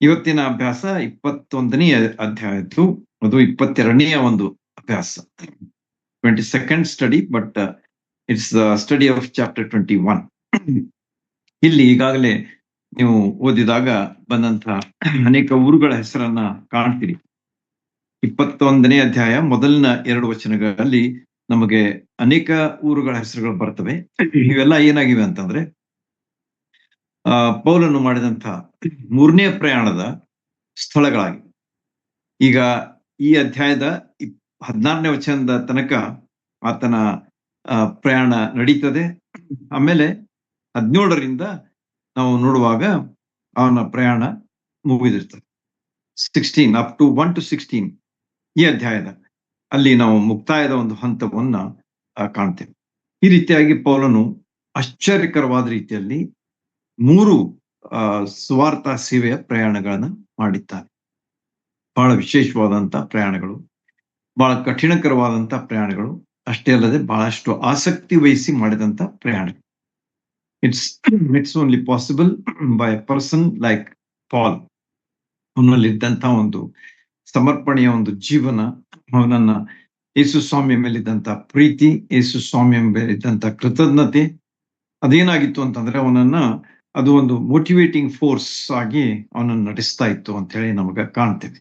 ಇವತ್ತಿನ ಅಭ್ಯಾಸ 21ನೇ ಅಧ್ಯಾಯದ್ದು. ಅದು 22ನೇ ಒಂದು ಅಭ್ಯಾಸ. 22nd study, but it's study of chapter 21. ಇಲ್ಲಿ ಈಗಾಗಲೇ ನೀವು ಓದಿದಾಗ ಬಂದಂತಹ ಅನೇಕ ಊರುಗಳ ಹೆಸರನ್ನ ಕಾಣ್ತೀರಿ. 21ನೇ ಅಧ್ಯಾಯ ಮೊದಲಿನ 2 ವಚನಗಳಲ್ಲಿ ನಮಗೆ ಅನೇಕ ಊರುಗಳ ಹೆಸರುಗಳು ಬರ್ತವೆ. ಇವೆಲ್ಲ ಏನಾಗಿವೆ ಅಂತಂದ್ರೆ ಪೌಲನು ಮಾಡಿದಂತಹ 3ನೇ ಪ್ರಯಾಣದ ಸ್ಥಳಗಳಾಗಿವೆ. ಈಗ ಈ ಅಧ್ಯಾಯದ 16ನೇ ವಚನದ ತನಕ ಆತನ ಪ್ರಯಾಣ ನಡೀತದೆ. ಆಮೇಲೆ 17ರಿಂದ ನಾವು ನೋಡುವಾಗ ಅವನ ಪ್ರಯಾಣ ಮುಗಿದಿರ್ತದೆ. 16 ಅಪ್ ಟು 1 to 16 ಈ ಅಧ್ಯಾಯದ ಅಲ್ಲಿ ನಾವು ಮುಕ್ತಾಯದ ಒಂದು ಹಂತವನ್ನ ಕಾಣ್ತೇವೆ. ಈ ರೀತಿಯಾಗಿ ಪೌಲನು ಆಶ್ಚರ್ಯಕರವಾದ ರೀತಿಯಲ್ಲಿ 3 ಸುವಾರ್ಥ ಸೇವೆಯ ಪ್ರಯಾಣಗಳನ್ನ ಮಾಡಿದ್ದಾನೆ. ಬಹಳ ವಿಶೇಷವಾದಂತಹ ಪ್ರಯಾಣಗಳು, ಬಹಳ ಕಠಿಣಕರವಾದಂತಹ ಪ್ರಯಾಣಗಳು, ಅಷ್ಟೇ ಅಲ್ಲದೆ ಬಹಳಷ್ಟು ಆಸಕ್ತಿ ವಹಿಸಿ ಮಾಡಿದಂತ ಪ್ರಯಾಣ. It's only possible by a person like Paul. ಅವನಲ್ಲಿದ್ದಂತಹ ಒಂದು ಸಮರ್ಪಣೆಯ ಒಂದು ಜೀವನ, ಅವನನ್ನ ಯೇಸು ಸ್ವಾಮಿಯ ಮೇಲಿದ್ದಂತ ಪ್ರೀತಿ, ಯೇಸು ಸ್ವಾಮಿಯ ಮೇಲಿದ್ದಂತ ಕೃತಜ್ಞತೆ, ಅದೇನಾಗಿತ್ತು ಅಂತಂದ್ರೆ ಅವನನ್ನ ಅದು ಒಂದು ಮೋಟಿವೇಟಿಂಗ್ ಫೋರ್ಸ್ ಆಗಿ ಅವನನ್ನು ನಡೆಸ್ತಾ ಇತ್ತು ಅಂತ ಹೇಳಿ ನಮಗೆ ಕಾಣ್ತೇವೆ.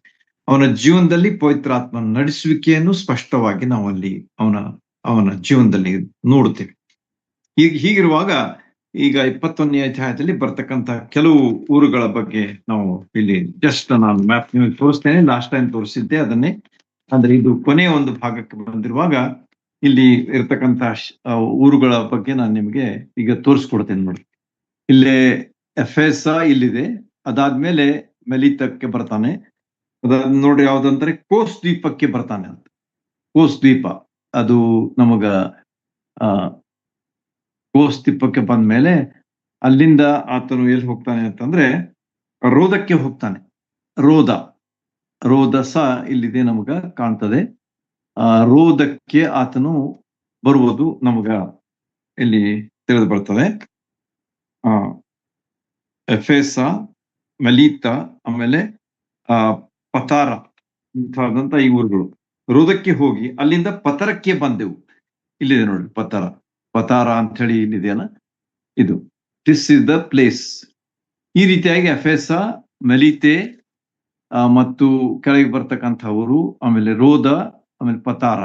ಅವನ ಜೀವನದಲ್ಲಿ ಪವಿತ್ರಾತ್ಮನ ನಡೆಸುವಿಕೆಯನ್ನು ಸ್ಪಷ್ಟವಾಗಿ ನಾವು ಅಲ್ಲಿ ಅವನ ಜೀವನದಲ್ಲಿ ನೋಡುತ್ತೇವೆ. ಹೀಗಿರುವಾಗ ಈಗ 21ನೇ ಅಧ್ಯಾಯದಲ್ಲಿ ಬರ್ತಕ್ಕಂಥ ಕೆಲವು ಊರುಗಳ ಬಗ್ಗೆ ನಾವು ಇಲ್ಲಿ ಜಸ್ಟ್ ನಾನು ಮ್ಯಾಪ್ ನಿಮಗೆ ತೋರಿಸ್ತೇನೆ. ಲಾಸ್ಟ್ ಟೈಮ್ ತೋರಿಸಿದ್ದೆ ಅದನ್ನೇ. ಅಂದ್ರೆ ಇದು ಕೊನೆಯ ಒಂದು ಭಾಗಕ್ಕೆ ಬಂದಿರುವಾಗ ಇಲ್ಲಿ ಇರ್ತಕ್ಕಂಥ ಊರುಗಳ ಬಗ್ಗೆ ನಾನು ನಿಮಗೆ ಈಗ ತೋರಿಸ್ಕೊಡ್ತೇನೆ ನೋಡಿ. ಇಲ್ಲೇ ಎಫೆಸ ಇಲ್ಲಿದೆ, ಅದಾದ್ಮೇಲೆ ಮೆಲಿತಕ್ಕೆ ಬರ್ತಾನೆ, ಅದಾದ ನೋಡಿ ಯಾವ್ದಂದ್ರೆ ಕೋಸ್ ದ್ವೀಪಕ್ಕೆ ಬರ್ತಾನೆ ಅಂತ. ಕೋಸ್ ದ್ವೀಪ ಅದು ನಮಗ ಕೋಸ್ ದ್ವೀಪಕ್ಕೆ ಬಂದ್ಮೇಲೆ ಅಲ್ಲಿಂದ ಆತನು ಎಲ್ಲಿ ಹೋಗ್ತಾನೆ ಅಂತಂದ್ರೆ ರೋದಕ್ಕೆ ಹೋಗ್ತಾನೆ. ರೋದ ಸಹ ಇಲ್ಲಿದೆ, ನಮಗ ಕಾಣ್ತದೆ. ರೋದಕ್ಕೆ ಆತನು ಬರುವುದು ನಮಗ ಇಲ್ಲಿ ತಿಳಿದು ಬರ್ತದೆ. ಎಫೆಸ, ಮೆಲಿತ, ಆಮೇಲೆ ಪತಾರ ಇಂಥಾದಂತ ಈ ಊರುಗಳು. ರೋದಕ್ಕೆ ಹೋಗಿ ಅಲ್ಲಿಂದ ಪತರಕ್ಕೆ ಬಂದೆವು. ಇಲ್ಲಿದೆ ನೋಡಿ ಪತಾರ ಅಂತ ಹೇಳಿ ಇಲ್ಲಿದೆಯಲ್ಲ, ಇದು ದಿಸ್ ಇಸ್ ದ ಪ್ಲೇಸ್. ಈ ರೀತಿಯಾಗಿ ಎಫೆಸ, ಮೆಲಿತೆ ಮತ್ತು ಕೆಳಗೆ ಬರ್ತಕ್ಕಂಥ ಊರು, ಆಮೇಲೆ ರೋದ, ಆಮೇಲೆ ಪತಾರ,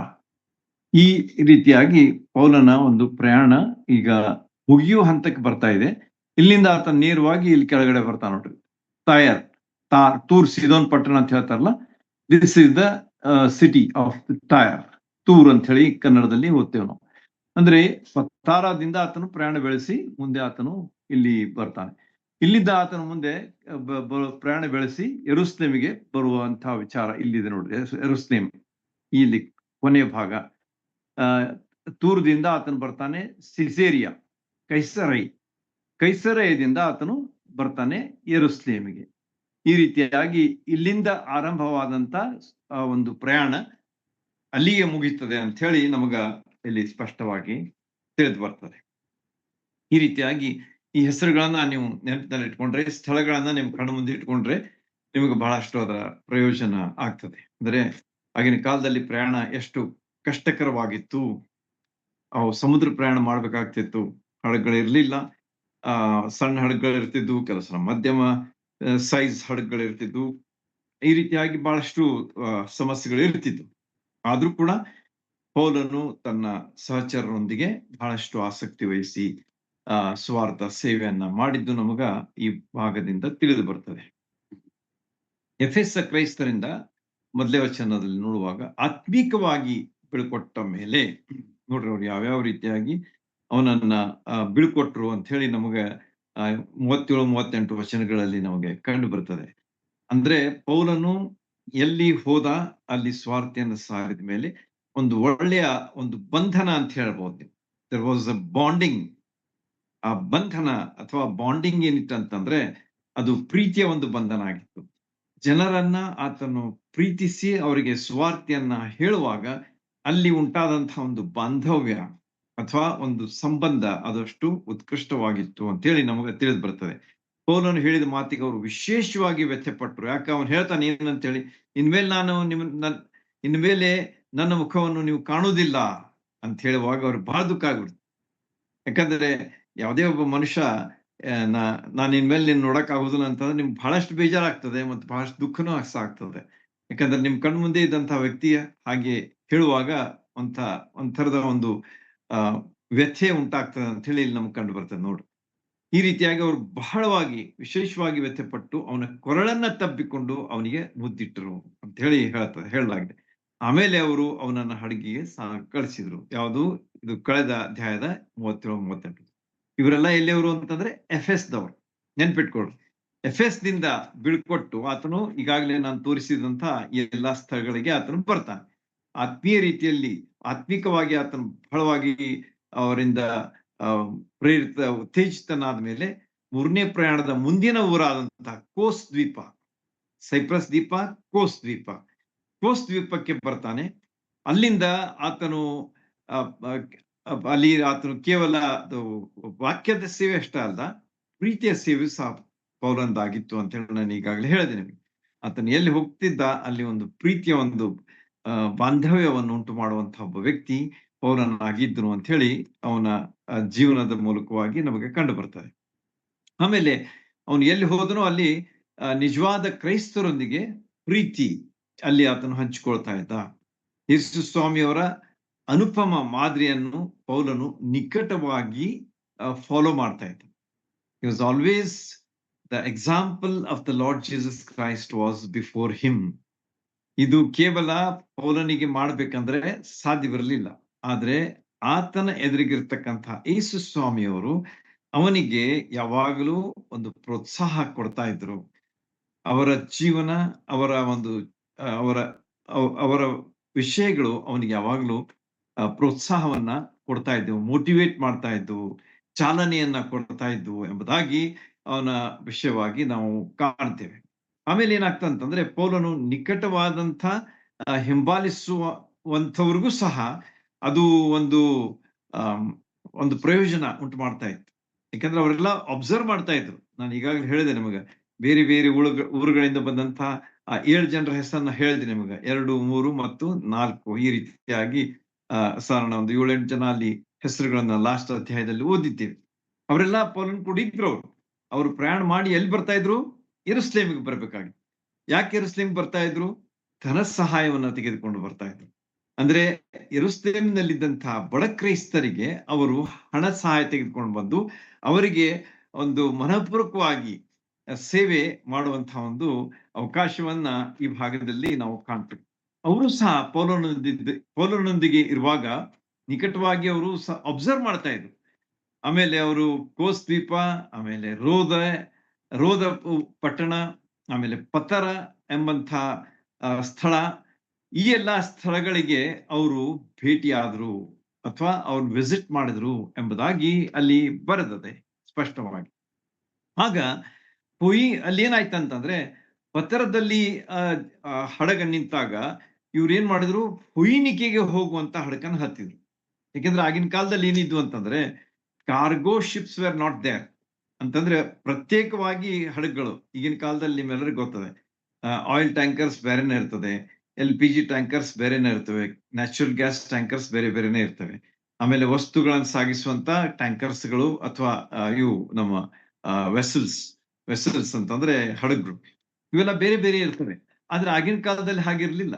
ಈ ರೀತಿಯಾಗಿ ಪೌಲನ ಒಂದು ಪ್ರಯಾಣ ಈಗ ಮುಗಿಯುವ ಹಂತಕ್ಕೆ ಬರ್ತಾ ಇದೆ. ಇಲ್ಲಿಂದ ಆತ ನೇರವಾಗಿ ಇಲ್ಲಿ ಕೆಳಗಡೆ ಬರ್ತಾ ನೋಡ್ರಿ, ತೂರ್ ಸಿದೋನ್ ಪಟ್ಟಣ ಅಂತ ಹೇಳ್ತಾರಲ್ಲ, this is the city of Tyre, ತೂರ್ ಅಂತ ಹೇಳಿ ಕನ್ನಡದಲ್ಲಿ ಓದ್ತೇವೆ ನಾವು. ಅಂದ್ರೆ ಪತಾರದಿಂದ ಆತನು ಪ್ರಯಾಣ ಬೆಳೆಸಿ ಮುಂದೆ ಆತನು ಇಲ್ಲಿ ಬರ್ತಾನೆ. ಇಲ್ಲಿದ್ದ ಆತನು ಮುಂದೆ ಪ್ರಯಾಣ ಬೆಳೆಸಿ ಯೆರೂಸಲೇಮಿಗೆ ಬರುವಂತಹ ವಿಚಾರ ಇಲ್ಲಿದೆ ನೋಡ್ರಿ. ಯೆರೂಸಲೇಮ್ ಇಲ್ಲಿ ಕೊನೆಯ ಭಾಗ. ತೂರ್ದಿಂದ ಆತನು ಬರ್ತಾನೆ ಸಿಸೇರಿಯಾ, ಕೈಸರೈದಿಂದ ಆತನು ಬರ್ತಾನೆ ಯೆರೂಸಲೇಮಿಗೆ. ಈ ರೀತಿಯಾಗಿ ಇಲ್ಲಿಂದ ಆರಂಭವಾದಂತ ಒಂದು ಪ್ರಯಾಣ ಅಲ್ಲಿಗೆ ಮುಗಿತದೆ ಅಂತ ಹೇಳಿ ನಮಗ ಇಲ್ಲಿ ಸ್ಪಷ್ಟವಾಗಿ ತಿಳಿದು ಬರ್ತದೆ. ಈ ರೀತಿಯಾಗಿ ಈ ಹೆಸರುಗಳನ್ನ ನೀವು ನೆನಪಿನಲ್ಲಿ ಇಟ್ಕೊಂಡ್ರೆ, ಸ್ಥಳಗಳನ್ನ ನಿಮ್ ಕಣ್ಣು ಮುಂದೆ ಇಟ್ಕೊಂಡ್ರೆ ನಿಮಗೆ ಬಹಳಷ್ಟು ಅದರ ಪ್ರಯೋಜನ ಆಗ್ತದೆ. ಅಂದ್ರೆ ಆಗಿನ ಕಾಲದಲ್ಲಿ ಪ್ರಯಾಣ ಎಷ್ಟು ಕಷ್ಟಕರವಾಗಿತ್ತು. ಅವು ಸಮುದ್ರ ಪ್ರಯಾಣ ಮಾಡ್ಬೇಕಾಗ್ತಿತ್ತು, ಹಡಗುಗಳಿರ್ಲಿಲ್ಲ. ಸಣ್ಣ ಹಡಗುಗಳಿರ್ತಿದ್ವು, ಕೆಲಸ ಮಧ್ಯಮ ಸೈಜ್ ಹಡಗುಗಳಿರ್ತಿದ್ವು. ಈ ರೀತಿಯಾಗಿ ಬಹಳಷ್ಟು ಸಮಸ್ಯೆಗಳು ಇರ್ತಿದ್ವು. ಆದ್ರೂ ಕೂಡ ಪೌಲನು ತನ್ನ ಸಹಚರರೊಂದಿಗೆ ಬಹಳಷ್ಟು ಆಸಕ್ತಿ ವಹಿಸಿ ಸ್ವಾರ್ಥ ಸೇವೆಯನ್ನ ಮಾಡಿದ್ದು ನಮಗ ಈ ಭಾಗದಿಂದ ತಿಳಿದು ಬರ್ತದೆ. ಎಫೆಸ ಕ್ರೈಸ್ತರಿಂದ ಮೊದಲೇ ವಚನದಲ್ಲಿ ನೋಡುವಾಗ ಆತ್ಮೀಕವಾಗಿ ಬೀಳ್ಕೊಟ್ಟ ಮೇಲೆ ನೋಡ್ರಿ ಅವ್ರು ಯಾವ್ಯಾವ ರೀತಿಯಾಗಿ ಅವನನ್ನ ಬೀಳ್ಕೊಟ್ರು ಅಂತ ಹೇಳಿ ನಮಗೆ 37-38 ವಚನಗಳಲ್ಲಿ ನಮಗೆ ಕಂಡು ಬರ್ತದೆ. ಅಂದ್ರೆ ಪೌಲನು ಎಲ್ಲಿ ಹೋದ ಅಲ್ಲಿ ಸ್ವಾರ್ಥೆಯನ್ನು ಸಾರಿದ ಮೇಲೆ ಒಂದು ಒಳ್ಳೆಯ ಒಂದು ಬಂಧನ ಅಂತ ಹೇಳ್ಬೋದು. There was a bonding. ಆ ಬಂಧನ ಅಥವಾ ಬಾಂಡಿಂಗ್ ಏನಿತ್ತು ಅಂತಂದ್ರೆ ಅದು ಪ್ರೀತಿಯ ಒಂದು ಬಂಧನ ಆಗಿತ್ತು. ಜನರನ್ನ ಆತನು ಪ್ರೀತಿಸಿ ಅವರಿಗೆ ಸ್ವಾರ್ಥೆಯನ್ನ ಹೇಳುವಾಗ ಅಲ್ಲಿ ಉಂಟಾದಂತಹ ಒಂದು ಬಾಂಧವ್ಯ ಅಥವಾ ಒಂದು ಸಂಬಂಧ ಅದಷ್ಟು ಉತ್ಕೃಷ್ಟವಾಗಿತ್ತು ಅಂತೇಳಿ ನಮಗೆ ತಿಳಿದು ಬರ್ತದೆ. ಪೌಲನು ಹೇಳಿದ ಮಾತಿಗೆ ಅವರು ವಿಶೇಷವಾಗಿ ವ್ಯಥೆಪಟ್ಟರು. ಯಾಕೆ ಅವನು ಹೇಳ್ತಾನೆ ಏನಂತೇಳಿ, ಇನ್ಮೇಲೆ ನಾನು ಇನ್ಮೇಲೆ ನನ್ನ ಮುಖವನ್ನು ನೀವು ಕಾಣುವುದಿಲ್ಲ ಅಂತ ಹೇಳುವಾಗ ಅವ್ರಿಗೆ ಬಹಳ ದುಃಖ ಆಗ್ಬಿಡ್ತು. ಯಾಕಂದ್ರೆ ಯಾವುದೇ ಒಬ್ಬ ಮನುಷ್ಯ ನಾನು ಇನ್ಮೇಲೆ ನೀನ್ ನೋಡಕ್ ಆಗುದಿಲ್ಲ ಅಂತಂದ್ರೆ ನಿಮ್ಗೆ ಬಹಳಷ್ಟು ಬೇಜಾರಾಗ್ತದೆ ಮತ್ತು ಬಹಳಷ್ಟು ದುಃಖನೂ ಆಗ್ತದೆ. ಯಾಕಂದ್ರೆ ನಿಮ್ ಕಣ್ ಮುಂದೆ ಇದ್ದಂತಹ ವ್ಯಕ್ತಿಯ ಹಾಗೆ ಹೇಳುವಾಗ ಒಂಥರದ ಒಂದು ವ್ಯಥೆ ಉಂಟಾಗ್ತದೆ ಅಂತ ಹೇಳಿ ಇಲ್ಲಿ ನಮ್ಗೆ ಕಂಡು ಬರ್ತದೆ ನೋಡ್ರಿ. ಈ ರೀತಿಯಾಗಿ ಅವರು ಬಹಳವಾಗಿ ವಿಶೇಷವಾಗಿ ವ್ಯಥೆಪಟ್ಟು ಅವನ ಕೊರಳನ್ನ ತಬ್ಬಿಕೊಂಡು ಅವನಿಗೆ ಮುದ್ದಿಟ್ಟರು ಅಂತ ಹೇಳಲಾಗಿದೆ. ಆಮೇಲೆ ಅವರು ಅವನನ್ನ ಹಡಗಿಗೆ ಕಳಿಸಿದ್ರು. ಯಾವುದು ಇದು ಕಳೆದ ಅಧ್ಯಾಯದ 37-38. ಇವರೆಲ್ಲ ಎಲ್ಲಿಯವರು ಅಂತಂದ್ರೆ ಎಫೆಸ್ದವರು. ನೆನ್ಪಿಟ್ಕೊಳ್ರಿ, ಎಫೆಸ್ದಿಂದ ಬೀಳ್ಕೊಟ್ಟು ಆತನು ಈಗಾಗಲೇ ನಾನು ತೋರಿಸಿದಂತ ಎಲ್ಲಾ ಸ್ಥಳಗಳಿಗೆ ಆತನು ಬರ್ತಾನೆ. ಆತ್ಮೀಯ ರೀತಿಯಲ್ಲಿ ಆತ್ಮಿಕವಾಗಿ ಆತನು ಬಹಳವಾಗಿ ಅವರಿಂದ ಪ್ರೇರಿತ ಉತ್ತೇಜಿತನಾದ ಮೇಲೆ 3ನೇ ಪ್ರಯಾಣದ ಮುಂದಿನ ಊರಾದಂತಹ ಕೋಸ್ ದ್ವೀಪ, ಸೈಪ್ರಸ್ ದ್ವೀಪ, ಕೋಸ್ ದ್ವೀಪಕ್ಕೆ ಬರ್ತಾನೆ. ಅಲ್ಲಿಂದ ಆತನು ಆತನು ಕೇವಲ ವಾಕ್ಯದ ಸೇವೆ ಅಷ್ಟೇ ಅಲ್ಲ, ಪ್ರೀತಿಯ ಸೇವೆ ಸಹ ಪೌಲಂದಾಗಿತ್ತು ಅಂತ ಹೇಳಿ ನಾನು ಈಗಾಗಲೇ ಹೇಳಿದೆ ನಿಮಗೆ. ಆತನು ಎಲ್ಲಿ ಹೋಗ್ತಿದ್ದ ಅಲ್ಲಿ ಒಂದು ಪ್ರೀತಿಯ ಒಂದು ಬಾಂಧವ್ಯವನ್ನು ಉಂಟು ಮಾಡುವಂತಹ ಒಬ್ಬ ವ್ಯಕ್ತಿ ಪೌಲನಾಗಿದ್ದನು ಅಂತ ಹೇಳಿ ಅವನ ಜೀವನದ ಮೂಲಕವಾಗಿ ನಮಗೆ ಕಂಡು ಬರ್ತದೆ. ಆಮೇಲೆ ಅವನು ಎಲ್ಲಿ ಹೋದನೋ ಅಲ್ಲಿ ನಿಜವಾದ ಕ್ರೈಸ್ತರೊಂದಿಗೆ ಪ್ರೀತಿ ಅಲ್ಲಿ ಆತನು ಹಂಚಿಕೊಳ್ತಾ ಇದ್ದ. ಯೇಸು ಸ್ವಾಮಿಯವರ ಅನುಪಮ ಮಾದರಿಯನ್ನು ಪೌಲನು ನಿಕಟವಾಗಿ ಫಾಲೋ ಮಾಡ್ತಾ ಇದ್ದ. He was always the example of the Lord Jesus Christ was before him. ಇದು ಕೇವಲ ಪೌಲನಿಗೆ ಮಾಡ್ಬೇಕಂದ್ರೆ ಸಾಧ್ಯವಿರಲಿಲ್ಲ. ಆದ್ರೆ ಆತನ ಎದುರಿಗಿರ್ತಕ್ಕಂತಹ ಯೇಸು ಸ್ವಾಮಿಯವರು ಅವನಿಗೆ ಯಾವಾಗಲೂ ಒಂದು ಪ್ರೋತ್ಸಾಹ ಕೊಡ್ತಾ ಇದ್ರು. ಅವರ ಜೀವನ, ಅವರ ವಿಷಯಗಳು ಅವನಿಗೆ ಯಾವಾಗಲೂ ಪ್ರೋತ್ಸಾಹವನ್ನ ಕೊಡ್ತಾ ಇದ್ದವು, ಮೋಟಿವೇಟ್ ಮಾಡ್ತಾ ಇದ್ವು, ಚಾಲನೆಯನ್ನ ಕೊಡ್ತಾ ಇದ್ವು ಎಂಬುದಾಗಿ ಅವನ ವಿಷಯವಾಗಿ ನಾವು ಕಾಣ್ತೇವೆ. ಆಮೇಲೆ ಏನಾಗ್ತಂತಂದ್ರೆ ಪೌಲನು ನಿಕಟವಾದಂಥ ಹಿಂಬಾಲಿಸುವಂಥವ್ರಿಗೂ ಸಹ ಅದು ಒಂದು ಪ್ರಯೋಜನ ಉಂಟು ಮಾಡ್ತಾ ಇತ್ತು. ಯಾಕಂದ್ರೆ ಅವರೆಲ್ಲ ಅಬ್ಸರ್ವ್ ಮಾಡ್ತಾ ಇದ್ರು. ನಾನು ಈಗಾಗಲೇ ಹೇಳಿದೆ ನಿಮಗೆ, ಬೇರೆ ಬೇರೆ ಊರುಗಳಿಂದ ಬಂದಂತ 7 ಜನರ ಹೆಸರನ್ನ ಹೇಳಿದೆ ನಿಮಗೆ, 2, 3 ಮತ್ತು 4 ಈ ರೀತಿಯಾಗಿ ಸಾಧಾರಣ ಒಂದು 7-8 ಜನ ಅಲ್ಲಿ ಹೆಸರುಗಳನ್ನ ಲಾಸ್ಟ್ ಅಧ್ಯಾಯದಲ್ಲಿ ಓದಿದ್ದೇವೆ. ಅವರೆಲ್ಲ ಪೌಲನ್ ಕೂಡ ಇದ್ರು. ಅವರು ಪ್ರಯಾಣ ಮಾಡಿ ಎಲ್ಲಿ ಬರ್ತಾ ಇದ್ರು? ಯೆರೂಸಲೇಮಿಗೆ ಬರ್ಬೇಕಾಗಿತ್ತು. ಯಾಕೆ ಯೆರೂಸಲೇಮಿಗೆ ಬರ್ತಾ ಇದ್ರು? ಧನ ಸಹಾಯವನ್ನ ತೆಗೆದುಕೊಂಡು ಬರ್ತಾ ಇದ್ರು. ಅಂದ್ರೆ ಯೆರೂಸಲೇಮಿನಲ್ಲಿದ್ದಂತಹ ಬಡ ಕ್ರೈಸ್ತರಿಗೆ ಅವರು ಹಣ ಸಹಾಯ ತೆಗೆದುಕೊಂಡು ಬಂದು ಅವರಿಗೆ ಒಂದು ಮನಪೂರ್ವಕವಾಗಿ ಸೇವೆ ಮಾಡುವಂತಹ ಒಂದು ಅವಕಾಶವನ್ನ ಈ ಭಾಗದಲ್ಲಿ ನಾವು ಕಾಣ್ತೇವೆ. ಅವರು ಸಹ ಪೌಲನೊಂದಿಗೆ ಇರುವಾಗ ನಿಕಟವಾಗಿ ಅವರು ಸಹ ಅಬ್ಸರ್ವ್ ಮಾಡ್ತಾ ಇದ್ರು. ಆಮೇಲೆ ಅವರು ಕೋಸ್ ದ್ವೀಪ, ಆಮೇಲೆ ರೋದ ಪಟ್ಟಣ, ಆಮೇಲೆ ಪತರ ಎಂಬಂಥ ಸ್ಥಳ, ಈ ಎಲ್ಲಾ ಸ್ಥಳಗಳಿಗೆ ಅವರು ಭೇಟಿಯಾದ್ರು ಅಥವಾ ಅವ್ರು ವಿಸಿಟ್ ಮಾಡಿದ್ರು ಎಂಬುದಾಗಿ ಅಲ್ಲಿ ಬರೆದಿದೆ ಸ್ಪಷ್ಟವಾಗಿ. ಆಗ ಅಲ್ಲಿ ಏನಾಯ್ತಂತಂದ್ರೆ ಪತರದಲ್ಲಿ ಹಡಗ ನಿಂತಾಗ ಇವ್ರು ಏನ್ ಮಾಡಿದ್ರು? ಹುಯಿನಿಕೆಗೆ ಹೋಗುವಂತ ಹಡಗನ್ನ ಹತ್ತಿದ್ರು. ಯಾಕೆಂದ್ರೆ ಆಗಿನ ಕಾಲದಲ್ಲಿ ಏನಿದ್ವು ಅಂತಂದ್ರೆ cargo ships were not there ಅಂತಂದ್ರೆ ಪ್ರತ್ಯೇಕವಾಗಿ ಹಡಗುಗಳು. ಈಗಿನ ಕಾಲದಲ್ಲಿ ನಿಮ್ಮೆಲ್ಲರಿಗೂ ಗೊತ್ತದೆ, ಆಯಿಲ್ ಟ್ಯಾಂಕರ್ಸ್ ಬೇರೆನೇ ಇರ್ತದೆ, LPG ಟ್ಯಾಂಕರ್ಸ್ ಬೇರೆನೇ ಇರ್ತವೆ, ನ್ಯಾಚುರಲ್ ಗ್ಯಾಸ್ ಟ್ಯಾಂಕರ್ಸ್ ಬೇರೆ ಬೇರೆನೇ ಇರ್ತವೆ. ಆಮೇಲೆ ವಸ್ತುಗಳನ್ನು ಸಾಗಿಸುವಂತ ಟ್ಯಾಂಕರ್ಸ್ಗಳು ಅಥವಾ ಇವು ನಮ್ಮ ವೆಸಲ್ಸ್ ಅಂತಂದ್ರೆ ಹಡಗುಗಳು, ಇವೆಲ್ಲ ಬೇರೆ ಬೇರೆ ಇರ್ತವೆ. ಆದ್ರೆ ಆಗಿನ ಕಾಲದಲ್ಲಿ ಹಾಗಿರ್ಲಿಲ್ಲ.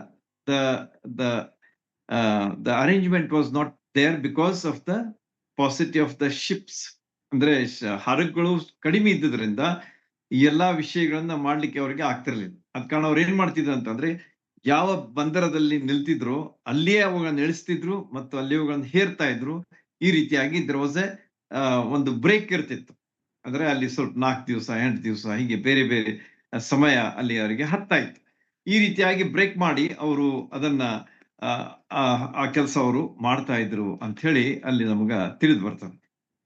The arrangement was not there because of the paucity of the ships. ಅಂದ್ರೆ ಹಡಗುಗಳು ಕಡಿಮೆ ಇದ್ದಿದ್ರಿಂದ ಈ ಎಲ್ಲಾ ವಿಷಯಗಳನ್ನ ಮಾಡ್ಲಿಕ್ಕೆ ಅವ್ರಿಗೆ ಆಗ್ತಿರ್ಲಿಲ್ಲ. ಅದ್ ಕಾರಣ ಅವ್ರು ಏನ್ ಮಾಡ್ತಿದ್ರು ಅಂತಂದ್ರೆ ಯಾವ ಬಂದರದಲ್ಲಿ ನಿಲ್ತಿದ್ರು ಅಲ್ಲಿಯೇ ಅವುಗಳನ್ನ ಇಳಿಸ್ತಿದ್ರು ಮತ್ತು ಅಲ್ಲಿ ಅವುಗಳನ್ನ ಹೇರ್ತಾ ಇದ್ರು. ಈ ರೀತಿಯಾಗಿ ಒಂದು ಬ್ರೇಕ್ ಇರ್ತಿತ್ತು. ಅಂದ್ರೆ ಅಲ್ಲಿ ಸ್ವಲ್ಪ 4 ದಿವಸ 8 ದಿವಸ ಹೀಗೆ ಬೇರೆ ಬೇರೆ ಸಮಯ ಅಲ್ಲಿ ಅವರಿಗೆ ಹತ್ತಾ ಇತ್ತು. ಈ ರೀತಿಯಾಗಿ ಬ್ರೇಕ್ ಮಾಡಿ ಅವರು ಅದನ್ನ ಆ ಕೆಲಸ ಅವರು ಮಾಡ್ತಾ ಇದ್ರು ಅಂತ ಹೇಳಿ ಅಲ್ಲಿ ನಮಗ ತಿಳಿದು ಬರ್ತದೆ.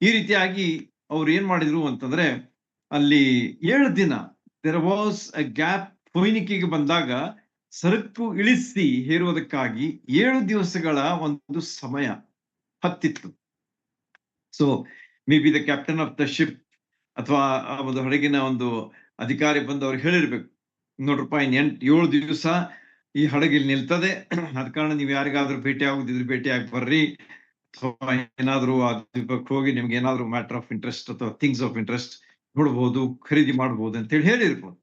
ಈ ರೀತಿಯಾಗಿ ಅವ್ರು ಏನ್ ಮಾಡಿದ್ರು ಅಂತಂದ್ರೆ ಅಲ್ಲಿ 7 ದಿನ ದೇರ್ ವಾಸ್ ಅ ಗ್ಯಾಪ್. ಫೋಯ್ನಿಕೆಗೆ ಬಂದಾಗ ಸರಕು ಇಳಿಸಿ ಹೇರುವುದಕ್ಕಾಗಿ 7 ದಿವಸಗಳ ಒಂದು ಸಮಯ ಹತ್ತಿತ್ತು. So maybe the captain of the ship ಅಥವಾ ಆ ಒಂದು ಹಡಗಿನ ಒಂದು ಅಧಿಕಾರಿ ಬಂದು ಅವ್ರಿಗೆ ಹೇಳಿರ್ಬೇಕು, ನೋಡ್ರಪ್ಪ ಇನ್ 7 ದಿವಸ ಈ ಹಡಗಿಲ್ ನಿಲ್ತದೆ, ಅದ ಕಾರಣ ನೀವ್ ಯಾರಿಗಾದ್ರೂ ಭೇಟಿ ಆಗುದಿದ್ರೆ ಭೇಟಿ ಆಗಿ ಬರ್ರಿ, ಅಥವಾ ಏನಾದ್ರು ಆ ದ್ವೀಪಕ್ಕೆ ಹೋಗಿ ನಿಮ್ಗೆ ಏನಾದ್ರು ಮ್ಯಾಟರ್ ಆಫ್ ಇಂಟ್ರೆಸ್ಟ್ ಅಥವಾ ಥಿಂಗ್ಸ್ ಆಫ್ ಇಂಟ್ರೆಸ್ಟ್ ನೋಡ್ಬೋದು, ಖರೀದಿ ಮಾಡ್ಬೋದು ಅಂತೇಳಿ ಹೇಳಿರ್ಬೋದು.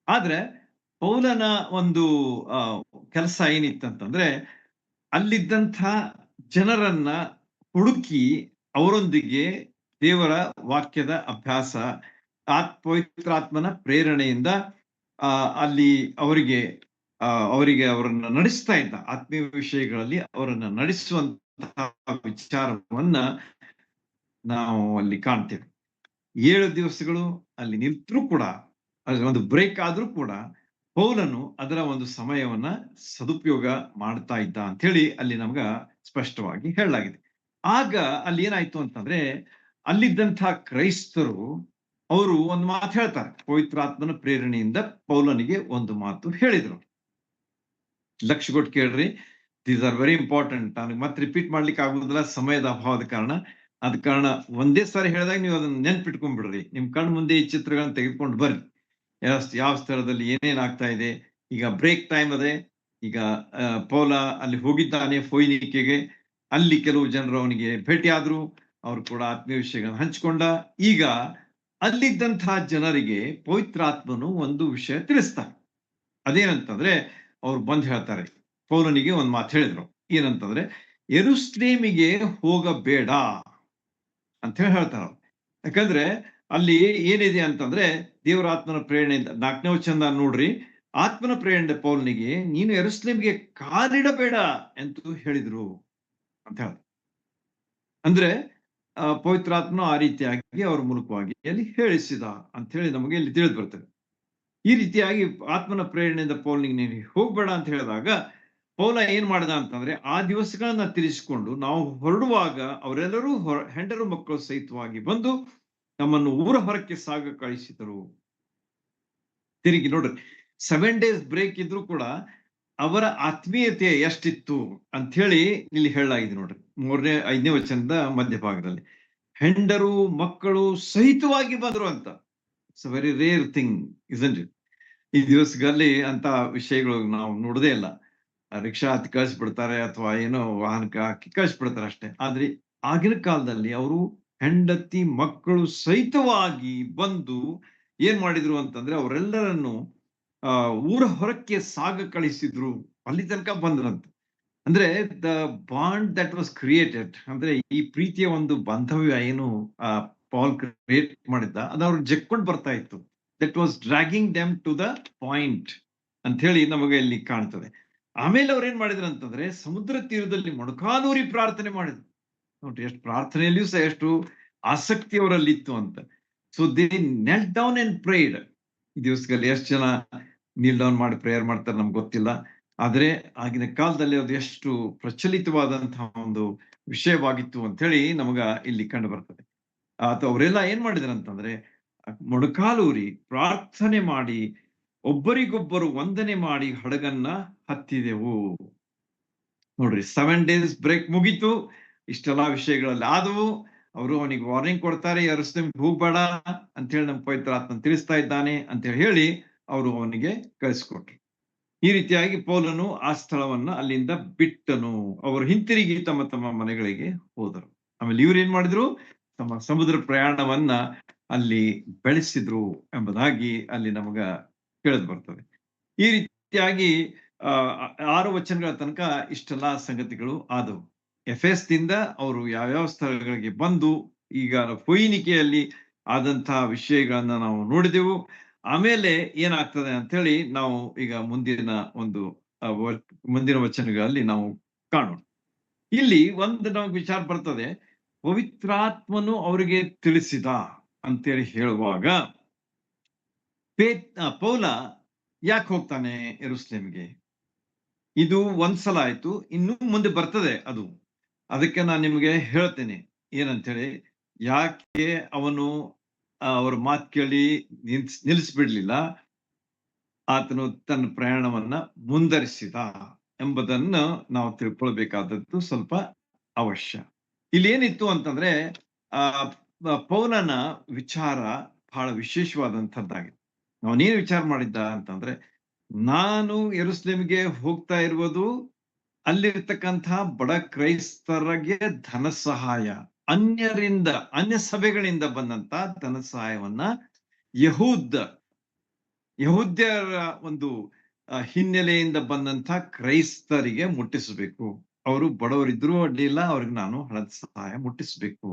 ಆದ್ರೆ ಪೌಲನ ಒಂದು ಕೆಲಸ ಏನಿತ್ತಂತಂದ್ರೆ, ಅಲ್ಲಿದ್ದಂಥ ಜನರನ್ನ ಹುಡುಕಿ ಅವರೊಂದಿಗೆ ದೇವರ ವಾಕ್ಯದ ಅಭ್ಯಾಸ, ಪವಿತ್ರಾತ್ಮನ ಪ್ರೇರಣೆಯಿಂದ ಅಲ್ಲಿ ಅವರಿಗೆ ಅವರನ್ನ ನಡೆಸ್ತಾ ಇದ್ದ, ಆತ್ಮೀಯ ವಿಷಯಗಳಲ್ಲಿ ಅವರನ್ನ ನಡೆಸುವಂತಹ ವಿಚಾರವನ್ನ ನಾವು ಅಲ್ಲಿ ಕಾಣ್ತೇವೆ. 7 ದಿವಸಗಳು ಅಲ್ಲಿ ನಿಂತರೂ ಕೂಡ, ಅಲ್ಲಿ ಒಂದು ಬ್ರೇಕ್ ಆದ್ರೂ ಕೂಡ ಪೌಲನು ಅದರ ಒಂದು ಸಮಯವನ್ನ ಸದುಪಯೋಗ ಮಾಡ್ತಾ ಇದ್ದ ಅಂತ ಹೇಳಿ ಅಲ್ಲಿ ನಮ್ಗ ಸ್ಪಷ್ಟವಾಗಿ ಹೇಳಲಾಗಿದೆ. ಆಗ ಅಲ್ಲಿ ಏನಾಯ್ತು ಅಂತಂದ್ರೆ, ಅಲ್ಲಿದ್ದಂತಹ ಕ್ರೈಸ್ತರು ಅವರು ಒಂದು ಮಾತು ಹೇಳ್ತಾರೆ, ಪವಿತ್ರಾತ್ಮನ ಪ್ರೇರಣೆಯಿಂದ ಪೌಲನಿಗೆ ಒಂದು ಮಾತು ಹೇಳಿದ್ರು. ಲಕ್ಷ ಕೊಟ್ಟು ಕೇಳ್ರಿ, ದೀಸ್ ಆರ್ ವೆರಿ ಇಂಪಾರ್ಟೆಂಟ್. ನನಗೆ ಮತ್ತೆ ರಿಪೀಟ್ ಮಾಡ್ಲಿಕ್ಕೆ ಆಗುದಿಲ್ಲ ಸಮಯದ ಅಭಾವದ ಕಾರಣ. ಅದ ಕಾರಣ ಒಂದೇ ಸಾರಿ ಹೇಳಿದಾಗ ನೀವು ಅದನ್ನ ನೆನ್ಪಿಟ್ಕೊಂಡ್ಬಿಡ್ರಿ. ನಿಮ್ ಕಣ್ ಮುಂದೆ ಈ ಚಿತ್ರಗಳನ್ನ ತೆಗೆದುಕೊಂಡು ಬರ್ರಿ, ಯಾವ ಸ್ಥಳದಲ್ಲಿ ಏನೇನ್ ಆಗ್ತಾ ಇದೆ. ಈಗ ಬ್ರೇಕ್ ಟೈಮ್ ಅದೇ. ಈಗ ಪೌಲ ಅಲ್ಲಿ ಹೋಗಿದ್ದಾನೆ ಫೋಯಿನಿಕೆಗೆ, ಅಲ್ಲಿ ಕೆಲವು ಜನರು ಅವನಿಗೆ ಭೇಟಿ ಆದ್ರು, ಅವ್ರು ಕೂಡ ಆತ್ಮೀಯ ವಿಷಯಗಳನ್ನ ಹಂಚಿಕೊಂಡ. ಈಗ ಅಲ್ಲಿದ್ದಂತಹ ಜನರಿಗೆ ಪವಿತ್ರಾತ್ಮನು ಒಂದು ವಿಷಯ ತಿಳಿಸ್ತಾರೆ. ಅದೇನಂತಂದ್ರೆ, ಅವ್ರು ಬಂದ್ ಹೇಳ್ತಾರೆ, ಪೌಲನಿಗೆ ಒಂದ್ ಮಾತು ಹೇಳಿದ್ರು. ಏನಂತಂದ್ರೆ, ಯೆರೂಸಲೇಮಿಗೆ ಹೋಗಬೇಡ ಅಂತ ಹೇಳ್ತಾರ. ಯಾಕಂದ್ರೆ ಅಲ್ಲಿ ಏನಿದೆ ಅಂತಂದ್ರೆ, ದೇವರ ಆತ್ಮನ ಪ್ರೇರಣೆಯಿಂದ 4ನೇ ವಚನ ನೋಡ್ರಿ, ಆತ್ಮನ ಪ್ರೇರಣೆ ಪೌಲನಿಗೆ ನೀನು ಯೆರೂಸಲೇಮಿಗೆ ಕಾಲಿಡಬೇಡ ಎಂದು ಹೇಳಿದ್ರು ಅಂತ ಹೇಳ. ಅಂದ್ರೆ ಪವಿತ್ರಾತ್ಮನು ಆ ರೀತಿಯಾಗಿ ಅವ್ರ ಮೂಲಕವಾಗಿ ಅಲ್ಲಿ ಹೇಳಿಸಿದ ಅಂತ ಹೇಳಿ ನಮಗೆ ಇಲ್ಲಿ ತಿಳಿದು ಬರ್ತದೆ. ಈ ರೀತಿಯಾಗಿ ಆತ್ಮನ ಪ್ರೇರಣೆಯಿಂದ ಪೌಲನಿಗೆ ನೀನು ಹೋಗ್ಬೇಡ ಅಂತ ಹೇಳಿದಾಗ, ಪೌಲ ಏನ್ ಮಾಡಿದ ಅಂತಂದ್ರೆ, ಆ ದಿವಸಗಳನ್ನ ತಿರಿಸಿಕೊಂಡು ನಾವು ಹೊರಡುವಾಗ ಅವರೆಲ್ಲರೂ ಹೆಂಡರು ಮಕ್ಕಳು ಸಹಿತವಾಗಿ ಬಂದು ನಮ್ಮನ್ನು ಊರ ಹೊರಕ್ಕೆ ಸಾಗ ಕಳಿಸಿದರು. ತಿರುಗಿ ನೋಡ್ರಿ, 7 days ಬ್ರೇಕ್ ಇದ್ರು ಕೂಡ ಅವರ ಆತ್ಮೀಯತೆ ಎಷ್ಟಿತ್ತು ಅಂತ ಹೇಳಿ ಇಲ್ಲಿ ಹೇಳಲಾಗಿದೆ ನೋಡ್ರಿ, 5ನೇ ವಚನದ ಮಧ್ಯಭಾಗದಲ್ಲಿ. ಹೆಂಡರು ಮಕ್ಕಳು ಸಹಿತವಾಗಿ ಬಂದ್ರು ಅಂತ. It's a very rare thing, isn't it? ಈ ದಿವಸಗಳಲ್ಲಿ ಅಂತ ವಿಷಯಗಳು ನಾವು ನೋಡದೇ ಇಲ್ಲ. ರಿಕ್ಷಾ ಹತ್ತಿ ಕಳಿಸ್ಬಿಡ್ತಾರೆ ಅಥವಾ ಏನೋ ವಾಹನಕ್ಕೆ ಹಾಕಿ ಕಳಿಸ್ಬಿಡ್ತಾರೆ ಅಷ್ಟೇ. ಆದ್ರೆ ಆಗಿನ ಕಾಲದಲ್ಲಿ ಅವರು ಹೆಂಡತಿ ಮಕ್ಕಳು ಸಹಿತವಾಗಿ ಬಂದು ಏನ್ ಮಾಡಿದ್ರು ಅಂತಂದ್ರೆ, ಅವರೆಲ್ಲರನ್ನು ಊರ ಹೊರಕ್ಕೆ ಸಾಗ ಕಳಿಸಿದ್ರು, ಅಲ್ಲಿ ತನಕ ಬಂದ್ರಂತ. ಅಂದ್ರೆ the bond that was created, ಅಂದ್ರೆ ಈ ಪ್ರೀತಿಯ ಒಂದು ಬಾಂಧವ್ಯ ಏನು ಪಾಲ್ ಕ್ರಿಯೇಟ್ ಮಾಡಿದ್ದ, ಅದು ಅವ್ರು ಜಕ್ಕೊಂಡು ಬರ್ತಾ ಇತ್ತು. That was dragging them to the point ಅಂತ ಹೇಳಿ ನಮಗೆ ಇಲ್ಲಿ ಕಾಣ್ತದೆ. ಆಮೇಲೆ ಅವ್ರು ಏನ್ ಮಾಡಿದ್ರು ಅಂತಂದ್ರೆ, ಸಮುದ್ರ ತೀರದಲ್ಲಿ ಮೊಣಕಾಲೂರಿ ಪ್ರಾರ್ಥನೆ ಮಾಡಿದ್ರು. ನೋಡ್ರಿ, ಎಷ್ಟು ಪ್ರಾರ್ಥನೆಯಲ್ಲಿಯೂ ಸಹ ಎಷ್ಟು ಆಸಕ್ತಿ ಅವರಲ್ಲಿ ಇತ್ತು ಅಂತ. So they kneel down and prayed. ಈ ದಿವಸದಲ್ಲಿ ಎಷ್ಟು ಜನ ನೀಲ್ ಡೌನ್ ಮಾಡಿ ಪ್ರೇಯರ್ ಮಾಡ್ತಾರೆ ನಮ್ಗೆ ಗೊತ್ತಿಲ್ಲ. ಆದ್ರೆ ಆಗಿನ ಕಾಲದಲ್ಲಿ ಅದು ಎಷ್ಟು ಪ್ರಚಲಿತವಾದಂತಹ ಒಂದು ವಿಷಯವಾಗಿತ್ತು ಅಂತ ಹೇಳಿ ನಮಗ ಇಲ್ಲಿ ಕಂಡು ಬರ್ತದೆ. ಅಥವಾ ಅವರೆಲ್ಲ ಏನ್ ಮಾಡಿದ್ರು ಅಂತಂದ್ರೆ, ಮೊಣಕಾಲೂರಿ ಪ್ರಾರ್ಥನೆ ಮಾಡಿ ಒಬ್ಬರಿಗೊಬ್ಬರು ವಂದನೆ ಮಾಡಿ ಹಡಗನ್ನ ಹತ್ತಿದೆವು. ನೋಡ್ರಿ, 7 days ಬ್ರೇಕ್ ಮುಗೀತು, ಇಷ್ಟೆಲ್ಲಾ ವಿಷಯಗಳಲ್ಲಿ ಆದವು. ಅವರು ಅವನಿಗೆ ವಾರ್ನಿಂಗ್ ಕೊಡ್ತಾರೆ, ಯೆರೂಸಲೇಮಿಗೆ ಹೋಗ್ಬೇಡ ಅಂತ ಹೇಳಿ ನಮ್ಮ ಪವಿತ್ರಾತ್ಮನ್ ತಿಳಿಸ್ತಾ ಇದ್ದಾನೆ ಅಂತ ಹೇಳಿ ಅವರು ಅವನಿಗೆ ಕಳಿಸ್ಕೊಟ್ರು. ಈ ರೀತಿಯಾಗಿ ಪೌಲನು ಆ ಸ್ಥಳವನ್ನ ಅಲ್ಲಿಂದ ಬಿಟ್ಟನು. ಅವರು ಹಿಂತಿರುಗಿ ತಮ್ಮ ತಮ್ಮ ಮನೆಗಳಿಗೆ ಹೋದರು. ಆಮೇಲೆ ಇವ್ರು ಏನ್ ಮಾಡಿದ್ರು, ತಮ್ಮ ಸಮುದ್ರ ಪ್ರಯಾಣವನ್ನ ಅಲ್ಲಿ ಬೆಳೆಸಿದ್ರು ಎಂಬುದಾಗಿ ಅಲ್ಲಿ ನಮಗ ತಿಳಿದು ಬರ್ತದೆ. ಈ ರೀತಿಯಾಗಿ 6 ವಚನಗಳ ತನಕ ಇಷ್ಟೆಲ್ಲಾ ಸಂಗತಿಗಳು ಆದವು. ಎಫೆಸ್ದಿಂದ ಅವರು ಯಾವ್ಯಾವ ಸ್ಥಳಗಳಿಗೆ ಬಂದು ಈಗ ಫೋಯಿನಿಕೆಯಲ್ಲಿ ಆದಂತಹ ವಿಷಯಗಳನ್ನ ನಾವು ನೋಡಿದೆವು. ಆಮೇಲೆ ಏನಾಗ್ತದೆ ಅಂತ ಹೇಳಿ ನಾವು ಈಗ ಮುಂದಿನ ವಚನಗಳಲ್ಲಿ ನಾವು ಕಾಣೋಣ. ಇಲ್ಲಿ ಒಂದು ನಮಗೆ ವಿಚಾರ ಬರ್ತದೆ, ಪವಿತ್ರಾತ್ಮನು ಅವರಿಗೆ ತಿಳಿಸಿದ ಅಂತೇಳಿ ಹೇಳುವಾಗ, ಪೌಲ ಯಾಕೆ ಹೋಗ್ತಾನೆ ಯೆರೂಸಲೇಮಿಗೆ? ಇದು ಒಂದ್ಸಲ ಆಯ್ತು, ಇನ್ನು ಮುಂದೆ ಬರ್ತದೆ ಅದು. ಅದಕ್ಕೆ ನಾನು ನಿಮಗೆ ಹೇಳ್ತೇನೆ ಏನಂತೇಳಿ. ಯಾಕೆ ಅವನು ಅವ್ರ ಮಾತು ಕೇಳಿ ನಿಲ್ಲಿಸ್ಬಿಡ್ಲಿಲ್ಲ, ಆತನು ತನ್ನ ಪ್ರಯಾಣವನ್ನ ಮುಂದರಿಸಿದ ಎಂಬುದನ್ನು ನಾವು ತಿಳ್ಕೊಳ್ಬೇಕಾದದ್ದು ಸ್ವಲ್ಪ ಅವಶ್ಯ. ಇಲ್ಲಿ ಏನಿತ್ತು ಅಂತಂದ್ರೆ, ಪೌಲನ ವಿಚಾರ ಬಹಳ ವಿಶೇಷವಾದಂಥದ್ದಾಗಿದೆ. ಅವನೇನು ವಿಚಾರ ಮಾಡಿದ್ದ ಅಂತಂದ್ರೆ, ನಾನು ಯೆರೂಸಲೇಮಿಗೆ ಹೋಗ್ತಾ ಇರುವುದು ಅಲ್ಲಿರ್ತಕ್ಕಂತಹ ಬಡ ಕ್ರೈಸ್ತರಿಗೆ ಧನ ಸಹಾಯ, ಅನ್ಯರಿಂದ ಅನ್ಯ ಸಭೆಗಳಿಂದ ಬಂದಂತ ಧನ ಸಹಾಯವನ್ನ ಯಹೂದ ಯಹೂದ್ಯರ ಒಂದು ಹಿನ್ನೆಲೆಯಿಂದ ಬಂದಂತ ಕ್ರೈಸ್ತರಿಗೆ ಮುಟ್ಟಿಸಬೇಕು. ಅವರು ಬಡವರಿದ್ರು ಅಡ್ಡಿಲ್ಲ, ಅವ್ರಿಗೆ ನಾನು ಹಣದ ಸಹಾಯ ಮುಟ್ಟಿಸಬೇಕು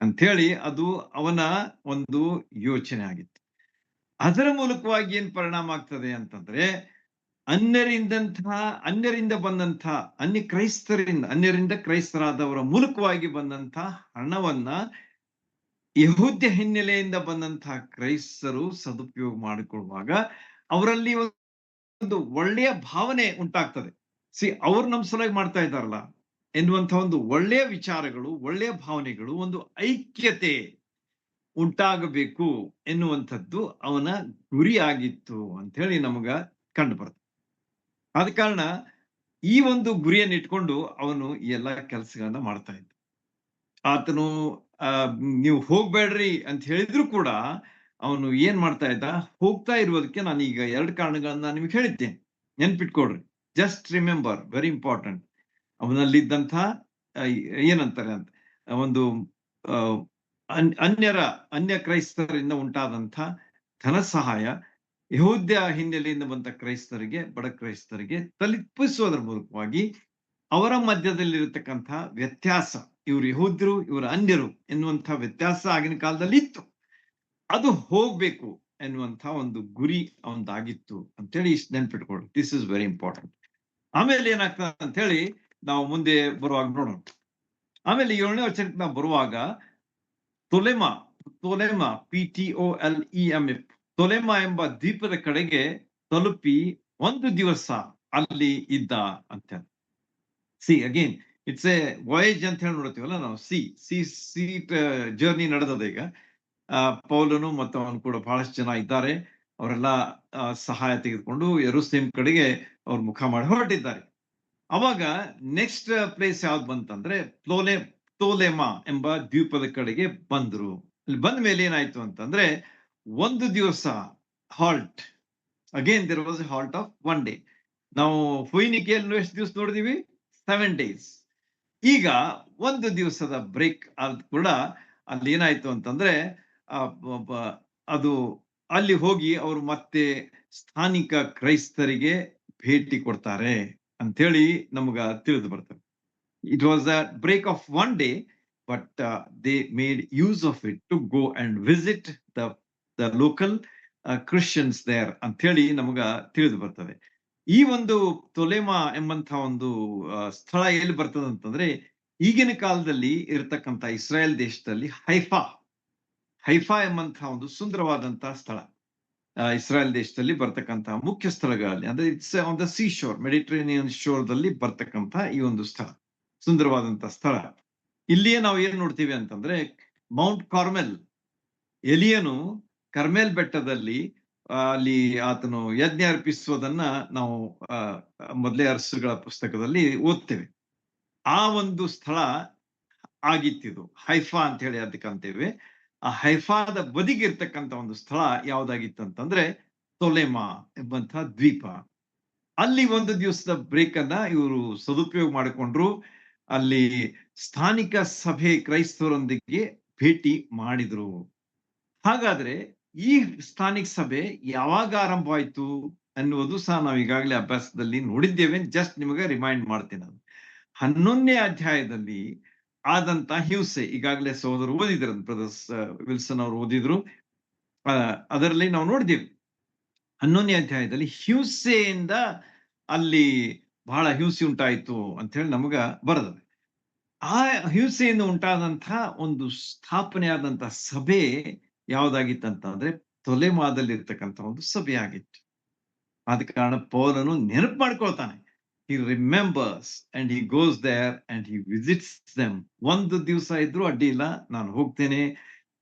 ಅಂತ ಹೇಳಿ ಅದು ಅವನ ಒಂದು ಯೋಚನೆ ಆಗಿತ್ತು. ಅದರ ಮೂಲಕವಾಗಿ ಏನ್ ಪರಿಣಾಮ ಆಗ್ತದೆ ಅಂತಂದ್ರೆ, ಅನ್ಯರಿಂದ ಬಂದಂತಹ ಅನ್ಯರಿಂದ ಕ್ರೈಸ್ತರಾದವರ ಮೂಲಕವಾಗಿ ಬಂದಂತಹ ಹಣವನ್ನ ಯಹೂದ್ಯ ಹಿನ್ನೆಲೆಯಿಂದ ಬಂದಂತಹ ಕ್ರೈಸ್ತರು ಸದುಪಯೋಗ ಮಾಡಿಕೊಳ್ಳುವಾಗ ಅವರಲ್ಲಿ ಒಂದು ಒಳ್ಳೆಯ ಭಾವನೆ ಉಂಟಾಗ್ತದೆ. ಅವ್ರು ನಮ್ ಸಲುವಾಗಿ ಮಾಡ್ತಾ ಇದ್ದಾರಲ್ಲ ಎನ್ನುವಂತಹ ಒಂದು ಒಳ್ಳೆಯ ವಿಚಾರಗಳು, ಒಳ್ಳೆಯ ಭಾವನೆಗಳು, ಒಂದು ಐಕ್ಯತೆ ಉಂಟಾಗಬೇಕು ಎನ್ನುವಂಥದ್ದು ಅವನ ಗುರಿ ಆಗಿತ್ತು ಅಂತ ಹೇಳಿ ನಮಗ ಕಂಡು ಬರ್ತದೆ. ಆದ ಕಾರಣ ಈ ಒಂದು ಗುರಿಯನ್ನು ಇಟ್ಕೊಂಡು ಅವನು ಎಲ್ಲ ಕೆಲಸಗಳನ್ನ ಮಾಡ್ತಾ ಇದ್ದ. ಆತನು ನೀವು ಹೋಗ್ಬೇಡ್ರಿ ಅಂತ ಹೇಳಿದ್ರು ಕೂಡ ಅವನು ಏನ್ ಮಾಡ್ತಾ ಇದ್ದ, ಹೋಗ್ತಾ ಇರುವುದಕ್ಕೆ ನಾನು ಈಗ 2 ಕಾರಣಗಳನ್ನ ನಿಮ್ಗೆ ಹೇಳಿದ್ದೇನೆ, ನೆನ್ಪಿಟ್ಕೊಡ್ರಿ. Just remember, very important. ಅವನಲ್ಲಿದ್ದಂಥ ಏನಂತಾರೆ ಅಂತ ಒಂದು ಅನ್ಯ ಕ್ರೈಸ್ತರಿಂದ ಉಂಟಾದಂಥ ಧನ ಸಹಾಯ ಯಹೂದ್ಯ ಹಿನ್ನೆಲೆಯಿಂದ ಬಂದ ಕ್ರೈಸ್ತರಿಗೆ, ಬಡ ಕ್ರೈಸ್ತರಿಗೆ ತಲುಪಿಸುವುದರ ಮೂಲಕವಾಗಿ ಅವರ ಮಧ್ಯದಲ್ಲಿರತಕ್ಕಂಥ ವ್ಯತ್ಯಾಸ, ಇವರು ಯಹೂದ್ಯರು ಇವರು ಅನ್ಯರು ಎನ್ನುವಂಥ ವ್ಯತ್ಯಾಸ ಆಗಿನ ಕಾಲದಲ್ಲಿ ಇತ್ತು, ಅದು ಹೋಗ್ಬೇಕು ಎನ್ನುವಂಥ ಒಂದು ಗುರಿ ಅವನದಾಗಿತ್ತು ಅಂತೇಳಿ ಇಷ್ಟು ನೆನ್ಪಿಟ್ಕೊಳ್ಳಿ. This is very important. ಆಮೇಲೆ ಏನಾಗ್ತದೆ ಅಂತ ಹೇಳಿ ನಾವು ಮುಂದೆ ಬರುವಾಗ ನೋಡೋಣ. ಆಮೇಲೆ 7ನೇ ವಚನಕ್ಕೆ ನಾವು ಬರುವಾಗ ತೊಲೆಮಾ PTOLEMA ತೊಲೆಮಾ ಎಂಬ ದ್ವೀಪದ ಕಡೆಗೆ ತಲುಪಿ 1 ದಿವಸ ಅಲ್ಲಿ ಇದ್ದ ಅಂತ. ಅಗೇನ್ ಇಟ್ಸ್ ಎ ವಾಯೇಜ್ ಅಂತ ಹೇಳಿ ನೋಡ್ತೀವಲ್ಲ ನಾವು. ಸಿ ಜರ್ನಿ ನಡೆದದ ಈಗ. ಪೌಲನು ಮತ್ತು ಅವನು ಕೂಡ ಬಹಳಷ್ಟು ಜನ ಇದ್ದಾರೆ. ಅವರೆಲ್ಲ ಸಹಾಯ ತೆಗೆದುಕೊಂಡು ಯೆರೂಸಲೇಮ್ ಕಡೆಗೆ ಅವ್ರ ಮುಖ ಮಾಡಿ ಹೊರಟಿದ್ದಾರೆ. ಅವಾಗ ನೆಕ್ಸ್ಟ್ ಪ್ಲೇಸ್ ಯಾವ್ದು ಬಂತಂದ್ರೆ ತೊಲೆಮಾ ಎಂಬ ದ್ವೀಪದ ಕಡೆಗೆ ಬಂದ್ರು. ಅಲ್ಲಿ ಬಂದ ಮೇಲೆ ಏನಾಯ್ತು ಅಂತಂದ್ರೆ 1 ದಿವಸ halt. Again there was a halt of 1 day. ನಾವು ಫೊಯ್ನಿಕೆಯಲ್ಲಿ ಎಷ್ಟು ದಿವಸ ನೋಡಿದೀವಿ? 7 days. ಈಗ 1 ದಿವಸದ ಬ್ರೇಕ್ ಆದ್ ಕೂಡ ಅಲ್ಲಿ ಏನಾಯ್ತು ಅಂತಂದ್ರೆ ಅದು ಅಲ್ಲಿ ಹೋಗಿ ಅವರು ಮತ್ತೆ ಸ್ಥಾನಿಕ ಕ್ರೈಸ್ತರಿಗೆ ಭೇಟಿ ಕೊಡ್ತಾರೆ ಅಂತೇಳಿ ನಮಗ ತಿಳಿದು ಬರ್ತದೆ. It was a break of 1 day, but they made use of it to go and visit the local Christians there ಅಂತೇಳಿ ನಮಗ ತಿಳಿದು ಬರ್ತದೆ. ಈ ಒಂದು ತೊಲೆಮಾ ಎಂಬಂತ ಒಂದು ಸ್ಥಳ ಎಲ್ಲಿ ಬರ್ತದೆ ಅಂತಂದ್ರೆ, ಈಗಿನ ಕಾಲದಲ್ಲಿ ಇರತಕ್ಕಂತ ಇಸ್ರಾಯೇಲ್ ದೇಶದಲ್ಲಿ ಹೈಫಾ ಎಂಬಂತಹ ಒಂದು ಸುಂದರವಾದಂತಹ ಸ್ಥಳ, ಇಸ್ರಾಯೇಲ್ ದೇಶದಲ್ಲಿ ಬರ್ತಕ್ಕಂತಹ ಮುಖ್ಯ ಸ್ಥಳಗಳಲ್ಲಿ, ಅಂದ್ರೆ it's on the sea shore, Mediterranean ಶೋರ್ದಲ್ಲಿ ಬರ್ತಕ್ಕಂತ ಈ ಒಂದು ಸ್ಥಳ, ಸುಂದರವಾದಂತಹ ಸ್ಥಳ. ಇಲ್ಲಿಯೇ ನಾವು ಏನ್ ನೋಡ್ತೀವಿ ಅಂತಂದ್ರೆ, ಮೌಂಟ್ ಕಾರ್ಮೆಲ್, ಎಲಿಯನು ಕರ್ಮೆಲ್ ಬೆಟ್ಟದಲ್ಲಿ ಅಲ್ಲಿ ಆತನು ಯಜ್ಞ ಅರ್ಪಿಸುವುದನ್ನ ನಾವು ಮೊದಲೇ ಅರಸುಗಳ ಪುಸ್ತಕದಲ್ಲಿ ಓದ್ತೇವೆ. ಆ ಒಂದು ಸ್ಥಳ ಆಗಿತ್ತಿದು ಹೈಫಾ ಅಂತ ಹೇಳಿ ಅದಕ್ಕೆ ಅಂತೇವೆ. ಆ ಹೈಫಾದ ಬದಿಗಿರ್ತಕ್ಕಂಥ ಒಂದು ಸ್ಥಳ ಯಾವ್ದಾಗಿತ್ತು ಅಂತಂದ್ರೆ ತೊಲೆಮಾ ಎಂಬಂತಹ ದ್ವೀಪ. ಅಲ್ಲಿ 1 ದಿವಸದ ಬ್ರೇಕ್ ಅನ್ನ ಇವರು ಸದುಪಯೋಗ ಮಾಡಿಕೊಂಡ್ರು. ಅಲ್ಲಿ ಸ್ಥಾನಿಕ ಸಭೆ ಕ್ರೈಸ್ತರೊಂದಿಗೆ ಭೇಟಿ ಮಾಡಿದ್ರು. ಹಾಗಾದ್ರೆ ಈ ಸ್ಥಾನಿಕ ಸಭೆ ಯಾವಾಗ ಆರಂಭವಾಯ್ತು ಅನ್ನುವುದು ಸಹ ನಾವು ಈಗಾಗಲೇ ಅಭ್ಯಾಸದಲ್ಲಿ ನೋಡಿದ್ದೇವೆ. ಜಸ್ಟ್ ನಿಮಗೆ ರಿಮೈಂಡ್ ಮಾಡ್ತೀನಿ. ನಾನು 11ನೇ ಅಧ್ಯಾಯದಲ್ಲಿ ಆದಂತ ಹಿಂಸೆ ಈಗಾಗಲೇ ಸಹೋದರರು ಓದಿದ್ರು, ಬ್ರದರ್ಸ್ ವಿಲ್ಸನ್ ಅವರು ಓದಿದ್ರು. ಅದರಲ್ಲಿ ನಾವು ನೋಡಿದ್ದೇವೆ 11ನೇ ಅಧ್ಯಾಯದಲ್ಲಿ ಹಿಂಸೆಯಿಂದ ಅಲ್ಲಿ ಬಹಳ ಹಿಂಸೆ ಉಂಟಾಯಿತು ಅಂತ ಹೇಳಿ ನಮಗ ಬರೆದಿದೆ. ಆ ಹಿಂಸೆಯಿಂದ ಉಂಟಾದಂತಹ ಒಂದು ಸ್ಥಾಪನೆಯಾದಂತಹ ಸಭೆ ಯಾವ್ದಾಗಿತ್ತಂತಂದ್ರೆ ತೊಲೆಮಾದಲ್ಲಿ ಇರ್ತಕ್ಕಂಥ ಒಂದು ಸಭೆ ಆಗಿತ್ತು. ಆದ ಕಾರಣ ಪೌಲನು ನೆನಪು ಮಾಡ್ಕೊಳ್ತಾನೆ. He remembers and he goes there and he visits them. 1 ದಿವಸ ಇದ್ರು ಅಡ್ಡಿ ಇಲ್ಲ, ನಾನು ಹೋಗ್ತೇನೆ,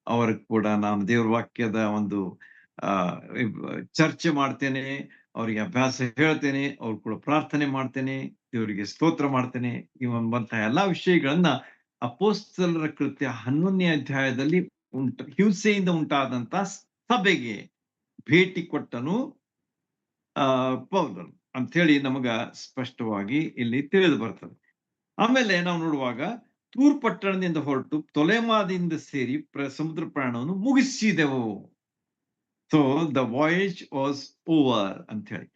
ಅವ್ರಿಗೆ ಕೂಡ ನಾನು ದೇವ್ರ ವಾಕ್ಯದ ಒಂದು ಚರ್ಚೆ ಮಾಡ್ತೇನೆ, ಅವರಿಗೆ ಅಭ್ಯಾಸ ಹೇಳ್ತೇನೆ, ಅವ್ರು ಕೂಡ ಪ್ರಾರ್ಥನೆ ಮಾಡ್ತೇನೆ, ದೇವರಿಗೆ ಸ್ತೋತ್ರ ಮಾಡ್ತೇನೆ. ಇವಂತಹ ಎಲ್ಲಾ ವಿಷಯಗಳನ್ನ ಅಪೊಸ್ತಲರ ಕೃತ್ಯ 11ನೇ ಅಧ್ಯಾಯದಲ್ಲಿ ಹಿಂಸೆಯಿಂದ ಉಂಟಾದಂತ ಸಭೆಗೆ ಭೇಟಿ ಕೊಟ್ಟನು ಪೌಲನು ಅಂತ ಹೇಳಿ ನಮಗ ಸ್ಪಷ್ಟವಾಗಿ ಇಲ್ಲಿ ತಿಳಿದು ಬರ್ತದೆ. ಆಮೇಲೆ ನಾವು ನೋಡುವಾಗ ತೂರ್ ಪಟ್ಟಣದಿಂದ ಹೊರಟು ತೊಲೆಮಾದಿಂದ ಸೇರಿ ಸಮುದ್ರ ಪ್ರಯಾಣವನ್ನು ಮುಗಿಸಿದೆವು. So the voyage was over ಅಂತ ಹೇಳಿ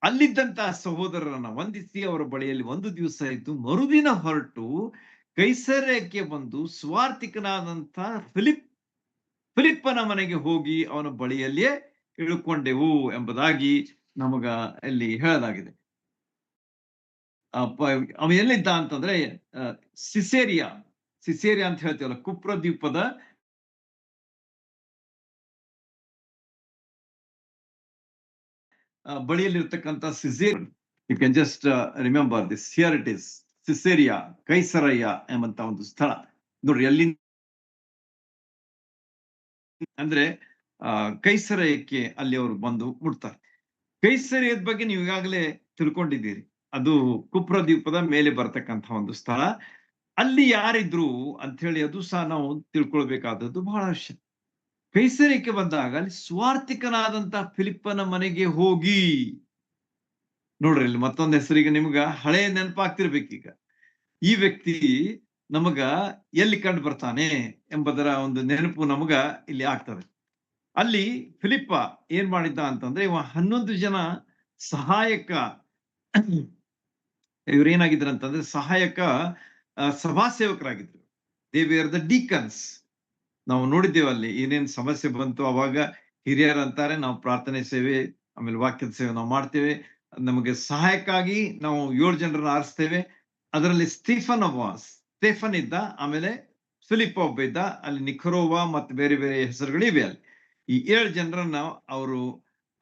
ಅಲ್ಲಿದ್ದಂತಹ ಸಹೋದರರನ್ನ ವಂದಿಸಿ ಅವರ ಬಳಿಯಲ್ಲಿ 1 ದಿವಸ ಇದ್ದು ಮರುದಿನ ಹೊರಟು ಕೈಸರಕ್ಕೆ ಬಂದು ಸ್ವಾರ್ಥಿಕನಾದಂತ ಫಿಲಿಪ್ಪನ ಮನೆಗೆ ಹೋಗಿ ಅವನ ಬಳಿಯಲ್ಲಿಯೇ ಇಳುಕೊಂಡೆವು ಎಂಬುದಾಗಿ ನಮಗ ಇಲ್ಲಿ ಹೇಳಲಾಗಿದೆ. ಅವ ಎಲ್ಲಿದ್ದ ಅಂತಂದ್ರೆ ಸಿಸೇರಿಯಾ ಅಂತ ಹೇಳ್ತೀವಲ್ಲ, ಕುಪ್ರ ದ್ವೀಪದ ಬಳಿಯಲ್ಲಿರ್ತಕ್ಕಂಥ you can just remember this, here it is Caesarea ಕೈಸರಯ್ಯ ಎಂಬಂತ ಒಂದು ಸ್ಥಳ ನೋಡ್ರಿ. ಅಲ್ಲಿ ಅಂದ್ರೆ ಕೈಸರಯಕ್ಕೆ ಅಲ್ಲಿ ಅವರು ಬಂದು ಮುಟ್ತಾರೆ. ಕೈಸರಯದ ಬಗ್ಗೆ ನೀವು ಈಗಾಗಲೇ ತಿಳ್ಕೊಂಡಿದ್ದೀರಿ, ಅದು ಕುಪ್ರ ದ್ವೀಪದ ಮೇಲೆ ಬರ್ತಕ್ಕಂಥ ಒಂದು ಸ್ಥಳ. ಅಲ್ಲಿ ಯಾರಿದ್ರು ಅಂತ ಹೇಳಿ ಅದು ಸಹ ನಾವು ತಿಳ್ಕೊಳ್ಬೇಕಾದದ್ದು ಬಹಳ ಅವಶ್ಯ. ಕೈಸರಕ್ಕೆ ಬಂದಾಗ ಅಲ್ಲಿ ಸ್ವಾರ್ಥಿಕನಾದಂತ ಫಿಲಿಪ್ಪನ ಮನೆಗೆ ಹೋಗಿ ನೋಡ್ರಿ, ಇಲ್ಲಿ ಮತ್ತೊಂದು ಹೆಸರಿಗೆ ನಿಮ್ಗ ಹಳೆ ನೆನಪಾಗ್ತಿರ್ಬೇಕೀಗ. ಈ ವ್ಯಕ್ತಿ ನಮಗ ಎಲ್ಲಿ ಕಂಡು ಬರ್ತಾನೆ ಎಂಬುದರ ಒಂದು ನೆನಪು ನಮಗ ಇಲ್ಲಿ ಆಗ್ತದೆ. ಅಲ್ಲಿ ಫಿಲಿಪ್ಪ ಏನ್ ಮಾಡಿದ್ದ ಅಂತಂದ್ರೆ, ಇವ 11 ಜನ ಸಹಾಯಕ ಇವ್ರೇನಾಗಿದ್ರು ಅಂತಂದ್ರೆ ಸಹಾಯಕ ಸಭಾ ಸೇವಕರಾಗಿದ್ರು. They were the deacons. ನಾವು ನೋಡಿದ್ದೇವೆ ಅಲ್ಲಿ ಏನೇನ್ ಸಮಸ್ಯೆ ಬಂತು ಅವಾಗ ಹಿರಿಯರು ಅಂತಾರೆ, ನಾವು ಪ್ರಾರ್ಥನೆ ಸೇವೆ ಆಮೇಲೆ ವಾಕ್ಯದ ಸೇವೆ ನಾವು ಮಾಡ್ತೇವೆ, ನಮಗೆ ಸಹಾಯಕ್ಕಾಗಿ ನಾವು 7 ಜನರನ್ನ ಆರಿಸ್ತೇವೆ. ಅದರಲ್ಲಿ ಸ್ಟೇಫನ್ ಇದ್ದ, ಆಮೇಲೆ ಫಿಲಿಪ್ಪ ಒಬ್ಬ ಇದ್ದ, ಅಲ್ಲಿ ನಿಖರೋವ ಮತ್ತು ಬೇರೆ ಬೇರೆ ಹೆಸರುಗಳಿವೆ. ಅಲ್ಲಿ ಈ 7 ಜನರನ್ನ ಅವರು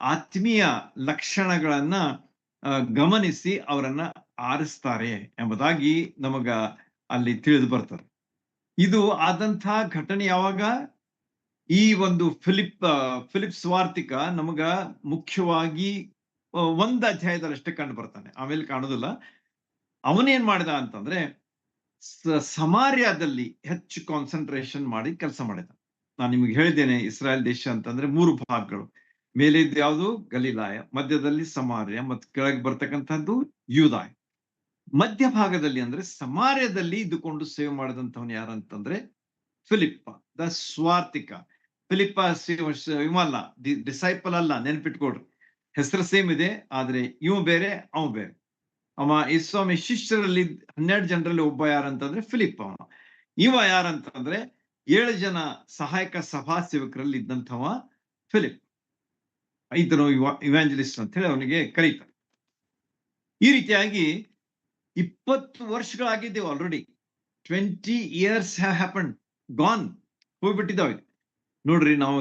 ಆತ್ಮೀಯ ಲಕ್ಷಣಗಳನ್ನ ಗಮನಿಸಿ ಅವರನ್ನ ಆರಿಸ್ತಾರೆ ಎಂಬುದಾಗಿ ನಮಗ ಅಲ್ಲಿ ತಿಳಿದು ಬರ್ತದೆ. ಇದು ಆದಂತ ಘಟನೆ ಯಾವಾಗ? ಈ ಒಂದು ಫಿಲಿಪ್ ಸ್ವಾರ್ಥಿಕ ನಮಗ ಮುಖ್ಯವಾಗಿ 1 ಅಧ್ಯಾಯದಲ್ಲಿ ಅಷ್ಟೇ ಕಂಡು ಬರ್ತಾನೆ, ಆಮೇಲೆ ಕಾಣುದಿಲ್ಲ. ಅವನೇನ್ ಮಾಡಿದ ಅಂತಂದ್ರೆ ಸಮಾರ್ಯದಲ್ಲಿ ಹೆಚ್ಚು ಕಾನ್ಸಂಟ್ರೇಷನ್ ಮಾಡಿ ಕೆಲಸ ಮಾಡಿದ. ನಾನು ನಿಮ್ಗೆ ಹೇಳಿದ್ದೇನೆ, ಇಸ್ರಾಯೇಲ್ ದೇಶ ಅಂತಂದ್ರೆ 3 ಭಾಗಗಳು. ಮೇಲಿದ್ದು ಯಾವುದು? ಗಲಿಲಾಯ, ಮಧ್ಯದಲ್ಲಿ ಸಮಾರ್ಯ, ಮತ್ತು ಕೆಳಗೆ ಬರ್ತಕ್ಕಂಥದ್ದು ಯೂದಾಯ. ಮಧ್ಯ ಭಾಗದಲ್ಲಿ ಅಂದ್ರೆ ಸಮಾರ್ಯದಲ್ಲಿ ಇದ್ದುಕೊಂಡು ಸೇವೆ ಮಾಡಿದಂಥವನು ಯಾರಂತಂದ್ರೆ ಫಿಲಿಪ್ಪ ದ ಸ್ವಾರ್ಥಿಕ. ಫಿಲಿಪ್ಪ ಇವಲ್ಲ, ಡಿಸೈಪಲ್ ಅಲ್ಲ, ನೆನ್ಪಿಟ್ಕೊಡ್ರಿ. ಹೆಸರು ಸೇಮ್ ಇದೆ, ಆದ್ರೆ ಇವ ಬೇರೆ ಅವ ಬೇರೆ. ಅವ ಇಸ್ವಾಮಿ ಶಿಷ್ಯರಲ್ಲಿ 12 ಜನರಲ್ಲಿ ಒಬ್ಬ ಯಾರಂತಂದ್ರೆ ಫಿಲಿಪ್ಪ. ಇವ ಯಾರಂತಂದ್ರೆ 7 ಜನ ಸಹಾಯಕ ಸಭಾ ಸೇವಕರಲ್ಲಿ ಇದ್ದಂಥವ ಫಿಲಿಪ್. ಇದನ್ನು ಇವಾಂಜಲಿಸ್ಟ್ ಅಂತ ಹೇಳಿ ಅವನಿಗೆ ಕರೀತಾರೆ. ಈ ರೀತಿಯಾಗಿ 20 ವರ್ಷಗಳಾಗಿದ್ದೇವೆ already. 20 years have happened, gone, ಹೋಗ್ಬಿಟ್ಟಿದ್ದಾವೆ. ನೋಡ್ರಿ, ನಾವು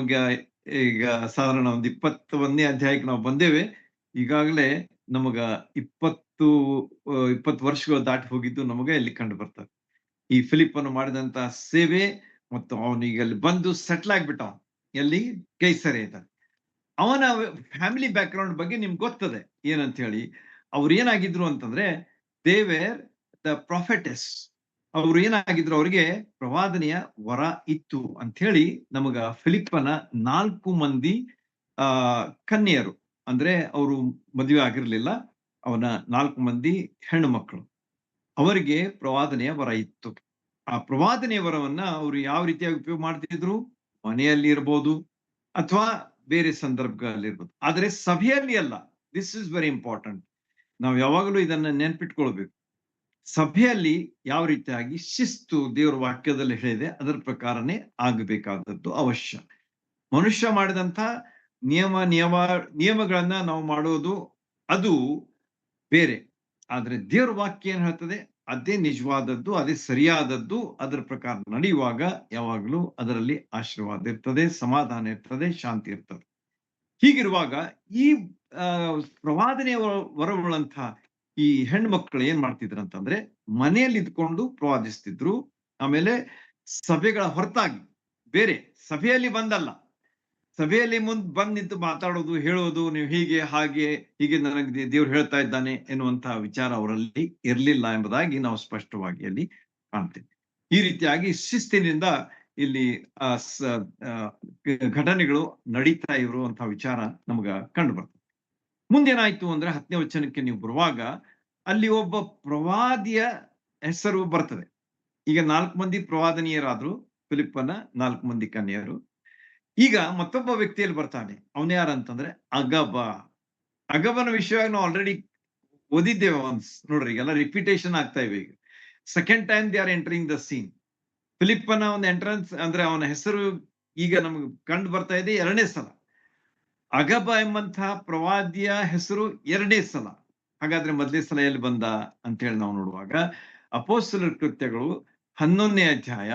ಈಗ ಸಾಧಾರಣ ಒಂದು 21ನೇ ಅಧ್ಯಾಯಕ್ಕೆ ನಾವು ಬಂದೇವೆ. ಈಗಾಗಲೇ ನಮಗ 20 ವರ್ಷಗಳು ದಾಟಿ ಹೋಗಿದ್ದು ನಮಗೆ ಇಲ್ಲಿ ಕಂಡು ಬರ್ತದೆ. ಈ ಫಿಲಿಪ್ಪನ್ನು ಮಾಡಿದಂತ ಸೇವೆ ಮತ್ತು ಅವನಿಗೆ ಅಲ್ಲಿ ಬಂದು ಸೆಟ್ಲ್ ಆಗ್ಬಿಟ್ಟ. ಎಲ್ಲಿ? ಕೈಸರೈಯ. ಅವನ ಫ್ಯಾಮಿಲಿ ಬ್ಯಾಕ್ ಗ್ರೌಂಡ್ ಬಗ್ಗೆ ನಿಮ್ಗೆ ಗೊತ್ತದೆ ಏನಂತ ಹೇಳಿ. ಅವ್ರು ಏನಾಗಿದ್ರು ಅಂತಂದ್ರೆ ದೇ ವೇರ್ ದ ಪ್ರಾಫೆಟೆಸ್. ಅವ್ರು ಏನಾಗಿದ್ರು, ಅವ್ರಿಗೆ ಪ್ರವಾದನೆಯ ವರ ಇತ್ತು ಅಂತ ಹೇಳಿ ನಮಗ ಫಿಲಿಪ್ಪನ 4 ಮಂದಿ ಕನ್ಯೆಯರು, ಅಂದ್ರೆ ಅವರು ಮದುವೆ ಆಗಿರ್ಲಿಲ್ಲ, ಅವನ 4 ಮಂದಿ ಹೆಣ್ಣು ಮಕ್ಕಳು, ಅವರಿಗೆ ಪ್ರವಾದನೆಯ ವರ ಇತ್ತು. ಆ ಪ್ರವಾದನೆಯ ವರವನ್ನ ಅವರು ಯಾವ ರೀತಿಯಾಗಿ ಉಪಯೋಗ ಮಾಡ್ತಿದ್ರು? ಮನೆಯಲ್ಲಿ ಇರ್ಬೋದು ಅಥವಾ ಬೇರೆ ಸಂದರ್ಭಗಳಲ್ಲಿರ್ಬೋದು, ಆದ್ರೆ ಸಭೆಯಲ್ಲಿ ಅಲ್ಲ. This is very important. ನಾವು ಯಾವಾಗಲೂ ಇದನ್ನ ನೆನ್ಪಿಟ್ಕೊಳ್ಬೇಕು. ಸಭೆಯಲ್ಲಿ ಯಾವ ರೀತಿಯಾಗಿ ಶಿಸ್ತು ದೇವರ ವಾಕ್ಯದಲ್ಲಿ ಹೇಳಿದೆ ಅದರ ಪ್ರಕಾರನೇ ಆಗಬೇಕಾದದ್ದು ಅವಶ್ಯ. ಮನುಷ್ಯ ಮಾಡಿದಂತ ನಿಯಮಗಳನ್ನ ನಾವು ಮಾಡೋದು ಅದು ಬೇರೆ, ಆದ್ರೆ ದೇವರ ವಾಕ್ಯ ಏನ್ ಹೇಳ್ತದೆ ಅದೇ ನಿಜವಾದದ್ದು, ಅದೇ ಸರಿಯಾದದ್ದು. ಅದರ ಪ್ರಕಾರ ನಡೆಯುವಾಗ ಯಾವಾಗಲೂ ಅದರಲ್ಲಿ ಆಶೀರ್ವಾದ ಇರ್ತದೆ, ಸಮಾಧಾನ ಇರ್ತದೆ, ಶಾಂತಿ ಇರ್ತದೆ. ಹೀಗಿರುವಾಗ ಈ ಪ್ರವಾದನೆಯ ವರವುಳ್ಳಂತ ಈ ಹೆಣ್ಮಕ್ಳು ಏನ್ ಮಾಡ್ತಿದ್ರು ಅಂತಂದ್ರೆ ಮನೆಯಲ್ಲಿ ಇದ್ಕೊಂಡು ಪ್ರವಾದಿಸ್ತಿದ್ರು. ಆಮೇಲೆ ಸಭೆಗಳ ಹೊರತಾಗಿ ಬೇರೆ ಸಭೆಯಲ್ಲಿ ಬಂದಲ್ಲ, ಸಭೆಯಲ್ಲಿ ಬಂದ್ ನಿಂತು ಮಾತಾಡೋದು, ಹೇಳೋದು, ನೀವು ಹೀಗೆ ಹಾಗೆ ಹೀಗೆ ನನಗೆ ದೇವ್ರು ಹೇಳ್ತಾ ಇದ್ದಾನೆ ಎನ್ನುವಂತಹ ವಿಚಾರ ಅವರಲ್ಲಿ ಇರಲಿಲ್ಲ ಎಂಬುದಾಗಿ ನಾವು ಸ್ಪಷ್ಟವಾಗಿ ಅಲ್ಲಿ ಕಾಣ್ತೇವೆ. ಈ ರೀತಿಯಾಗಿ ಶಿಸ್ತಿನಿಂದ ಇಲ್ಲಿ ಘಟನೆಗಳು ನಡೀತಾ ಇರುವಂತಹ ವಿಚಾರ ನಮಗ ಕಂಡು ಬರ್ತದೆ. ಮುಂದೇನಾಯ್ತು ಅಂದ್ರೆ 10ನೇ ವಚನಕ್ಕೆ ನೀವು ಬರುವಾಗ ಅಲ್ಲಿ ಒಬ್ಬ ಪ್ರವಾದಿಯ ಹೆಸರು ಬರ್ತದೆ. ಈಗ 4 ಮಂದಿ ಪ್ರವಾದನೀಯರಾದ್ರು, ಫಿಲಿಪ್ಪನ 4 ಮಂದಿ ಕನ್ಯೆಯರು. ಈಗ ಮತ್ತೊಬ್ಬ ವ್ಯಕ್ತಿಯಲ್ಲಿ ಬರ್ತಾನೆ. ಅವನು ಯಾರಂತಂದ್ರೆ ಅಗಬ. ಅಗಬನ ವಿಷಯವಾಗಿ ನಾವು ಆಲ್ರೆಡಿ ಓದಿದ್ದೇವೆ ಒನ್ಸ್. ನೋಡ್ರಿ, ಈಗೆಲ್ಲ ರಿಪಿಟೇಷನ್ ಆಗ್ತಾ ಇವೆ. ಈಗ second time they are entering the scene. ಫಿಲಿಪ್ಪನ ಒಂದು ಎಂಟ್ರೆನ್ಸ್ ಅಂದ್ರೆ ಅವನ ಹೆಸರು ಈಗ ನಮ್ಗೆ ಕಂಡು ಬರ್ತಾ ಇದೆ 2ನೇ ಸಲ. ಅಗಬ ಎಂಬಂತಹ ಪ್ರವಾದಿಯ ಹೆಸರು 2ನೇ ಸಲ. ಹಾಗಾದ್ರೆ ಮೊದಲನೇ ಸಲ ಎಲ್ಲಿ ಬಂದ ಅಂತ ಹೇಳಿ ನಾವು ನೋಡುವಾಗ ಅಪೊಸ್ತಲರ ಕೃತ್ಯಗಳು 11ನೇ ಅಧ್ಯಾಯ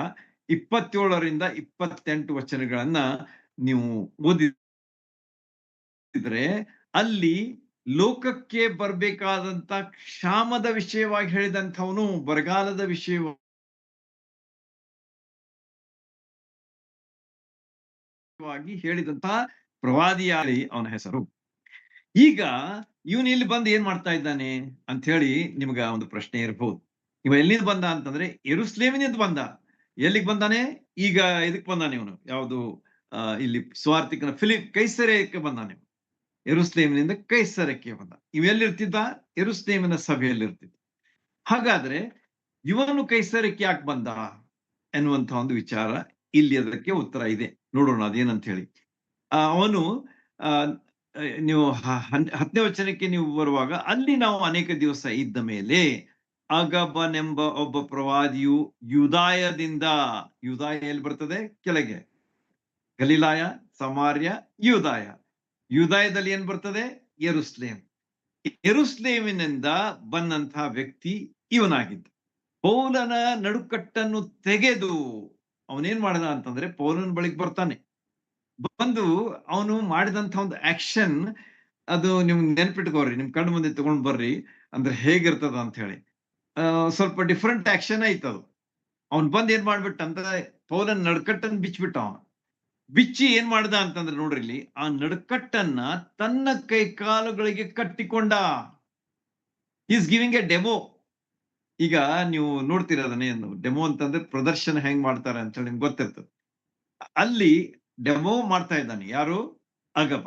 27ರಿಂದ 28 ವಚನಗಳನ್ನ ನೀವು ಓದಿದ್ರೆ ಅಲ್ಲಿ ಲೋಕಕ್ಕೆ ಬರ್ಬೇಕಾದಂತ ಕ್ಷಾಮದ ವಿಷಯವಾಗಿ ಹೇಳಿದಂಥವನು, ಬರಗಾಲದ ವಿಷಯವಾಗಿ ಹೇಳಿದಂತಹ ಪ್ರವಾದಿಯಾಗಿ ಅವನ ಹೆಸರು. ಈಗ ಇವನು ಇಲ್ಲಿ ಬಂದು ಏನ್ ಮಾಡ್ತಾ ಇದ್ದಾನೆ ಅಂತ ಹೇಳಿ ನಿಮ್ಗ ಒಂದು ಪ್ರಶ್ನೆ ಇರಬಹುದು. ಇವ ಎಲ್ಲಿಂದ ಬಂದ ಅಂತಂದ್ರೆ ಯೆರೂಸಲೇಮಿನಿಂದ ಬಂದ. ಎಲ್ಲಿಗೆ ಬಂದಾನೆ? ಈಗ ಇದಕ್ ಬಂದಾನೆ ಇವನು, ಯಾವುದು ಇಲ್ಲಿ ಸ್ವಾರ್ಥಿಕನ ಕೈಸರಕ್ಕೆ ಬಂದಾನೆ. ಯೆರೂಸಲೇಮಿನಿಂದ ಕೈಸರಕ್ಕೆ ಬಂದ. ಇವೆಲ್ಲಿರ್ತಿದ್ದ? ಯೆರೂಸಲೇಮಿನ ಸಭೆಯಲ್ಲಿ ಇರ್ತಿದ್ದ. ಹಾಗಾದ್ರೆ ಇವನು ಕೈಸರಕ್ಕೆ ಯಾಕೆ ಬಂದ ಎನ್ನುವಂತ ಒಂದು ವಿಚಾರ ಇಲ್ಲಿ ಅದಕ್ಕೆ ಉತ್ತರ ಇದೆ. ನೋಡೋಣ ಅದೇನಂತ ಹೇಳಿ. ಅವನು ನೀವು 10ನೇ ವಚನಕ್ಕೆ ನೀವು ಬರುವಾಗ ಅಲ್ಲಿ ನಾವು ಅನೇಕ ದಿವಸ ಇದ್ದ ಮೇಲೆ ಅಗಬನೆಂಬ ಒಬ್ಬ ಪ್ರವಾದಿಯು ಯೂದಾಯದಿಂದ, ಯೂದಾಯ ಎಲ್ಲಿ ಬರ್ತದೆ? ಕೆಳಗೆ ಗಲಿಲಾಯ, ಸಮಾರ್ಯ, ಯೂದಾಯ. ಯೂದಾಯದಲ್ಲಿ ಏನ್ ಬರ್ತದೆ? ಯೆರೂಸಲೇಮ್. ಯೆರೂಸಲೇಮಿನಿಂದ ಬಂದಂತಹ ವ್ಯಕ್ತಿ ಇವನಾಗಿದ್ದ. ಪೌಲನ ನಡುಕಟ್ಟನ್ನು ತೆಗೆದು ಅವನೇನ್ ಮಾಡಿದ ಅಂತಂದ್ರೆ ಪೌಲನ ಬಳಿಗೆ ಬರ್ತಾನೆ. ಬಂದು ಅವನು ಮಾಡಿದಂತ ಒಂದು ಆಕ್ಷನ್, ಅದು ನಿಮ್ಗೆ ನೆನ್ಪಿಟ್ಕೋರಿ, ನಿಮ್ ಕಣ್ಣು ಮುಂದೆ ತಗೊಂಡ್ ಬರ್ರಿ, ಅಂದ್ರೆ ಹೇಗಿರ್ತದ ಅಂತ ಹೇಳಿ. ಸ್ವಲ್ಪ ಡಿಫ್ರೆಂಟ್ ಆಕ್ಷನ್ ಐತದು. ಅವ್ನ್ ಬಂದ್ ಏನ್ ಮಾಡ್ಬಿಟ್ಟ ಅಂದ್ರೆ ಪೌಲನ್ ನಡ್ಕಟ್ಟನ್ನು ಬಿಚ್ಚಿಬಿಟ್ಟ. ಅವನು ಬಿಚ್ಚಿ ಏನ್ ಮಾಡ್ದ ಅಂತಂದ್ರೆ ನೋಡ್ರಿ, ಇಲ್ಲಿ ಆ ನಡ್ಕಟ್ಟನ್ನ ತನ್ನ ಕೈ ಕಾಲುಗಳಿಗೆ ಕಟ್ಟಿಕೊಂಡ. Is giving a demo. ಈಗ ನೀವು ನೋಡ್ತಿರೋದನ್ನೇನು ಡೆಮೋ ಅಂತಂದ್ರೆ ಪ್ರದರ್ಶನ ಹೆಂಗ್ ಮಾಡ್ತಾರೆ ಅಂತ ಹೇಳಿ ನಿಮ್ಗೆ ಗೊತ್ತಿರ್ತದೆ. ಅಲ್ಲಿ ಡೆಮೋ ಮಾಡ್ತಾ ಇದ್ದಾನೆ ಯಾರು? ಅಗಬ.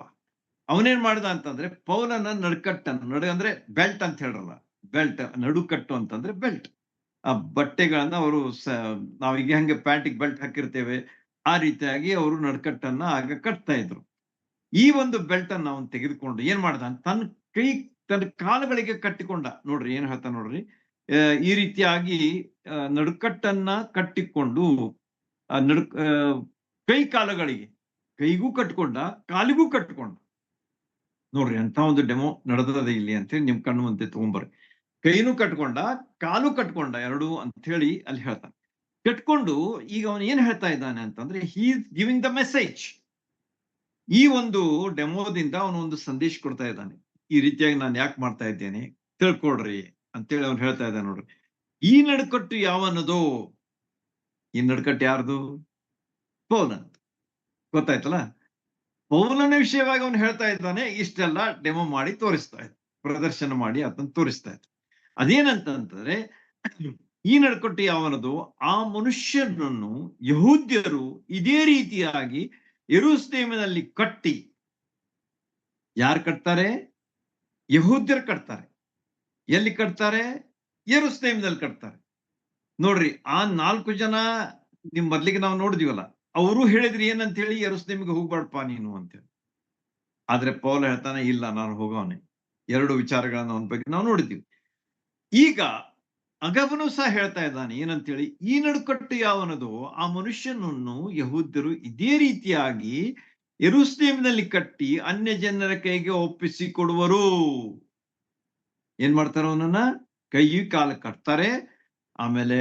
ಅವನೇನ್ ಮಾಡ್ದ ಅಂತಂದ್ರೆ ಪೌಲನ ನಡುಕಟ್ಟನ್ನು, ಅಂದ್ರೆ ಬೆಲ್ಟ್ ಅಂತ ಹೇಳ್ರಲ್ಲ, ಬೆಲ್ಟ್, ನಡುಕಟ್ಟು ಅಂತಂದ್ರೆ ಬೆಲ್ಟ್. ಆ ಬಟ್ಟೆಗಳನ್ನ ಅವರು ನಾವೀಗ ಹಂಗೆ ಪ್ಯಾಂಟಿಗೆ ಬೆಲ್ಟ್ ಹಾಕಿರ್ತೇವೆ, ಆ ರೀತಿಯಾಗಿ ಅವರು ನಡುಕಟ್ಟನ್ನ ಆಗ ಕಟ್ತಾ ಇದ್ರು. ಈ ಒಂದು ಬೆಲ್ಟ್ ಅನ್ನ ಅವನು ತೆಗೆದುಕೊಂಡು ಏನ್ ಮಾಡ್ದ, ತನ್ನ ಕಾಲುಗಳಿಗೆ ಕಟ್ಟಿಕೊಂಡ. ನೋಡ್ರಿ ಏನ್ ಹೇಳ್ತಾ ನೋಡ್ರಿ, ಈ ರೀತಿಯಾಗಿ ನಡುಕಟ್ಟನ್ನ ಕಟ್ಟಿಕೊಂಡು ಕೈ ಕಾಲುಗಳಿಗೆ, ಕೈಗೂ ಕಟ್ಕೊಂಡ, ಕಾಲಿಗೂ ಕಟ್ಕೊಂಡ. ನೋಡ್ರಿ ಅಂತ ಒಂದು ಡೆಮೋ ನಡೆದದೆ ಇಲ್ಲಿ ಅಂತ ಹೇಳಿ ನಿಮ್ ಕಣ್ಣು ಮುಂದೆ ತಗೊಂಬರ್ರಿ. ಕೈನೂ ಕಟ್ಕೊಂಡ, ಕಾಲು ಕಟ್ಕೊಂಡ, ಎರಡು ಅಂತ ಹೇಳಿ ಅಲ್ಲಿ ಹೇಳ್ತಾನೆ. ಕಟ್ಕೊಂಡು ಈಗ ಅವನು ಏನ್ ಹೇಳ್ತಾ ಇದ್ದಾನೆ ಅಂತಂದ್ರೆ he is giving the message. ಈ ಒಂದು ಡೆಮೋದಿಂದ ಅವನು ಒಂದು ಸಂದೇಶ ಕೊಡ್ತಾ ಇದ್ದಾನೆ. ಈ ರೀತಿಯಾಗಿ ನಾನು ಯಾಕೆ ಮಾಡ್ತಾ ಇದ್ದೇನೆ ತಿಳ್ಕೊಡ್ರಿ ಅಂತೇಳಿ ಅವ್ನು ಹೇಳ್ತಾ ಇದ್ದಾನೆ. ನೋಡ್ರಿ, ಈ ನಡುಕಟ್ಟು ಯಾವನ್ನದು? ಈ ನಡುಕಟ್ಟು ಯಾರ್ದು? ಪೌಲನ್. ಗೊತ್ತಾಯ್ತಲ್ಲ? ಪೌಲನ ವಿಷಯವಾಗಿ ಅವನು ಹೇಳ್ತಾ ಇದ್ದಾನೆ. ಇಷ್ಟೆಲ್ಲ ಡೆಮೋ ಮಾಡಿ ತೋರಿಸ್ತಾ ಇದ್ದ, ಪ್ರದರ್ಶನ ಮಾಡಿ ಅದನ್ನು ತೋರಿಸ್ತಾ ಇದ್ದ. ಅದೇನಂತಂದ್ರೆ ಈ ನಡುಕಟ್ಟು ಯಾವನದು? ಆ ಮನುಷ್ಯನನ್ನು ಯಹೂದ್ಯರು ಇದೇ ರೀತಿಯಾಗಿ ಯೆರೂಸಲೇಮಿನಲ್ಲಿ ಕಟ್ಟಿ, ಯಾರು ಕಟ್ತಾರೆ? ಯಹೂದ್ಯರು ಕಟ್ತಾರೆ. ಎಲ್ಲಿ ಕಟ್ತಾರೆ? ಯೆರೂಸಲೇಮಿನಲ್ಲಿ ಕಟ್ತಾರೆ. ನೋಡ್ರಿ, ಆ 4 ಜನ ನಿಮ್ ಮೊದ್ಲಿಗೆ ನಾವು ನೋಡಿದಿವಲ್ಲ, ಅವರು ಹೇಳಿದ್ರಿ ಏನಂತ ಹೇಳಿ, ಯೆರೂಸಲೇಮಿಗೆ ಹೋಗ್ಬಾರ್ದಪ್ಪ ನೀನು ಅಂತೇಳಿ. ಆದ್ರೆ ಪೌಲ ಹೇಳ್ತಾನೆ, ಇಲ್ಲ, ನಾನು ಹೋಗೋನೆ. 2 ವಿಚಾರಗಳನ್ನ ಅವನ ಬಗ್ಗೆ ನಾವು ನೋಡಿದ್ದೀವಿ. ಈಗ ಅಗಬನು ಸಹ ಹೇಳ್ತಾ ಇದ್ದಾನೆ ಏನಂತೇಳಿ, ಈ ನಡುಕಟ್ಟು ಯಾವನದು? ಆ ಮನುಷ್ಯನನ್ನು ಯಹೂದ್ಯರು ಇದೇ ರೀತಿಯಾಗಿ ಯೆರೂಸಲೇಮಿನಲ್ಲಿ ಕಟ್ಟಿ ಅನ್ಯ ಜನರ ಕೈಗೆ ಒಪ್ಪಿಸಿ ಕೊಡುವರು. ಏನ್ ಮಾಡ್ತಾರ? ಅವನನ್ನ ಕೈ ಕಾಲ ಕಟ್ತಾರೆ, ಆಮೇಲೆ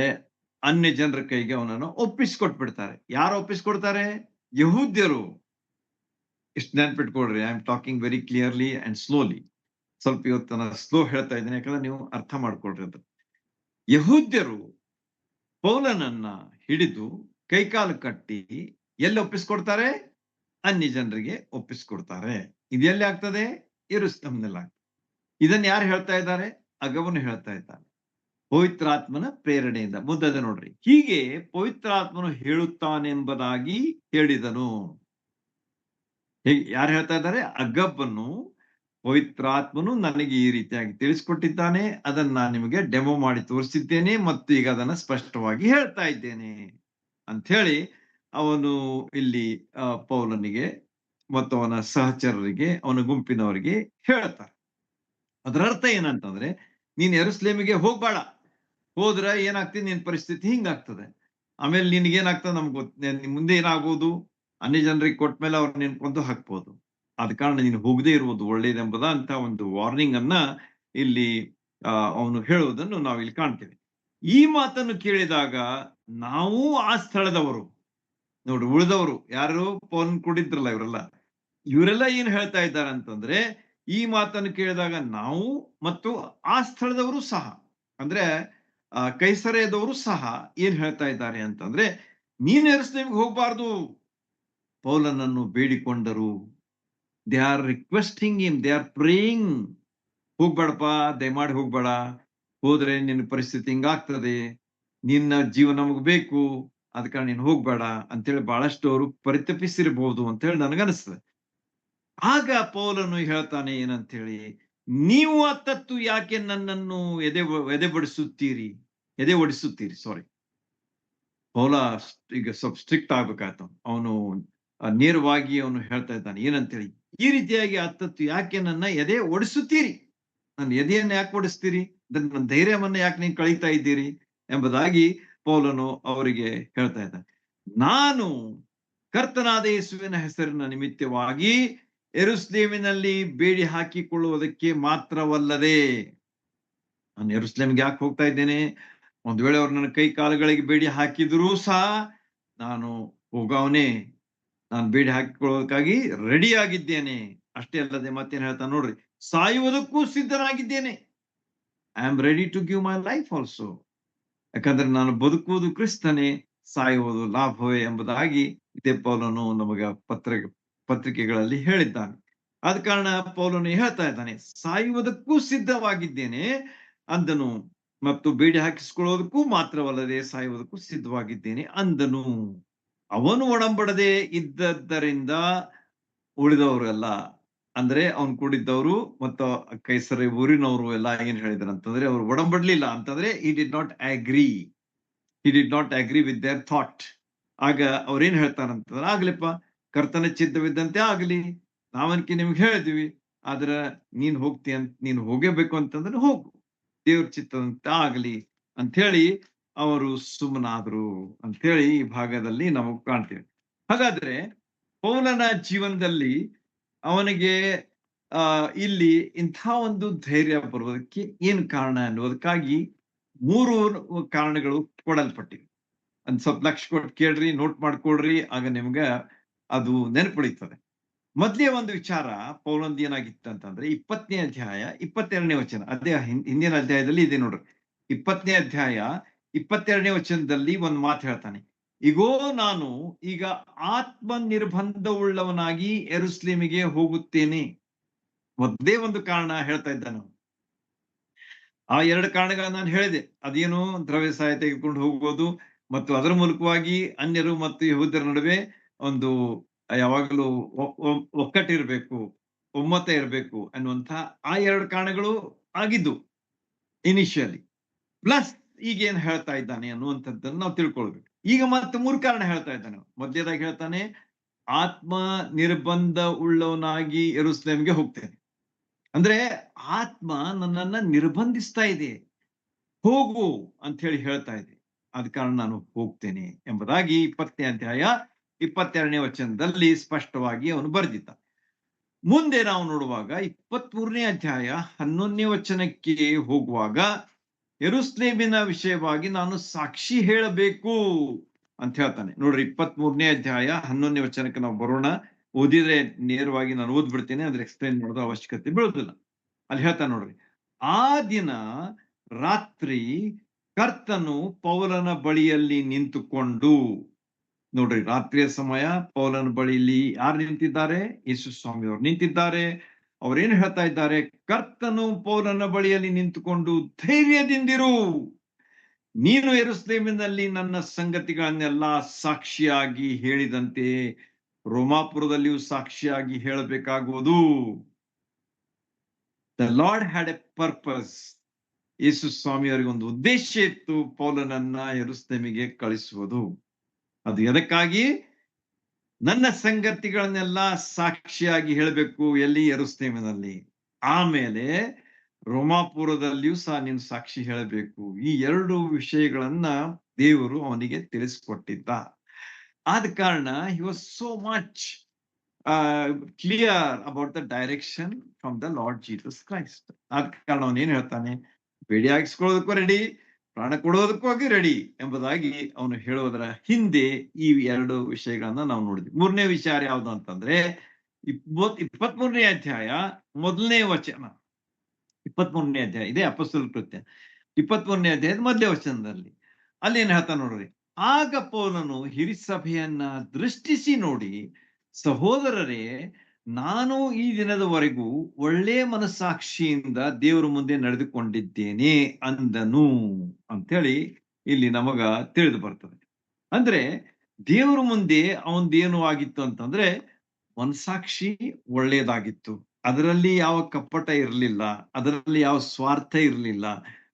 ಅನ್ಯ ಜನರ ಕೈಗೆ ಅವನನ್ನು ಒಪ್ಪಿಸ್ಕೊಟ್ಬಿಡ್ತಾರೆ. ಯಾರು ಒಪ್ಪಿಸ್ಕೊಡ್ತಾರೆ? ಯಹೂದ್ಯರು. ಇಷ್ಟು ನೆನ್ಪಿಟ್ಕೊಡ್ರಿ. I am talking very clearly and slowly. ಸ್ವಲ್ಪ ಇವತ್ತು ನಾನು ಸ್ಲೋ ಹೇಳ್ತಾ ಇದ್ದೀನಿ, ಯಾಕಂದ್ರೆ ನೀವು ಅರ್ಥ ಮಾಡ್ಕೊಳ್ರಿ ಅದು. ಯಹೂದ್ಯರು ಪೌಲನನ್ನ ಹಿಡಿದು ಕೈಕಾಲು ಕಟ್ಟಿ ಎಲ್ಲಿ ಒಪ್ಪಿಸ್ಕೊಡ್ತಾರೆ? ಅನ್ಯ ಜನರಿಗೆ ಒಪ್ಪಿಸ್ಕೊಡ್ತಾರೆ. ಇದೆಲ್ಲಿ ಆಗ್ತದೆ? ಯೆರೂಸಲೇಮಿನಲ್ಲಿ ಆಗ್ತದೆ. ಇದನ್ನ ಯಾರು ಹೇಳ್ತಾ ಇದ್ದಾರೆ? ಅಗಬನು ಹೇಳ್ತಾ ಇದ್ದಾನೆ. ಪವಿತ್ರಾತ್ಮನ ಪ್ರೇರಣೆಯಿಂದ. ಮುಂದೆ ನೋಡ್ರಿ, ಹೀಗೆ ಪವಿತ್ರಾತ್ಮನು ಹೇಳುತ್ತಾನೆಂಬುದಾಗಿ ಹೇಳಿದನು. ಯಾರು ಹೇಳ್ತಾ ಇದ್ದಾರೆ? ಅಗಬ್ಬನು ಪವಿತ್ರಾತ್ಮನು ನನಗೆ ಈ ರೀತಿಯಾಗಿ ತಿಳಿಸ್ಕೊಟ್ಟಿದ್ದಾನೆ, ಅದನ್ನ ನಾನು ನಿಮಗೆ ಡೆಮೋ ಮಾಡಿ ತೋರಿಸಿದ್ದೇನೆ ಮತ್ತು ಈಗ ಅದನ್ನ ಸ್ಪಷ್ಟವಾಗಿ ಹೇಳ್ತಾ ಇದ್ದೇನೆ ಅಂತ ಹೇಳಿ ಅವನು ಇಲ್ಲಿ ಪೌಲನಿಗೆ ಮತ್ತು ಅವನ ಸಹಚರರಿಗೆ, ಅವನ ಗುಂಪಿನವರಿಗೆ ಹೇಳ್ತಾರೆ. ಅದರ ಅರ್ಥ ಏನಂತಂದ್ರೆ, ನೀನ್ ಯೆರೂಸಲೇಮಿಗೆ ಹೋಗ್ಬೇಡ, ಹೋದ್ರೆ ಏನಾಗ್ತದೆ, ನಿನ್ ಪರಿಸ್ಥಿತಿ ಹಿಂಗಾಗ್ತದೆ. ಆಮೇಲೆ ನಿನ್ಗೇನಾಗ್ತದೆ ನಮ್ಗೆ ಮುಂದೆ ಏನಾಗ್ಬೋದು, ಅನ್ಯ ಜನರಿಗೆ ಕೊಟ್ಮೇಲೆ ಅವ್ರು ನಿನ್ ಕೊಂದು ಹಾಕ್ಬೋದು. ಆದ ಕಾರಣ ನೀನು ಹೋಗದೇ ಇರುವುದು ಒಳ್ಳೇದೆಂಬುದ ಅಂತ ಒಂದು ವಾರ್ನಿಂಗ್ ಅನ್ನ ಇಲ್ಲಿ ಅವನು ಹೇಳುವುದನ್ನು ನಾವು ಇಲ್ಲಿ ಕಾಣ್ತೇವೆ. ಈ ಮಾತನ್ನು ಕೇಳಿದಾಗ ನಾವು ಆ ಸ್ಥಳದವರು, ನೋಡ್ರಿ, ಉಳಿದವರು ಯಾರು ಪೌಲ್ ಕೂಡಿದ್ರಲ್ಲ, ಇವರೆಲ್ಲ ಏನ್ ಹೇಳ್ತಾ ಇದ್ದಾರೆ ಅಂತಂದ್ರೆ, ಈ ಮಾತನ್ನು ಕೇಳಿದಾಗ ನಾವು ಮತ್ತು ಆ ಸ್ಥಳದವರು ಸಹ, ಅಂದ್ರೆ ಕೈಸರೆಯದವರು ಸಹ ಏನ್ ಹೇಳ್ತಾ ಇದ್ದಾರೆ ಅಂತಂದ್ರೆ, ನೀನ್ ಯೆರೂಸಲೇಮಿಗೆ ಹೋಗ್ಬಾರ್ದು, ಪೌಲನನ್ನು ಬೇಡಿಕೊಂಡರು. They are requesting him, they are praying. ಹೋಗ್ಬೇಡಪ್ಪ, ದಯಮಾಡಿ ಹೋಗ್ಬೇಡ, ಹೋದ್ರೆ ನಿನ್ನ ಪರಿಸ್ಥಿತಿ ಹಿಂಗಾಗ್ತದೆ, ನಿನ್ನ ಜೀವ ನಮಗ್ ಬೇಕು, ಅದ ಕಾರಣ ನೀನ್ ಹೋಗ್ಬೇಡ ಅಂತೇಳಿ ಬಹಳಷ್ಟು ಅವರು ಪರಿತಪಿಸಿರಬಹುದು ಅಂತ ಹೇಳಿ ನನಗನ್ನಿಸ್ತದೆ. ಆಗ ಪೌಲನು ಹೇಳ್ತಾನೆ ಏನಂತ ಹೇಳಿ, ನೀವು ಅತ್ತತ್ತು ಯಾಕೆ ನನ್ನನ್ನು ಎದೆ ಒಡಿಸುತ್ತೀರಿ. ಸಾರಿ, ಪೌಲ ಈಗ ಸ್ವಲ್ಪ ಸ್ಟ್ರಿಕ್ಟ್ ಆಗ್ಬೇಕಾಯ್ತು. ಅವನು ನೇರವಾಗಿ ಅವನು ಹೇಳ್ತಾ ಇದ್ದಾನೆ ಏನಂತೇಳಿ, ಈ ರೀತಿಯಾಗಿ ಅತ್ತತ್ತು ಯಾಕೆ ನನ್ನ ಎದೆ ಒಡಿಸುತ್ತೀರಿ, ನನ್ನ ಎದೆಯನ್ನು ಯಾಕೆ ಓಡಿಸ್ತೀರಿ, ನನ್ನ ಧೈರ್ಯವನ್ನ ಯಾಕೆ ನೀವು ಕಳೀತಾ ಇದ್ದೀರಿ ಎಂಬುದಾಗಿ ಪೌಲನು ಅವರಿಗೆ ಹೇಳ್ತಾ ಇದ್ದಾನೆ. ನಾನು ಕರ್ತನಾದ ಯೇಸುವಿನ ಹೆಸರಿನ ನಿಮಿತ್ತವಾಗಿ ಯೆರೂಸಲೇಮಿನಲ್ಲಿ ಬೇಡಿ ಹಾಕಿಕೊಳ್ಳುವುದಕ್ಕೆ ಮಾತ್ರವಲ್ಲದೆ, ನಾನು ಯೆರೂಸಲೇಮಿಗೆ ಯಾಕೆ ಹೋಗ್ತಾ ಇದ್ದೇನೆ, ಒಂದ್ ವೇಳೆ ಅವ್ರು ನನ್ನ ಕೈ ಕಾಲುಗಳಿಗೆ ಬೇಡಿ ಹಾಕಿದ್ರೂ ಸಹ ನಾನು ಹೋಗವನೇ, ನಾನು ಬೇಡಿ ಹಾಕಿಕೊಳ್ಳೋದಕ್ಕಾಗಿ ರೆಡಿ ಆಗಿದ್ದೇನೆ. ಅಷ್ಟೇ ಅಲ್ಲದೆ ಮತ್ತೇನ್ ಹೇಳ್ತಾನೆ ನೋಡ್ರಿ, ಸಾಯುವುದಕ್ಕೂ ಸಿದ್ಧನಾಗಿದ್ದೇನೆ. I am ready to give my life also. ಯಾಕಂದ್ರೆ ನಾನು ಬದುಕುವುದು ಕ್ರಿಸ್ತನೇ, ಸಾಯುವುದು ಲಾಭವೇ ಎಂಬುದಾಗಿ ಇದೇ ಪೌಲನು ನಮಗೆ ಪತ್ರಿಕೆಗಳಲ್ಲಿ ಹೇಳಿದ್ದಾನೆ. ಆದ ಕಾರಣ ಪೌಲನು ಹೇಳ್ತಾ ಇದ್ದಾನೆ, ಸಾಯುವುದಕ್ಕೂ ಸಿದ್ಧವಾಗಿದ್ದೇನೆ ಅಂದನು, ಮತ್ತು ಬೇಡಿ ಹಾಕಿಸಿಕೊಳ್ಳೋದಕ್ಕೂ ಮಾತ್ರವಲ್ಲದೆ ಸಾಯುವುದಕ್ಕೂ ಸಿದ್ಧವಾಗಿದ್ದೇನೆ ಅಂದನು. ಅವನು ಒಡಂಬಡದೆ ಇದ್ದದ್ದರಿಂದ ಉಳಿದವರೆಲ್ಲ, ಅಂದ್ರೆ ಅವನು ಕೂಡಿದ್ದವರು ಮತ್ತು ಕೈಸರೆ ಊರಿನವರು ಎಲ್ಲ ಏನ್ ಹೇಳಿದ್ರು ಅಂತಂದ್ರೆ, ಅವ್ರು ಒಡಂಬಡ್ಲಿಲ್ಲ ಅಂತಂದ್ರೆ he did not agree with their thought. ಆಗ ಅವ್ರೇನ್ ಹೇಳ್ತಾರಂತಂದ್ರೆ, ಆಗ್ಲಿಪ್ಪ, ಕರ್ತನ ಚಿತ್ತವಿದ್ದಂತೆ ಆಗ್ಲಿ, ನಾವನ್ಕಿ ನಿಮ್ಗೆ ಹೇಳಿದ್ವಿ, ಆದ್ರ ನೀನ್ ಹೋಗೇಬೇಕು ಅಂತಂದ್ರೆ ಹೋಗು, ದೇವ್ರ ಚಿತ್ತದಂತೆ ಆಗ್ಲಿ ಅಂತ ಹೇಳಿ ಅವರು ಸುಮ್ಮನಾದ್ರು ಅಂತ ಹೇಳಿ ಈ ಭಾಗದಲ್ಲಿ ನಾವು ಕಾಣ್ತೇವೆ. ಹಾಗಾದ್ರೆ ಪೌಲನ ಜೀವನದಲ್ಲಿ ಅವನಿಗೆ ಇಲ್ಲಿ ಇಂಥ ಒಂದು ಧೈರ್ಯ ಬರುವುದಕ್ಕೆ ಏನು ಕಾರಣ ಅನ್ನೋದಕ್ಕಾಗಿ 3 ಕಾರಣಗಳು ಕೊಡಲ್ಪಟ್ಟಿವೆ. ಒಂದ್ ಸ್ವಲ್ಪ ಲಕ್ಷ ಕೊಟ್ಟು ಕೇಳ್ರಿ, ನೋಟ್ ಮಾಡ್ಕೊಳ್ರಿ, ಆಗ ನಿಮ್ಗ ಅದು ನೆನಪುಳಿತದೆ. ಮೊದ್ಲೇ ಒಂದು ವಿಚಾರ ಪೌಲಂದ್ ಏನಾಗಿತ್ತು ಅಂತಂದ್ರೆ, 20ನೇ ಅಧ್ಯಾಯ 22ನೇ ವಚನ, ಅದೇ ಹಿಂದಿನ ಅಧ್ಯಾಯದಲ್ಲಿ ಇದೆ ನೋಡ್ರಿ. 20ನೇ ಅಧ್ಯಾಯ 22ನೇ ವಚನದಲ್ಲಿ ಒಂದು ಮಾತು ಹೇಳ್ತಾನೆ, ಇಗೋ ನಾನು ಈಗ ಆತ್ಮ ನಿರ್ಬಂಧವುಳ್ಳವನಾಗಿ ಯೆರೂಸಲೇಮಿಗೆ ಹೋಗುತ್ತೇನೆ. ಮೊದ್ಲೇ ಒಂದು ಕಾರಣ ಹೇಳ್ತಾ ಇದ್ದಾನೆ. ಆ 2 ಕಾರಣಗಳನ್ನ ನಾನು ಹೇಳಿದೆ. ಅದೇನು, ದ್ರವ್ಯ ಸಹಾಯ ತೆಗೆದುಕೊಂಡು ಹೋಗ್ಬೋದು ಮತ್ತು ಅದರ ಮೂಲಕವಾಗಿ ಅನ್ಯರು ಮತ್ತು ಯಹೂದ್ಯರ ನಡುವೆ ಒಂದು ಯಾವಾಗಲೂ ಒಕ್ಕಟ್ಟಿರ್ಬೇಕು, ಒಮ್ಮತ ಇರಬೇಕು ಅನ್ನುವಂಥ ಆ 2 ಕಾರಣಗಳು ಆಗಿದ್ದು ಇನಿಷಿಯಲಿ. ಪ್ಲಸ್ ಈಗ ಏನ್ ಹೇಳ್ತಾ ಇದ್ದಾನೆ ಅನ್ನುವಂಥದ್ದನ್ನು ನಾವು ತಿಳ್ಕೊಳ್ಬೇಕು. ಈಗ ಮತ್ತೆ 3 ಕಾರಣ ಹೇಳ್ತಾ ಇದ್ದಾನೆ. ಮೊದಲನೇದಾಗಿ ಹೇಳ್ತಾನೆ, ಆತ್ಮ ನಿರ್ಬಂಧ ಉಳ್ಳವನಾಗಿ ಯೆರೂಸಲೇಮಿಗೆ ಹೋಗ್ತೇನೆ. ಅಂದ್ರೆ ಆತ್ಮ ನನ್ನನ್ನ ನಿರ್ಬಂಧಿಸ್ತಾ ಇದೆ, ಹೋಗು ಅಂತ ಹೇಳಿ ಹೇಳ್ತಾ ಇದೆ, ಆದ ಕಾರಣ ನಾನು ಹೋಗ್ತೇನೆ ಎಂಬುದಾಗಿ 20ನೇ ಅಧ್ಯಾಯ 22ನೇ ವಚನದಲ್ಲಿ ಸ್ಪಷ್ಟವಾಗಿ ಅವನು ಬರೆದಿದ್ದ. ಮುಂದೆ ನಾವು ನೋಡುವಾಗ 23ನೇ ಅಧ್ಯಾಯ 11ನೇ ವಚನಕ್ಕೆ ಹೋಗುವಾಗ, ಯೆರೂಸಲೇಮಿನ ವಿಷಯವಾಗಿ ನಾನು ಸಾಕ್ಷಿ ಹೇಳಬೇಕು ಅಂತ ಹೇಳ್ತಾನೆ. ನೋಡ್ರಿ, 23ನೇ ಅಧ್ಯಾಯ 11ನೇ ವಚನಕ್ಕೆ ನಾವು ಬರೋಣ. ಓದಿದ್ರೆ ನೇರವಾಗಿ ನಾನು ಓದ್ಬಿಡ್ತೇನೆ, ಅದ್ರ ಎಕ್ಸ್ಪ್ಲೈನ್ ಮಾಡೋದು ಅವಶ್ಯಕತೆ ಬೀಳುದಿಲ್ಲ. ಅಲ್ಲಿ ಹೇಳ್ತಾನೆ ನೋಡ್ರಿ, ಆ ದಿನ ರಾತ್ರಿ ಕರ್ತನು ಪೌಲನ ಬಳಿಯಲ್ಲಿ ನಿಂತುಕೊಂಡು, ನೋಡ್ರಿ, ರಾತ್ರಿಯ ಸಮಯ ಪೌಲನ ಬಳಿಯಲ್ಲಿ ಯಾರು ನಿಂತಿದ್ದಾರೆ? ಯೇಸು ಸ್ವಾಮಿಯವರು ನಿಂತಿದ್ದಾರೆ. ಅವ್ರೇನು ಹೇಳ್ತಾ ಇದ್ದಾರೆ? ಕರ್ತನು ಪೌಲನ ಬಳಿಯಲ್ಲಿ ನಿಂತುಕೊಂಡು ಧೈರ್ಯದಿಂದಿರು, ನೀನು ಯೆರೂಸಲೇಮಿನಲ್ಲಿ ನನ್ನ ಸಂಗತಿಗಳನ್ನೆಲ್ಲ ಸಾಕ್ಷಿಯಾಗಿ ಹೇಳಿದಂತೆ ರೋಮಾಪುರದಲ್ಲಿಯೂ ಸಾಕ್ಷಿಯಾಗಿ ಹೇಳಬೇಕಾಗುವುದು. The Lord had a purpose. ಯೇಸು ಸ್ವಾಮಿಯವರಿಗೆ ಒಂದು ಉದ್ದೇಶ ಇತ್ತು ಪೌಲನನ್ನ ಯೆರೂಸಲೇಮಿಗೆ ಕಳಿಸುವುದು. ಅದು ಎದಕ್ಕಾಗಿ? ನನ್ನ ಸಂಗತಿಗಳನ್ನೆಲ್ಲ ಸಾಕ್ಷಿಯಾಗಿ ಹೇಳಬೇಕು. ಎಲ್ಲಿ? ಯೆರೂಸಲೇಮಿನಲ್ಲಿ. ಆಮೇಲೆ ರೋಮಾಪುರದಲ್ಲಿಯೂ ಸಹ ನೀನು ಸಾಕ್ಷಿ ಹೇಳಬೇಕು. ಈ ಎರಡು ವಿಷಯಗಳನ್ನ ದೇವರು ಅವನಿಗೆ ತಿಳಿಸಿಕೊಟ್ಟಿದ್ದ. ಆದ ಕಾರಣ he was so much clear about the direction from the lord Jesus Christ. ಆದ ಕಾರಣ ಅವನೇನ್ ಹೇಳ್ತಾನೆ? ಬೇಡಿ ಹಾಕಿಸ್ಕೊಳ್ಳೋದಕ್ಕೂ ರೆಡಿ, ಪ್ರಾಣ ಕೊಡೋದಕ್ಕೂ ರೆಡಿ ಎಂಬುದಾಗಿ ಅವನು ಹೇಳೋದರ ಹಿಂದೆ ಈ ಎರಡು ವಿಷಯಗಳನ್ನ ನಾವು ನೋಡಿದ್ವಿ. ಮೂರನೇ ವಿಚಾರ ಯಾವುದು ಅಂತಂದ್ರೆ 23ನೇ ಅಧ್ಯಾಯ 1ನೇ ವಚನ. 23ನೇ ಅಧ್ಯಾಯ ಇದೇ ಅಪೊಸ್ತಲರ ಕೃತ್ಯ 23ನೇ ಅಧ್ಯಾಯದ ಮೊದಲನೇ ವಚನದಲ್ಲಿ ಅಲ್ಲಿ ಏನ್ ಹೇಳ್ತಾ ನೋಡ್ರಿ. ಆಗ ಪೌಲನು ಹಿರಿಸಭೆಯನ್ನ ದೃಷ್ಟಿಸಿ ನೋಡಿ, ಸಹೋದರರೇ, ನಾನು ಈ ದಿನದವರೆಗೂ ಒಳ್ಳೆ ಮನಸ್ಸಾಕ್ಷಿಯಿಂದ ದೇವರ ಮುಂದೆ ನಡೆದುಕೊಂಡಿದ್ದೇನೆ ಅಂದನು ಅಂತೇಳಿ ಇಲ್ಲಿ ನಮಗ ತಿಳಿದು ಬರ್ತದೆ. ಅಂದ್ರೆ ದೇವರ ಮುಂದೆ ಅವನದೇನು ಆಗಿತ್ತು ಅಂತಂದ್ರೆ ಮನಸ್ಸಾಕ್ಷಿ ಒಳ್ಳೇದಾಗಿತ್ತು. ಅದರಲ್ಲಿ ಯಾವ ಕಪಟ ಇರಲಿಲ್ಲ, ಅದರಲ್ಲಿ ಯಾವ ಸ್ವಾರ್ಥ ಇರಲಿಲ್ಲ,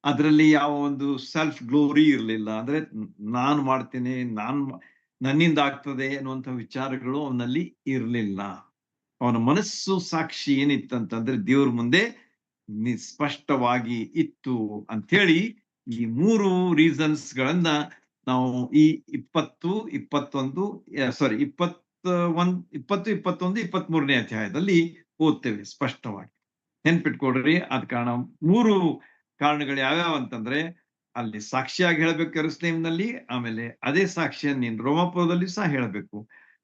ಅದರಲ್ಲಿ ಯಾವ ಒಂದು ಸೆಲ್ಫ್ ಗ್ಲೋರಿ ಇರಲಿಲ್ಲ. ಅಂದ್ರೆ ನಾನು ಮಾಡ್ತೇನೆ, ನನ್ನಿಂದ ಆಗ್ತದೆ ಅನ್ನುವಂಥ ವಿಚಾರಗಳು ಅವನಲ್ಲಿ ಇರಲಿಲ್ಲ. ಅವನ ಮನಸ್ಸು ಸಾಕ್ಷಿ ಏನಿತ್ತಂತಂದ್ರೆ ದೇವ್ರ ಮುಂದೆ ಸ್ಪಷ್ಟವಾಗಿ ಇತ್ತು ಅಂಥೇಳಿ ಈ ಮೂರು ರೀಸನ್ಸ್ ಗಳನ್ನ ನಾವು ಈ 23ನೇ ಅಧ್ಯಾಯದಲ್ಲಿ ಓದ್ತೇವೆ ಸ್ಪಷ್ಟವಾಗಿ. ನೆನ್ಪಿಟ್ಕೊಡ್ರಿ. ಆದ ಕಾರಣ ಮೂರು ಕಾರಣಗಳು ಯಾವ್ಯಾವ ಅಂತಂದ್ರೆ ಅಲ್ಲಿ ಸಾಕ್ಷಿಯಾಗಿ ಹೇಳಬೇಕು ಯೆರೂಸಲೇಮಿನಲ್ಲಿ, ಆಮೇಲೆ ಅದೇ ಸಾಕ್ಷಿಯನ್ನು ನೀನು ರೋಮಾಪುರದಲ್ಲಿ ಸಹ ಹೇಳಬೇಕು.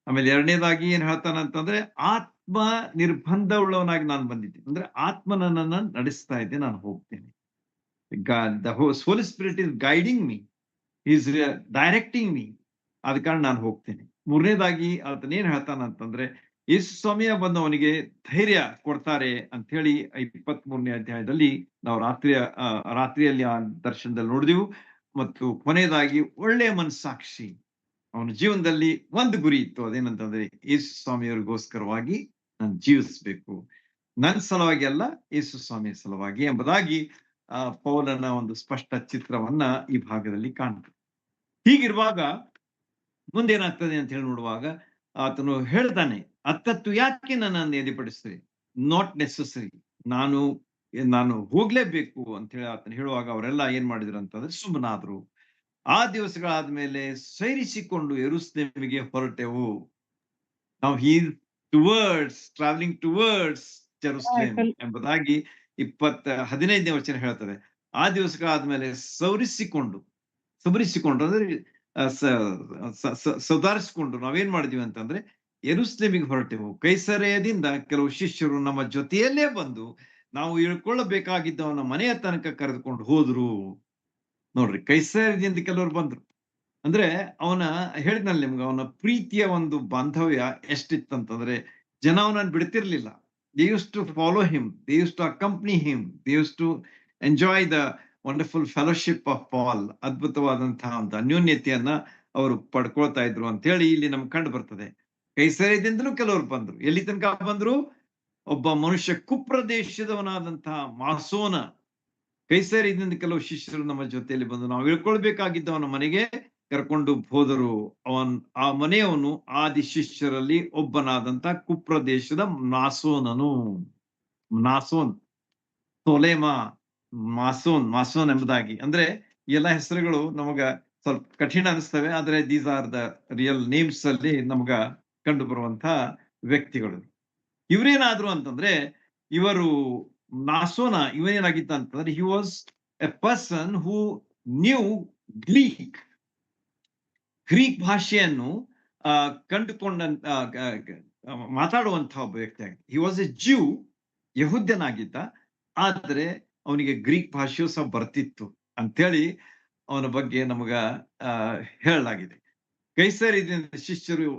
ಆಮೇಲೆ ಎರಡನೇದಾಗಿ ಏನ್ ಹೇಳ್ತಾನಂತಂದ್ರೆ ಆತ್ಮ ನಿರ್ಬಂಧ ಉಳ್ಳವನಾಗಿ ನಾನು ಬಂದಿದ್ದೀನಿ. ಅಂದ್ರೆ ಆತ್ಮ ನನ್ನನ್ನ ನಡೆಸ್ತಾ ಇದ್ದೆ, ನಾನು ಹೋಗ್ತೇನೆ. The Holy Spirit is guiding me, is directing me. ಆದ ಕಾರಣ ನಾನು ಹೋಗ್ತೇನೆ. ಮೂರನೇದಾಗಿ ಆತನೇನ್ ಹೇಳ್ತಾನಂತಂದ್ರೆ ಯೇಸು ಸ್ವಾಮಿಯ ಬಂದು ಅವನಿಗೆ ಧೈರ್ಯ ಕೊಡ್ತಾರೆ ಅಂತ ಹೇಳಿ 23ನೇ ಅಧ್ಯಾಯದಲ್ಲಿ ನಾವು ರಾತ್ರಿಯಲ್ಲಿ ಆ ದರ್ಶನದಲ್ಲಿ ನೋಡಿದೆವು. ಮತ್ತು ಕೊನೆಯದಾಗಿ ಒಳ್ಳೆ ಮನಸ್ಸಾಕ್ಷಿ. ಅವನ ಜೀವನದಲ್ಲಿ ಒಂದು ಗುರಿ ಇತ್ತು, ಅದೇನಂತಂದ್ರೆ ಯೇಸು ಸ್ವಾಮಿಯವರಿಗೋಸ್ಕರವಾಗಿ ನಾನು ಜೀವಿಸ್ಬೇಕು, ನನ್ನ ಸಲುವಾಗಿ ಅಲ್ಲ, ಯೇಸು ಸ್ವಾಮಿಯ ಸಲುವಾಗಿ ಎಂಬುದಾಗಿ ಪೌಲನ ಒಂದು ಸ್ಪಷ್ಟ ಚಿತ್ರವನ್ನ ಈ ಭಾಗದಲ್ಲಿ ಕಾಣ್ತದೆ. ಹೀಗಿರುವಾಗ ಮುಂದೇನಾಗ್ತದೆ ಅಂತ ಹೇಳಿ ನೋಡುವಾಗ ಆತನು ಹೇಳ್ತಾನೆ, ಅತ್ತತ್ತು ಯಾಕೆ ನನ್ನನ್ನು ಎದೆಪಡಿಸ್ತೀರಿ? ನಾಟ್ ನೆಸೆಸರಿ, ನಾನು ಹೋಗ್ಲೇಬೇಕು ಅಂತ ಹೇಳಿ ಆತನು ಹೇಳುವಾಗ ಅವರೆಲ್ಲ ಏನ್ ಮಾಡಿದ್ರು ಅಂತಂದ್ರೆ ಸುಮ್ಮನಾದ್ರು. ಆ ದಿವಸಗಳಾದ್ಮೇಲೆ ಸೈರಿಸಿಕೊಂಡು ಯೆರೂಸಲೇಮಿಗೆ ಹೊರಟೆವು. ನಾವು ಟ್ರಾವೆಲಿಂಗ್ ಟುವರ್ಡ್ಸ್ ಜೆರುಸಲೇಮ್ ಎಂಬುದಾಗಿ 15ನೇ ವಚನ ಹೇಳ್ತದೆ. ಆ ದಿವಸಗಳಾದ್ಮೇಲೆ ಸವರಿಸಿಕೊಂಡು ಅಂದ್ರೆ ಸುಧಾರಿಸಿಕೊಂಡು ನಾವೇನ್ ಮಾಡಿದ್ವಿ ಅಂತಂದ್ರೆ ಯೆರೂಸಲೇಮಿಗೆ ಹೊರಟೆವು. ಕೈಸರಯದಿಂದ ಕೆಲವು ಶಿಷ್ಯರು ನಮ್ಮ ಜೊತೆಯಲ್ಲೇ ಬಂದು ನಾವು ಇಳ್ಕೊಳ್ಳಬೇಕಾಗಿದ್ದವನ ಮನೆಯ ತನಕ ಕರೆದುಕೊಂಡು ಹೋದ್ರು. ನೋಡ್ರಿ, ಕೈಸರದಿಂದ ಕೆಲವರು ಬಂದ್ರು ಅಂದ್ರೆ ಅವನ ಹೇಳಿದ್ನಲ್ಲಿ ನಿಮ್ಗೆ ಅವನ ಪ್ರೀತಿಯ ಒಂದು ಬಾಂಧವ್ಯ ಎಷ್ಟಿತ್ತಂತಂದ್ರೆ ಜನ ಅವನನ್ನು ಬಿಡ್ತಿರ್ಲಿಲ್ಲ. They used to follow him, they used to accompany him, they used to enjoy the wonderful fellowship of Paul. ಅದ್ಭುತವಾದಂತಹ ಒಂದು ಅನ್ಯೋನ್ಯತೆಯನ್ನ ಅವರು ಪಡ್ಕೊಳ್ತಾ ಇದ್ರು ಅಂತ ಹೇಳಿ ಇಲ್ಲಿ ನಮ್ಗೆ ಕಂಡು ಬರ್ತದೆ. ಕೈಸರದಿಂದಲೂ ಕೆಲವರು ಬಂದ್ರು. ಎಲ್ಲಿ ತನಕ ಬಂದ್ರು? ಒಬ್ಬ ಮನುಷ್ಯ ಕುಪ್ರದೇಶದವನಾದಂತಹ ಮಾಸೋನ ಕೈಸರದಿಂದ ಕೆಲವು ಶಿಷ್ಯರು ನಮ್ಮ ಜೊತೆಯಲ್ಲಿ ಬಂದು ನಾವು ಇಳ್ಕೊಳ್ಬೇಕಾಗಿದ್ದವನ ಮನೆಗೆ ಕರ್ಕೊಂಡು ಹೋದರು. ಆ ಮನೆಯವನು ಆದಿ ಶಿಷ್ಯರಲ್ಲಿ ಒಬ್ಬನಾದಂತ ಕುಪ್ರದೇಶದ ನಾಸೋನ್ ತೊಲೆಮಾ ಮಾಸೋನ್ ಎಂಬುದಾಗಿ. ಅಂದ್ರೆ ಎಲ್ಲ ಹೆಸರುಗಳು ನಮಗ ಸ್ವಲ್ಪ ಕಠಿಣ ಅನಿಸ್ತವೆ, ಆದ್ರೆ these are the real names ಅಲ್ಲಿ ನಮಗ ಕಂಡು ಬರುವಂತ ವ್ಯಕ್ತಿಗಳು. ಇವ್ರೇನಾದ್ರು ಅಂತಂದ್ರೆ ಇವನೇನಾಗಿತ್ತ ಅಂತಂದ್ರೆ he was A person who new Greek ಭಾಷೆಯನ್ನು ಕಂಡುಕೊಂಡ ಮಾತಾಡುವಂತಹ ಒಬ್ಬ ವ್ಯಕ್ತಿ. ಹಿ ವಾಸ್ ಎ ಜ್ಯೂ, ಯಹೂದ್ಯನಾಗಿದ್ದ, ಆದ್ರೆ ಅವನಿಗೆ ಗ್ರೀಕ್ ಭಾಷೆಯು ಸಹ ಬರ್ತಿತ್ತು ಅಂತೇಳಿ ಅವನ ಬಗ್ಗೆ ನಮಗ ಹೇಳಲಾಗಿದೆ. ಕೈಸರದಿಂದ ಶಿಷ್ಯರು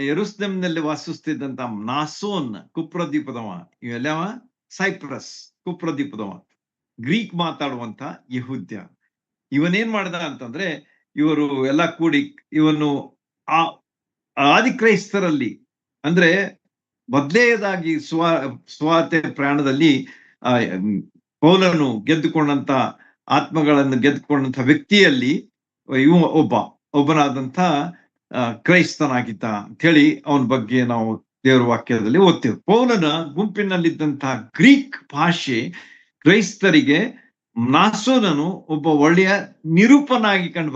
ಯೆರೂಸಲೇಮಿನಲ್ಲಿ ವಾಸಿಸ್ತಿದ್ದಂತ ನಾಸೋನ್ ಕುಪ್ರದೀಪದವ, ಇವೆಲ್ಲವ ಸೈಪ್ರಸ್ ಕುಪ್ರದೀಪದವ, ಗ್ರೀಕ್ ಮಾತಾಡುವಂತ ಯಹೂದ್ಯ. ಇವನೇನ್ ಮಾಡ್ದ ಅಂತಂದ್ರೆ, ಇವರು ಎಲ್ಲ ಕೂಡಿ ಇವನು ಆ ಆದಿಕ್ರೈಸ್ತರಲ್ಲಿ, ಅಂದ್ರೆ ಮೊದಲನೇದಾಗಿ ಸುವಾರ್ತೆ ಪ್ರಯಾಣದಲ್ಲಿ ಆ ಪೌಲನು ಗೆದ್ದುಕೊಂಡಂತ ಆತ್ಮಗಳನ್ನು ಗೆದ್ದುಕೊಂಡಂತ ವ್ಯಕ್ತಿಯಲ್ಲಿ ಇವ ಒಬ್ಬನಾದಂತ ಕ್ರೈಸ್ತನಾಗಿದ್ದ ಅಂತ ಹೇಳಿ ಅವನ ಬಗ್ಗೆ ನಾವು ದೇವರ ವಾಕ್ಯದಲ್ಲಿ ಓದ್ತೇವೆ. ಪೌಲನ ಗುಂಪಿನಲ್ಲಿದ್ದಂತಹ ಗ್ರೀಕ್ ಭಾಷೆ ಕ್ರೈಸ್ತರಿಗೆ ನಾಸೋನನು ಒಬ್ಬ ಒಳ್ಳೆಯ ನಿರೂಪಕನಾಗಿ ಕಂಡು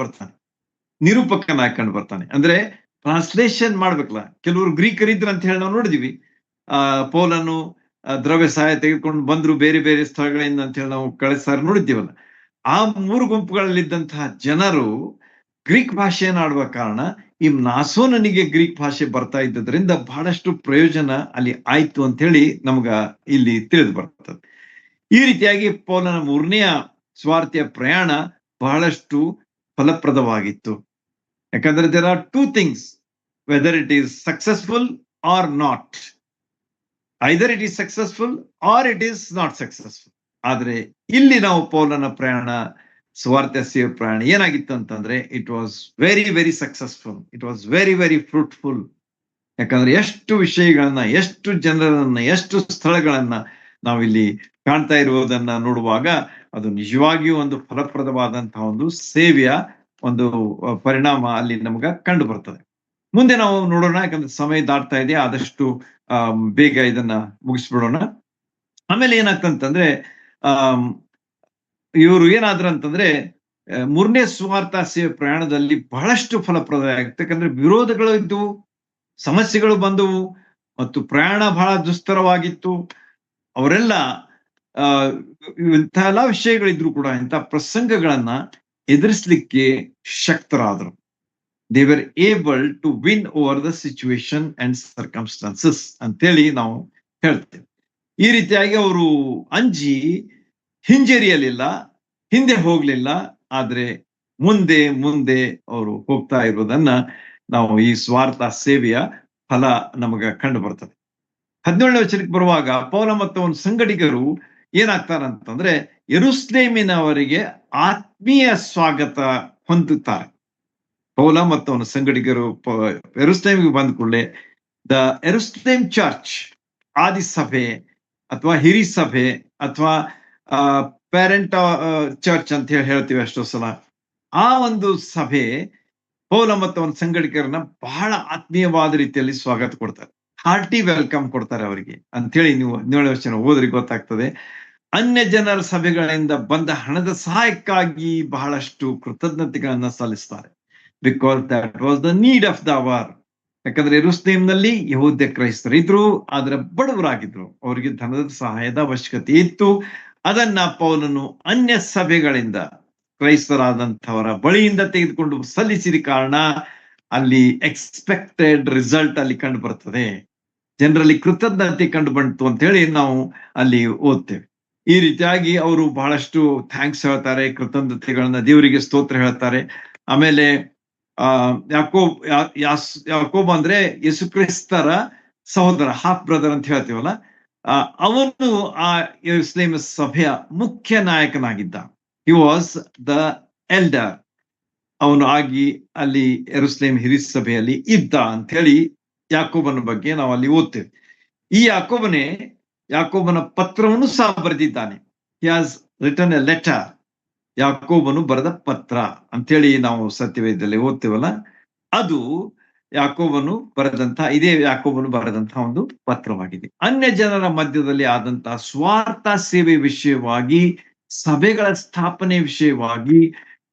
ಬರ್ತಾನೆ. ಅಂದ್ರೆ ಟ್ರಾನ್ಸ್ಲೇಷನ್ ಮಾಡ್ಬೇಕಲ್ಲ, ಕೆಲವರು ಗ್ರೀಕರಿದ್ರು ಅಂತ ಹೇಳಿ ನಾವು ನೋಡಿದಿವಿ. ಪೌಲನು ದ್ರವ್ಯ ಸಹಾಯ ತೆಗೆದುಕೊಂಡು ಬಂದ್ರು ಬೇರೆ ಬೇರೆ ಸ್ಥಳಗಳಿಂದ ಅಂತ ಹೇಳಿ ನಾವು ಕಳಿಸಾರ ನೋಡಿದ್ದೀವಲ್ಲ. ಆ 3 ಗುಂಪುಗಳಲ್ಲಿದ್ದಂತಹ ಜನರು ಗ್ರೀಕ್ ಭಾಷೆಯನ್ನು ಆಡುವ ಕಾರಣ ಈ ನಾಸೋನನಿಗೆ ಗ್ರೀಕ್ ಭಾಷೆ ಬರ್ತಾ ಇದ್ದದ್ರಿಂದ ಬಹಳಷ್ಟು ಪ್ರಯೋಜನ ಅಲ್ಲಿ ಆಯ್ತು ಅಂತ ಹೇಳಿ ನಮ್ಗ ಇಲ್ಲಿ ತಿಳಿದು ಬರ್ತದೆ. ಈ ರೀತಿಯಾಗಿ ಪೌಲನ 3ನೆಯ ಸ್ವಾರ್ಥೆಯ ಪ್ರಯಾಣ ಬಹಳಷ್ಟು ಫಲಪ್ರದವಾಗಿತ್ತು. ಯಾಕಂದ್ರೆ there are 2 things, whether it is successful or not. Either it is successful or it is not successful. ಆದ್ರೆ ಇಲ್ಲಿ ನಾವು ಪೌಲನ ಪ್ರಯಾಣ, ಸ್ವಾರ್ಥ ಸೇವೆ ಪ್ರಯಾಣ ಏನಾಗಿತ್ತು ಅಂತಂದ್ರೆ, it was very very successful, it was very very fruitful. ಯಾಕಂದ್ರೆ ಎಷ್ಟು ವಿಷಯಗಳನ್ನ, ಎಷ್ಟು ಜನರನ್ನ, ಎಷ್ಟು ಸ್ಥಳಗಳನ್ನ ನಾವಿಲ್ಲಿ ಕಾಣ್ತಾ ಇರುವುದನ್ನ ನೋಡುವಾಗ ಅದು ನಿಜವಾಗಿಯೂ ಒಂದು ಫಲಪ್ರದವಾದಂತಹ ಒಂದು ಸೇವೆಯ ಒಂದು ಪರಿಣಾಮ ಅಲ್ಲಿ ನಮಗ ಕಂಡು ಬರ್ತದೆ. ಮುಂದೆ ನಾವು ನೋಡೋಣ, ಯಾಕಂದ್ರೆ ಸಮಯ ದಾಟ್ತಾ ಇದೆ, ಆದಷ್ಟು ಬೇಗ ಇದನ್ನ ಮುಗಿಸ್ಬಿಡೋಣ. ಆಮೇಲೆ ಏನಾಗ್ತಂತಂದ್ರೆ, ಇವರು ಏನಾದ್ರಂತಂದ್ರೆ 3ನೇ ಸುವಾರ್ಥ ಸೇವೆ ಪ್ರಯಾಣದಲ್ಲಿ ಬಹಳಷ್ಟು ಫಲಪ್ರದ ಆಗುತ್ತೆ. ಯಾಕಂದ್ರೆ ವಿರೋಧಗಳು ಇದ್ದವು, ಸಮಸ್ಯೆಗಳು ಬಂದವು ಮತ್ತು ಪ್ರಯಾಣ ಬಹಳ ದುಸ್ತರವಾಗಿತ್ತು. ಅವರೆಲ್ಲ ಇಂಥ ಎಲ್ಲ ವಿಷಯಗಳಿದ್ರು ಕೂಡ ಇಂಥ ಪ್ರಸಂಗಗಳನ್ನ ಎದುರಿಸ್ಲಿಕ್ಕೆ ಶಕ್ತರಾದ್ರು. They were able to win over the situation and circumstances ಅಂತೇಳಿ ನಾವು ಹೇಳ್ತೇವೆ. ಈ ರೀತಿಯಾಗಿ ಅವರು ಅಂಜಿ ಹಿಂಜರಿಯಲಿಲ್ಲ, ಹಿಂದೆ ಹೋಗ್ಲಿಲ್ಲ, ಆದ್ರೆ ಮುಂದೆ ಮುಂದೆ ಅವರು ಹೋಗ್ತಾ ಇರೋದನ್ನ ನಾವು ಈ ಸ್ವಾರ್ಥ ಸೇವೆಯ ಫಲ ನಮಗ ಕಂಡು ಬರ್ತದೆ. 17ನೇ ವಚನಕ್ಕೆ ಬರುವಾಗ ಪೌಲ ಮತ್ತು ಅವನ ಸಂಗಡಿಗರು ಏನಾಗ್ತಾರಂತಂದ್ರೆ, ಯೆರೂಸಲೇಮಿನವರಿಗೆ ಆತ್ಮೀಯ ಸ್ವಾಗತ ಹೊಂದುತ್ತಾರೆ. ಪೌಲ ಮತ್ತು ಅವನ ಸಂಗಡಿಗರು ಯೆರೂಸಲೇಮಿಗೆ ಬಂದ ಕೂಡಲೇ ದ ಯೆರೂಸಲೇಮ್ ಚರ್ಚ್, ಆದಿ ಸಭೆ ಅಥವಾ ಹಿರಿ ಸಭೆ ಅಥವಾ ಪೇರೆಂಟ್ ಚರ್ಚ್ ಅಂತ ಹೇಳಿ ಹೇಳ್ತೀವಿ ಎಷ್ಟೋ ಸಲ, ಆ ಒಂದು ಸಭೆ ಪೌಲ ಮತ್ತು ಅವನ ಸಂಗಡಿಗರನ್ನ ಬಹಳ ಆತ್ಮೀಯವಾದ ರೀತಿಯಲ್ಲಿ ಸ್ವಾಗತ ಕೊಡ್ತಾರೆ, ಹಾರ್ಟಿ ವೆಲ್ಕಮ್ ಕೊಡ್ತಾರೆ ಅವರಿಗೆ ಅಂತೇಳಿ ನೀವು 17ನೇ ವಚನ ಓದ್ರಿ ಗೊತ್ತಾಗ್ತದೆ. ಅನ್ಯ ಜನರ ಸಭೆಗಳಿಂದ ಬಂದ ಹಣದ ಸಹಾಯಕ್ಕಾಗಿ ಬಹಳಷ್ಟು ಕೃತಜ್ಞತೆಗಳನ್ನ ಸಲ್ಲಿಸ್ತಾರೆ. Because that was the need of the hour. ಯಾಕಂದ್ರೆ ಯೆರೂಸಲೇಮಿನಲ್ಲಿ ಯಹೂದ್ಯ ಕ್ರೈಸ್ತರು ಇದ್ರು, ಆದ್ರೆ ಬಡವರಾಗಿದ್ರು, ಅವರಿಗೆ ಧನದ ಸಹಾಯದ ಅವಶ್ಯಕತೆ ಇತ್ತು. ಅದನ್ನ ಪೌಲನು ಅನ್ಯ ಸಭೆಗಳಿಂದ ಕ್ರೈಸ್ತರಾದಂಥವರ ಬಳಿಯಿಂದ ತೆಗೆದುಕೊಂಡು ಸಲ್ಲಿಸಿದ ಕಾರಣ ಅಲ್ಲಿ ಎಕ್ಸ್ಪೆಕ್ಟೆಡ್ ರಿಸಲ್ಟ್ ಅಲ್ಲಿ ಕಂಡು ಬರ್ತದೆ. ಜನರಲ್ಲಿ ಕೃತಜ್ಞತೆ ಕಂಡು ಬಂತು ಅಂತ ಹೇಳಿ ನಾವು ಅಲ್ಲಿ ಓದ್ತೇವೆ. ಈ ರೀತಿಯಾಗಿ ಅವರು ಬಹಳಷ್ಟು ಥ್ಯಾಂಕ್ಸ್ ಹೇಳ್ತಾರೆ, ಕೃತಜ್ಞತೆಗಳನ್ನ ದೇವರಿಗೆ ಸ್ತೋತ್ರ ಹೇಳ್ತಾರೆ. ಆಮೇಲೆ ಯಾಕೋಬ್ ಅಂದ್ರೆ ಯೇಸು ಕ್ರಿಸ್ತರ ಸಹೋದರ, ಹಾಫ್ ಬ್ರದರ್ ಅಂತ ಹೇಳ್ತೀವಲ್ಲ, ಅವನು ಆ ಯೆರೂಸಲೇಮ್ ಸಭೆಯ ಮುಖ್ಯ ನಾಯಕನಾಗಿದ್ದ. He was the elder. ಅವನು ಆಗಿ ಅಲ್ಲಿ ಯೆರೂಸಲೇಮ್ ಹಿರಿ ಸಭೆಯಲ್ಲಿ ಇದ್ದ ಅಂತ ಹೇಳಿ ಯಾಕೋಬನ ಬಗ್ಗೆ ನಾವು ಅಲ್ಲಿ ಓದ್ತೇವೆ. ಈ ಯಾಕೋಬನ ಪತ್ರವನ್ನು ಸಹ ಬರೆದಿದ್ದಾನೆ. He has written a letter. ಯಾಕೋಬನು ಬರೆದ ಪತ್ರ ಅಂತೇಳಿ ನಾವು ಸತ್ಯವೇದದಲ್ಲಿ ಓದ್ತೇವಲ್ಲ, ಅದು ಇದೇ ಯಾಕೋಬನು ಬರೆದಂತಹ ಒಂದು ಪತ್ರವಾಗಿದೆ. ಅನ್ಯ ಜನರ ಮಧ್ಯದಲ್ಲಿ ಆದಂತಹ ಸ್ವಾರ್ಥ ಸೇವೆ ವಿಷಯವಾಗಿ, ಸಭೆಗಳ ಸ್ಥಾಪನೆ ವಿಷಯವಾಗಿ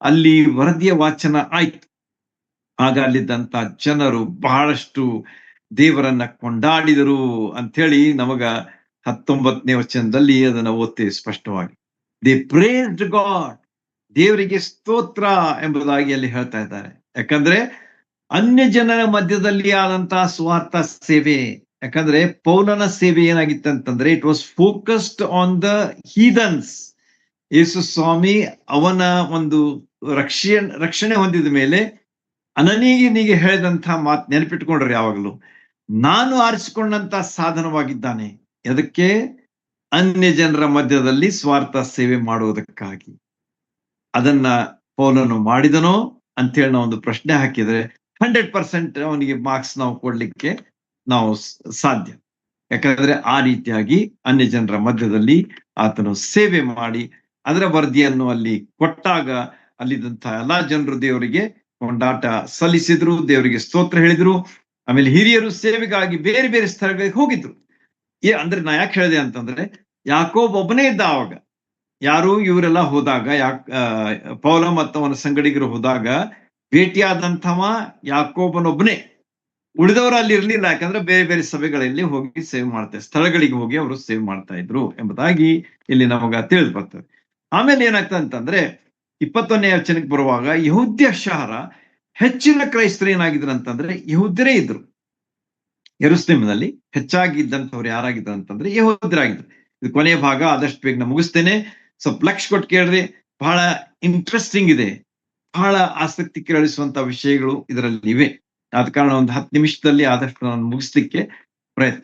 ಅಲ್ಲಿ ವರದಿಯ ವಾಚನ ಆಯ್ತು. ಆಗ ಅಲ್ಲಿದ್ದಂತ ಜನರು ಬಹಳಷ್ಟು ದೇವರನ್ನ ಕೊಂಡಾಡಿದರು ಅಂಥೇಳಿ ನಮಗ 19ನೇ ವಚನದಲ್ಲಿ ಅದನ್ನ ಓದ್ತೇವೆ ಸ್ಪಷ್ಟವಾಗಿ. ದೇ ಪ್ರೇಸ್ಡ್ ಗಾಡ್, ದೇವರಿಗೆ ಸ್ತೋತ್ರ ಎಂಬುದಾಗಿ ಅಲ್ಲಿ ಹೇಳ್ತಾ ಇದ್ದಾರೆ. ಯಾಕಂದ್ರೆ ಅನ್ಯ ಜನರ ಮಧ್ಯದಲ್ಲಿ ಆದಂತಹ ಸ್ವಾರ್ಥ ಸೇವೆ, ಯಾಕಂದ್ರೆ ಪೌಲನ ಸೇವೆ ಏನಾಗಿತ್ತಂತಂದ್ರೆ, it was focused on the heathens. Yesu ಸ್ವಾಮಿ ಅವನ ಒಂದು ರಕ್ಷಣೆ ಹೊಂದಿದ ಮೇಲೆ ಅನನೀಯನಿಗೆ ಹೇಳಿದಂತಹ ಮಾತು ನೆನಪಿಟ್ಕೊಂಡ್ರೆ ಯಾವಾಗಲೂ, ನಾನು ಆರಿಸಿಕೊಂಡಂತ ಸಾಧನವಾಗಿದ್ದಾನೆ. ಅದಕ್ಕೆ ಅನ್ಯ ಜನರ ಮಧ್ಯದಲ್ಲಿ ಸ್ವಾರ್ಥ ಸೇವೆ ಮಾಡುವುದಕ್ಕಾಗಿ. ಅದನ್ನ ಪೌಲನು ಮಾಡಿದನೋ ಅಂತೇಳಿ ನಾವು ಒಂದು ಪ್ರಶ್ನೆ ಹಾಕಿದ್ರೆ 100% ಅವನಿಗೆ ಮಾರ್ಕ್ಸ್ ನಾವು ಕೊಡ್ಲಿಕ್ಕೆ ನಾವು ಸಾಧ್ಯ. ಯಾಕಂದ್ರೆ ಆ ರೀತಿಯಾಗಿ ಅನ್ಯ ಜನರ ಮಧ್ಯದಲ್ಲಿ ಆತನು ಸೇವೆ ಮಾಡಿ ಅದರ ವರದಿಯನ್ನು ಅಲ್ಲಿ ಕೊಟ್ಟಾಗ ಅಲ್ಲಿದ್ದಂತಹ ಎಲ್ಲಾ ಜನರು ದೇವರಿಗೆ ಕೊಂಡಾಟ ಸಲ್ಲಿಸಿದ್ರು, ದೇವರಿಗೆ ಸ್ತೋತ್ರ ಹೇಳಿದ್ರು. ಆಮೇಲೆ ಹಿರಿಯರು ಸೇವೆಗಾಗಿ ಬೇರೆ ಬೇರೆ ಸ್ಥಳಗಳಿಗೆ ಹೋಗಿದ್ರು. ಅಂದ್ರೆ ನಾ ಯಾಕೆ ಹೇಳಿದೆ ಅಂತಂದ್ರೆ, ಯಾಕೋಬ್ ಒಬ್ಬನೇ ಇದ್ದ ಆವಾಗ. ಯಾರು ಇವರೆಲ್ಲ ಹೋದಾಗ, ಪೌಲ ಮತ್ತು ಅವನ ಸಂಗಡಿಗರು ಹೋದಾಗ ಭೇಟಿಯಾದಂಥವ ಯಾಕೋಬನೊಬ್ಬನೇ. ಉಳಿದವರು ಅಲ್ಲಿ ಇರ್ಲಿಲ್ಲ, ಯಾಕಂದ್ರೆ ಬೇರೆ ಬೇರೆ ಸಭೆಗಳಲ್ಲಿ ಹೋಗಿ ಸೇವ್ ಮಾಡ್ತಾರೆ, ಸ್ಥಳಗಳಿಗೆ ಹೋಗಿ ಅವರು ಸೇವ್ ಮಾಡ್ತಾ ಇದ್ರು ಎಂಬುದಾಗಿ ಇಲ್ಲಿ ನಮಗ ತಿಳಿದು ಬರ್ತದೆ. ಆಮೇಲೆ ಏನಾಗ್ತದೆ ಅಂತಂದ್ರೆ 21ನೇ ವಚನಕ್ಕೆ ಬರುವಾಗ, ಯಹೂದ್ಯ ಶಹರ ಹೆಚ್ಚಿನ ಕ್ರೈಸ್ತರು ಏನಾಗಿದ್ರು ಅಂತಂದ್ರೆ ಯಹೂದ್ಯರೇ ಇದ್ರು. ಯೆರೂಸಲೇಮಿನಲ್ಲಿ ಹೆಚ್ಚಾಗಿ ಇದ್ದಂಥವ್ರು ಯಾರಾಗಿದ್ರು ಅಂತಂದ್ರೆ ಯಹೂದ್ಯರಾಗಿದ್ರು. ಇದು ಕೊನೆಯ ಭಾಗ, ಆದಷ್ಟು ಬೇಗ ಮುಗಿಸ್ತೇನೆ. ಸ್ವಲ್ಪ ಲಕ್ಷ ಕೊಟ್ಟು ಕೇಳ್ರಿ, ಬಹಳ ಇಂಟ್ರೆಸ್ಟಿಂಗ್ ಇದೆ, ಬಹಳ ಆಸಕ್ತಿ ಕೆರಳಿಸುವಂತ ವಿಷಯಗಳು ಇದರಲ್ಲಿ ಇವೆ. ಆದ ಕಾರಣ ಒಂದು 10 ನಿಮಿಷದಲ್ಲಿ ಆದಷ್ಟು ನಾನು ಮುಗಿಸ್ಲಿಕ್ಕೆ ಪ್ರಯತ್ನ.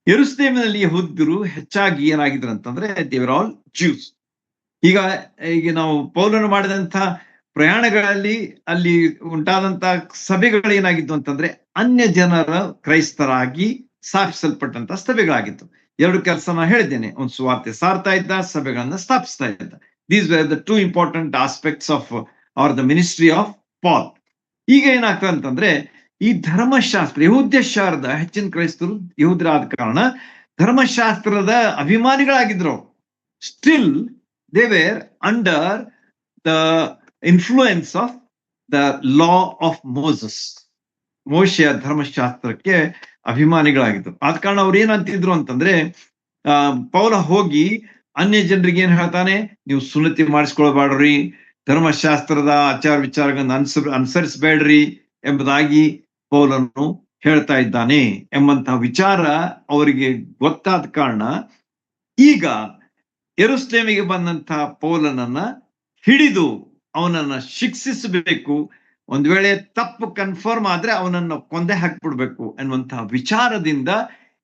ಯೆರೂಸಲೇಮಿನಲ್ಲಿ ಯಹೂದ್ಯರು ಹೆಚ್ಚಾಗಿ ಏನಾಗಿದ್ರು ಅಂತಂದ್ರೆ ದೇವರ್ ಆಲ್ ಜ್ಯೂಸ್. ಈಗ ನಾವು ಪೌಲನು ಮಾಡಿದಂತ ಪ್ರಯಾಣಗಳಲ್ಲಿ ಅಲ್ಲಿ ಉಂಟಾದಂತ ಸಭೆಗಳು ಏನಾಗಿತ್ತು ಅಂತಂದ್ರೆ ಅನ್ಯ ಜನರ ಕ್ರೈಸ್ತರಾಗಿ ಸ್ಥಾಪಿಸಲ್ಪಟ್ಟಂತ ಸಭೆಗಳಾಗಿತ್ತು. 2 ಕೆಲಸ ನಾನು ಹೇಳಿದ್ದೇನೆ, ಒಂದು ಸುವಾರ್ತೆ ಸಾರ್ತಾ ಇದ್ದ, ಸಭೆಗಳನ್ನ ಸ್ಥಾಪಿಸ್ತಾ ಇದ್ದ. These were the 2 important aspects of our the ministry of Paul. ಈಗ ಏನಾಗ್ತದೆ ಅಂತಂದ್ರೆ ಈ ಧರ್ಮಶಾಸ್ತ್ರ, ಯಹೂದ್ಯ ಶಾರದ ಹೆಚ್ಚಿನ ಕ್ರೈಸ್ತರು ಯಹೂದ್ಯರಾದ ಕಾರಣ ಧರ್ಮಶಾಸ್ತ್ರದ ಅಭಿಮಾನಿಗಳಾಗಿದ್ರು. Still they were under the influence of the law of Moses. ಮೋಶೆಯ ಧರ್ಮಶಾಸ್ತ್ರಕ್ಕೆ ಅಭಿಮಾನಿಗಳಾಗಿದ್ರು. ಆದ ಕಾರಣ ಅವ್ರು ಏನಂತಿದ್ರು ಅಂತಂದ್ರೆ, ಪೌಲ ಹೋಗಿ ಅನ್ಯ ಜನರಿಗೆ ಏನ್ ಹೇಳ್ತಾನೆ, ನೀವು ಸುನ್ನತಿ ಮಾಡಿಸ್ಕೊಳ್ಬೇಡ್ರಿ, ಧರ್ಮಶಾಸ್ತ್ರದ ಆಚಾರ ವಿಚಾರಗಳನ್ನ ಅನುಸರಿಸಬೇಡ್ರಿ ಎಂಬುದಾಗಿ ಪೌಲನು ಹೇಳ್ತಾ ಇದ್ದಾನೆ ಎಂಬಂತಹ ವಿಚಾರ ಅವರಿಗೆ ಗೊತ್ತಾದ ಕಾರಣ ಈಗ ಯೆರೂಸಲೇಮಿಗೆ ಬಂದಂತಹ ಪೌಲನನ್ನ ಹಿಡಿದು ಅವನನ್ನ ಶಿಕ್ಷಿಸಬೇಕು, ಒಂದ್ ವೇಳೆ ತಪ್ಪು ಕನ್ಫರ್ಮ್ ಆದ್ರೆ ಅವನನ್ನ ಕೊಂದೆ ಹಾಕ್ಬಿಡ್ಬೇಕು ಎನ್ನುವಂತಹ ವಿಚಾರದಿಂದ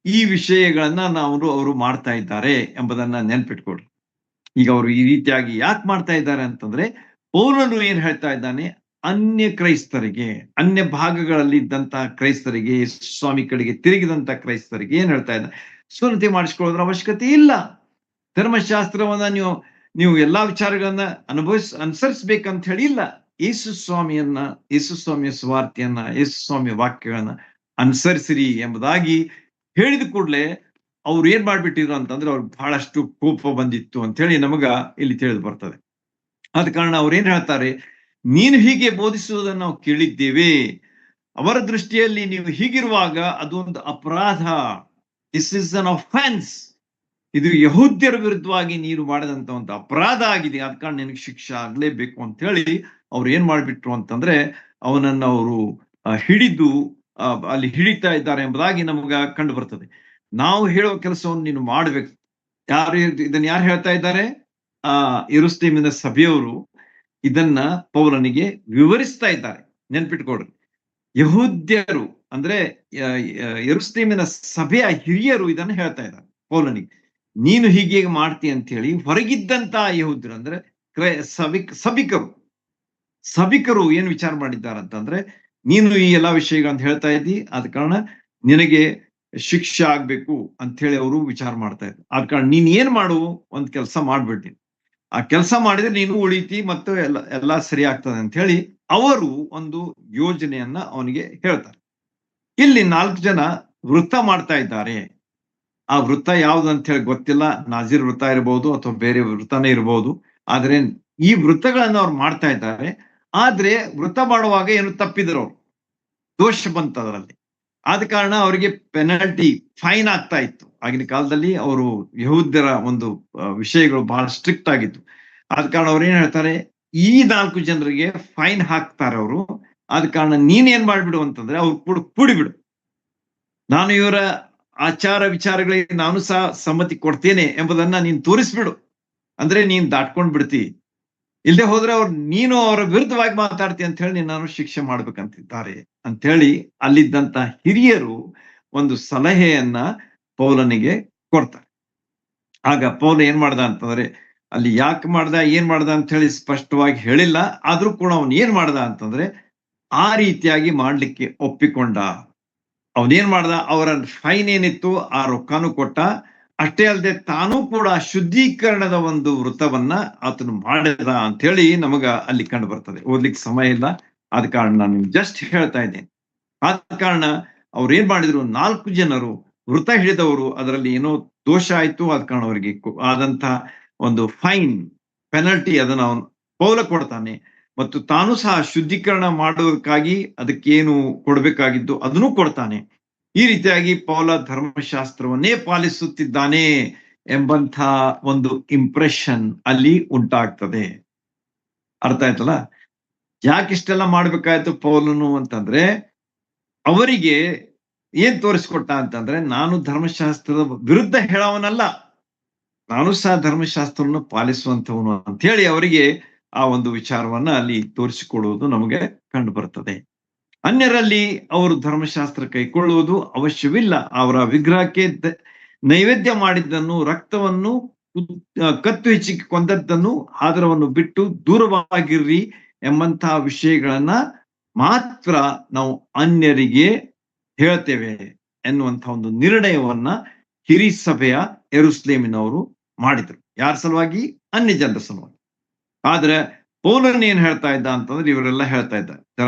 ಈ ವಿಷಯಗಳನ್ನ ಅವರು ಮಾಡ್ತಾ ಇದ್ದಾರೆ ಎಂಬುದನ್ನ ನೆನ್ಪಿಟ್ಕೊಡ್ರಿ. ಈಗ ಅವರು ಈ ರೀತಿಯಾಗಿ ಯಾಕೆ ಮಾಡ್ತಾ ಇದ್ದಾರೆ ಅಂತಂದ್ರೆ, ಪೌಲನು ಏನ್ ಹೇಳ್ತಾ ಇದ್ದಾನೆ, ಅನ್ಯ ಕ್ರೈಸ್ತರಿಗೆ, ಅನ್ಯ ಭಾಗಗಳಲ್ಲಿ ಇದ್ದಂತಹ ಕ್ರೈಸ್ತರಿಗೆ, ಸ್ವಾಮಿ ಕಡೆಗೆ ತಿರುಗಿದಂತ ಕ್ರೈಸ್ತರಿಗೆ ಏನ್ ಹೇಳ್ತಾ ಇದ್ದಾನೆ, ಸುನ್ನತಿ ಮಾಡಿಸ್ಕೊಳ್ಳೋದ್ರ ಅವಶ್ಯಕತೆ ಇಲ್ಲ. ಧರ್ಮಶಾಸ್ತ್ರವನ್ನ ನೀವು ಎಲ್ಲಾ ವಿಚಾರಗಳನ್ನ ಅನುಸರಿಸ್ಬೇಕಂತ ಹೇಳಿ ಇಲ್ಲ. ಯೇಸು ಸ್ವಾಮಿಯ ಸುವಾರ್ತೆಯನ್ನ, ಯೇಸು ಸ್ವಾಮಿಯ ವಾಕ್ಯಗಳನ್ನ ಅನುಸರಿಸಿರಿ ಎಂಬುದಾಗಿ ಹೇಳಿದ ಕೂಡಲೇ ಅವ್ರು ಏನ್ ಮಾಡ್ಬಿಟ್ಟಿದ್ರು ಅಂತಂದ್ರೆ ಅವ್ರಿಗೆ ಬಹಳಷ್ಟು ಕೋಪ ಬಂದಿತ್ತು ಅಂತ ಹೇಳಿ ನಮಗ ಇಲ್ಲಿ ತಿಳಿದು ಬರ್ತದೆ. ಆದ ಕಾರಣ ಅವ್ರು ಏನ್ ಹೇಳ್ತಾರೆ, ನೀನು ಹೀಗೆ ಬೋಧಿಸುವುದನ್ನು ನಾವು ಕೇಳಿದ್ದೇವೆ, ಅವರ ದೃಷ್ಟಿಯಲ್ಲಿ ನೀವು ಹೀಗಿರುವಾಗ ಅದೊಂದು ಅಪರಾಧ, ದಿಸ್ ಇಸ್ ಅನ್ ಅಫೆನ್ಸ್, ಇದು ಯಹೂದ್ಯರ ವಿರುದ್ಧವಾಗಿ ನೀನು ಮಾಡಿದಂತ ಒಂದು ಅಪರಾಧ ಆಗಿದೆ, ಆದ ಕಾರಣ ನಿನಗೆ ಶಿಕ್ಷೆ ಆಗ್ಲೇಬೇಕು ಅಂತ ಹೇಳಿ ಅವ್ರು ಏನ್ ಮಾಡ್ಬಿಟ್ರು ಅಂತಂದ್ರೆ ಅವನನ್ನ ಅವರು ಹಿಡಿದು ಅಲ್ಲಿ ಹಿಡಿತಾ ಇದ್ದಾರೆ ಎಂಬುದಾಗಿ ನಮಗ ಕಂಡು ಬರ್ತದೆ. ನಾವು ಹೇಳೋ ಕೆಲಸವನ್ನು ನೀನು ಮಾಡ್ಬೇಕು. ಇದನ್ನ ಯಾರು ಹೇಳ್ತಾ ಇದ್ದಾರೆ? ಯೆರೂಸಲೇಮಿನ ಸಭೆಯವರು ಇದನ್ನ ಪೌಲನಿಗೆ ವಿವರಿಸ್ತಾ ಇದ್ದಾರೆ. ನೆನ್ಪಿಟ್ಕೊಡ್ರಿ, ಯಹೂದ್ಯರು ಅಂದ್ರೆ ಯೆರೂಸಲೇಮಿನ ಸಭೆಯ ಹಿರಿಯರು ಇದನ್ನ ಹೇಳ್ತಾ ಇದ್ದಾರೆ ಪೌಲನಿಗೆ, ನೀನು ಹೀಗೆ ಮಾಡ್ತಿ ಅಂತ ಹೇಳಿ. ಹೊರಗಿದ್ದಂತ ಯಹೂದ್ಯರು ಅಂದ್ರೆ ಸಭಿಕರು ಏನ್ ವಿಚಾರ ಮಾಡಿದ್ದಾರೆ ಅಂತಂದ್ರೆ, ನೀನು ಈ ಎಲ್ಲಾ ವಿಷಯಗಳಂತ ಹೇಳ್ತಾ ಇದ್ದಿ, ಆದ ಕಾರಣ ನಿನಗೆ ಶಿಕ್ಷೆ ಆಗ್ಬೇಕು ಅಂತ ಹೇಳಿ ಅವರು ವಿಚಾರ ಮಾಡ್ತಾ ಇದ್ರು. ಆದ ಕಾರಣ ನೀನ್ ಏನ್ ಮಾಡು, ಒಂದ್ ಕೆಲಸ ಮಾಡ್ಬಿಡ್ತೀನಿ, ಆ ಕೆಲಸ ಮಾಡಿದ್ರೆ ನೀನು ಉಳಿತಿ ಮತ್ತು ಎಲ್ಲಾ ಸರಿ ಆಗ್ತದೆ ಅಂತ ಹೇಳಿ ಅವರು ಒಂದು ಯೋಜನೆಯನ್ನ ಅವನಿಗೆ ಹೇಳ್ತಾರೆ. ಇಲ್ಲಿ 4 ಜನ ವೃತ್ತ ಮಾಡ್ತಾ ಇದ್ದಾರೆ. ಆ ವೃತ್ತ ಯಾವ್ದು ಅಂತ ಹೇಳಿ ಗೊತ್ತಿಲ್ಲ, ನಾಜೀರ್ ವೃತ್ತ ಇರಬಹುದು ಅಥವಾ ಬೇರೆ ವೃತ್ತನೇ ಇರಬಹುದು. ಆದ್ರೆ ಈ ವೃತ್ತಗಳನ್ನ ಅವ್ರು ಮಾಡ್ತಾ ಇದ್ದಾರೆ. ಆದ್ರೆ ವೃತ್ತ ಮಾಡುವಾಗ ಏನು ತಪ್ಪಿದ್ರು, ಅವ್ರು ದೋಷ ಬಂತು ಅದರಲ್ಲಿ. ಆದ ಕಾರಣ ಅವರಿಗೆ ಪೆನಾಲ್ಟಿ, ಫೈನ್ ಆಗ್ತಾ ಇತ್ತು. ಆಗಿನ ಕಾಲದಲ್ಲಿ ಅವರು ಯಹೂದ್ಯರ ಒಂದು ವಿಷಯಗಳು ಬಹಳ ಸ್ಟ್ರಿಕ್ಟ್ ಆಗಿತ್ತು. ಆದ ಕಾರಣ ಅವ್ರು ಏನ್ ಹೇಳ್ತಾರೆ, ಈ 4 ಜನರಿಗೆ ಫೈನ್ ಹಾಕ್ತಾರೆ ಅವರು. ಆದ ಕಾರಣ ನೀನ್ ಏನ್ ಮಾಡ್ಬಿಡು ಅಂತಂದ್ರೆ ಅವ್ರು ಕೂಡಿಬಿಡು, ನಾನು ಇವರ ಆಚಾರ ವಿಚಾರಗಳಿಗೆ ನಾನು ಸಹ ಸಮ್ಮತಿ ಕೊಡ್ತೇನೆ ಎಂಬುದನ್ನ ನೀನ್ ತೋರಿಸ್ಬಿಡು, ಅಂದ್ರೆ ನೀನ್ ದಾಟ್ಕೊಂಡ್ ಬಿಡ್ತಿ. ಇಲ್ಲದೆ ಹೋದ್ರೆ ನೀನು ಅವರ ವಿರುದ್ಧವಾಗಿ ಮಾತಾಡ್ತಿ ಅಂತ ಹೇಳಿ ನಾನು ಶಿಕ್ಷೆ ಮಾಡ್ಬೇಕಂತಿದ್ದಾರೆ ಅಂತ ಹೇಳಿ ಅಲ್ಲಿದ್ದಂತ ಹಿರಿಯರು ಒಂದು ಸಲಹೆಯನ್ನ ಪೌಲನಿಗೆ ಕೊಡ್ತಾರೆ. ಆಗ ಪೌಲ ಏನ್ ಮಾಡ್ದ ಅಂತಂದ್ರೆ, ಅಲ್ಲಿ ಯಾಕೆ ಮಾಡ್ದ ಏನ್ ಮಾಡ್ದ ಅಂತ ಹೇಳಿ ಸ್ಪಷ್ಟವಾಗಿ ಹೇಳಿಲ್ಲ. ಆದ್ರೂ ಕೂಡ ಅವನ್ ಏನ್ ಮಾಡ್ದ ಅಂತಂದ್ರೆ ಆ ರೀತಿಯಾಗಿ ಮಾಡ್ಲಿಕ್ಕೆ ಒಪ್ಪಿಕೊಂಡ. ಅವನೇನ್ ಮಾಡ್ದ, ಅವರ ಫೈನ್ ಏನಿತ್ತು ಆ ರೊಕ್ಕಾನು ಕೊಟ್ಟ. ಅಷ್ಟೇ ಅಲ್ಲದೆ ತಾನೂ ಕೂಡ ಶುದ್ಧೀಕರಣದ ಒಂದು ವೃತ್ತವನ್ನ ಆತನು ಮಾಡಿದ ಅಂತ ಹೇಳಿ ನಮಗ ಅಲ್ಲಿ ಕಂಡು ಬರ್ತದೆ. ಓದ್ಲಿಕ್ಕೆ ಸಮಯ ಇಲ್ಲ, ಆದ ಕಾರಣ ನಾನು ಜಸ್ಟ್ ಹೇಳ್ತಾ ಇದ್ದೇನೆ. ಆದ ಕಾರಣ ಅವ್ರು ಏನ್ ಮಾಡಿದ್ರು, 4 ಜನರು ವೃತ ಹಿಡಿದವರು, ಅದರಲ್ಲಿ ಏನೋ ದೋಷ ಆಯ್ತು, ಆದ ಕಾರಣ ಅವರಿಗೆ ಆದಂತ ಒಂದು ಫೈನ್, ಪೆನಲ್ಟಿ ಅದನ್ನ ಅವನು ಪೌಲ ಕೊಡ್ತಾನೆ. ಮತ್ತು ತಾನು ಸಹ ಶುದ್ಧೀಕರಣ ಮಾಡೋದಕ್ಕಾಗಿ ಅದಕ್ಕೇನು ಕೊಡ್ಬೇಕಾಗಿದ್ದು ಅದನ್ನು ಕೊಡ್ತಾನೆ. ಈ ರೀತಿಯಾಗಿ ಪೌಲ ಧರ್ಮಶಾಸ್ತ್ರವನ್ನೇ ಪಾಲಿಸುತ್ತಿದ್ದಾನೆ ಎಂಬಂಥ ಒಂದು ಇಂಪ್ರೆಷನ್ ಅಲ್ಲಿ ಉಂಟಾಗ್ತದೆ. ಅರ್ಥ ಆಯ್ತಲ್ಲ? ಯಾಕಿಷ್ಟೆಲ್ಲ ಮಾಡ್ಬೇಕಾಯ್ತು ಪೌಲನು ಅಂತಂದ್ರೆ, ಅವರಿಗೆ ಏನ್ ತೋರಿಸ್ಕೊಟ್ಟ ಅಂತಂದ್ರೆ, ನಾನು ಧರ್ಮಶಾಸ್ತ್ರದ ವಿರುದ್ಧ ಹೇಳವನಲ್ಲ, ನಾನು ಸಹ ಧರ್ಮಶಾಸ್ತ್ರವನ್ನು ಪಾಲಿಸುವಂತವನು ಅಂತ ಹೇಳಿ ಅವರಿಗೆ ಆ ಒಂದು ವಿಚಾರವನ್ನ ಅಲ್ಲಿ ತೋರಿಸಿಕೊಡುವುದು ನಮಗೆ ಕಂಡು ಬರ್ತದೆ. ಅನ್ಯರಲ್ಲಿ ಅವರು ಧರ್ಮಶಾಸ್ತ್ರ ಕೈಕೊಳ್ಳುವುದು ಅವಶ್ಯವಿಲ್ಲ. ಅವರ ವಿಗ್ರಹಕ್ಕೆ ನೈವೇದ್ಯ ಮಾಡಿದ್ದನ್ನು, ರಕ್ತವನ್ನು, ಕತ್ತು ಹೆಚ್ಚಿಗೆ ಕೊಂದದ್ದನ್ನು, ಆದರವನ್ನು ಬಿಟ್ಟು ದೂರವಾಗಿರ್ರಿ ಎಂಬಂತಹ ವಿಷಯಗಳನ್ನ ಮಾತ್ರ ನಾವು ಅನ್ಯರಿಗೆ ಹೇಳ್ತೇವೆ ಎನ್ನುವಂತ ಒಂದು ನಿರ್ಣಯವನ್ನ ಹಿರಿ ಸಭೆಯ ಯೆರೂಸಲೇಮಿನವರು ಮಾಡಿದ್ರು. ಯಾರ ಸಲುವಾಗಿ? ಅನ್ಯ ಜನರ ಸಲುವಾಗಿ. ಆದ್ರೆ ಪೌಲನ್ ಏನ್ ಹೇಳ್ತಾ ಇದ್ದ ಅಂತಂದ್ರೆ, ಇವರೆಲ್ಲ ಹೇಳ್ತಾ ಇದ್ದ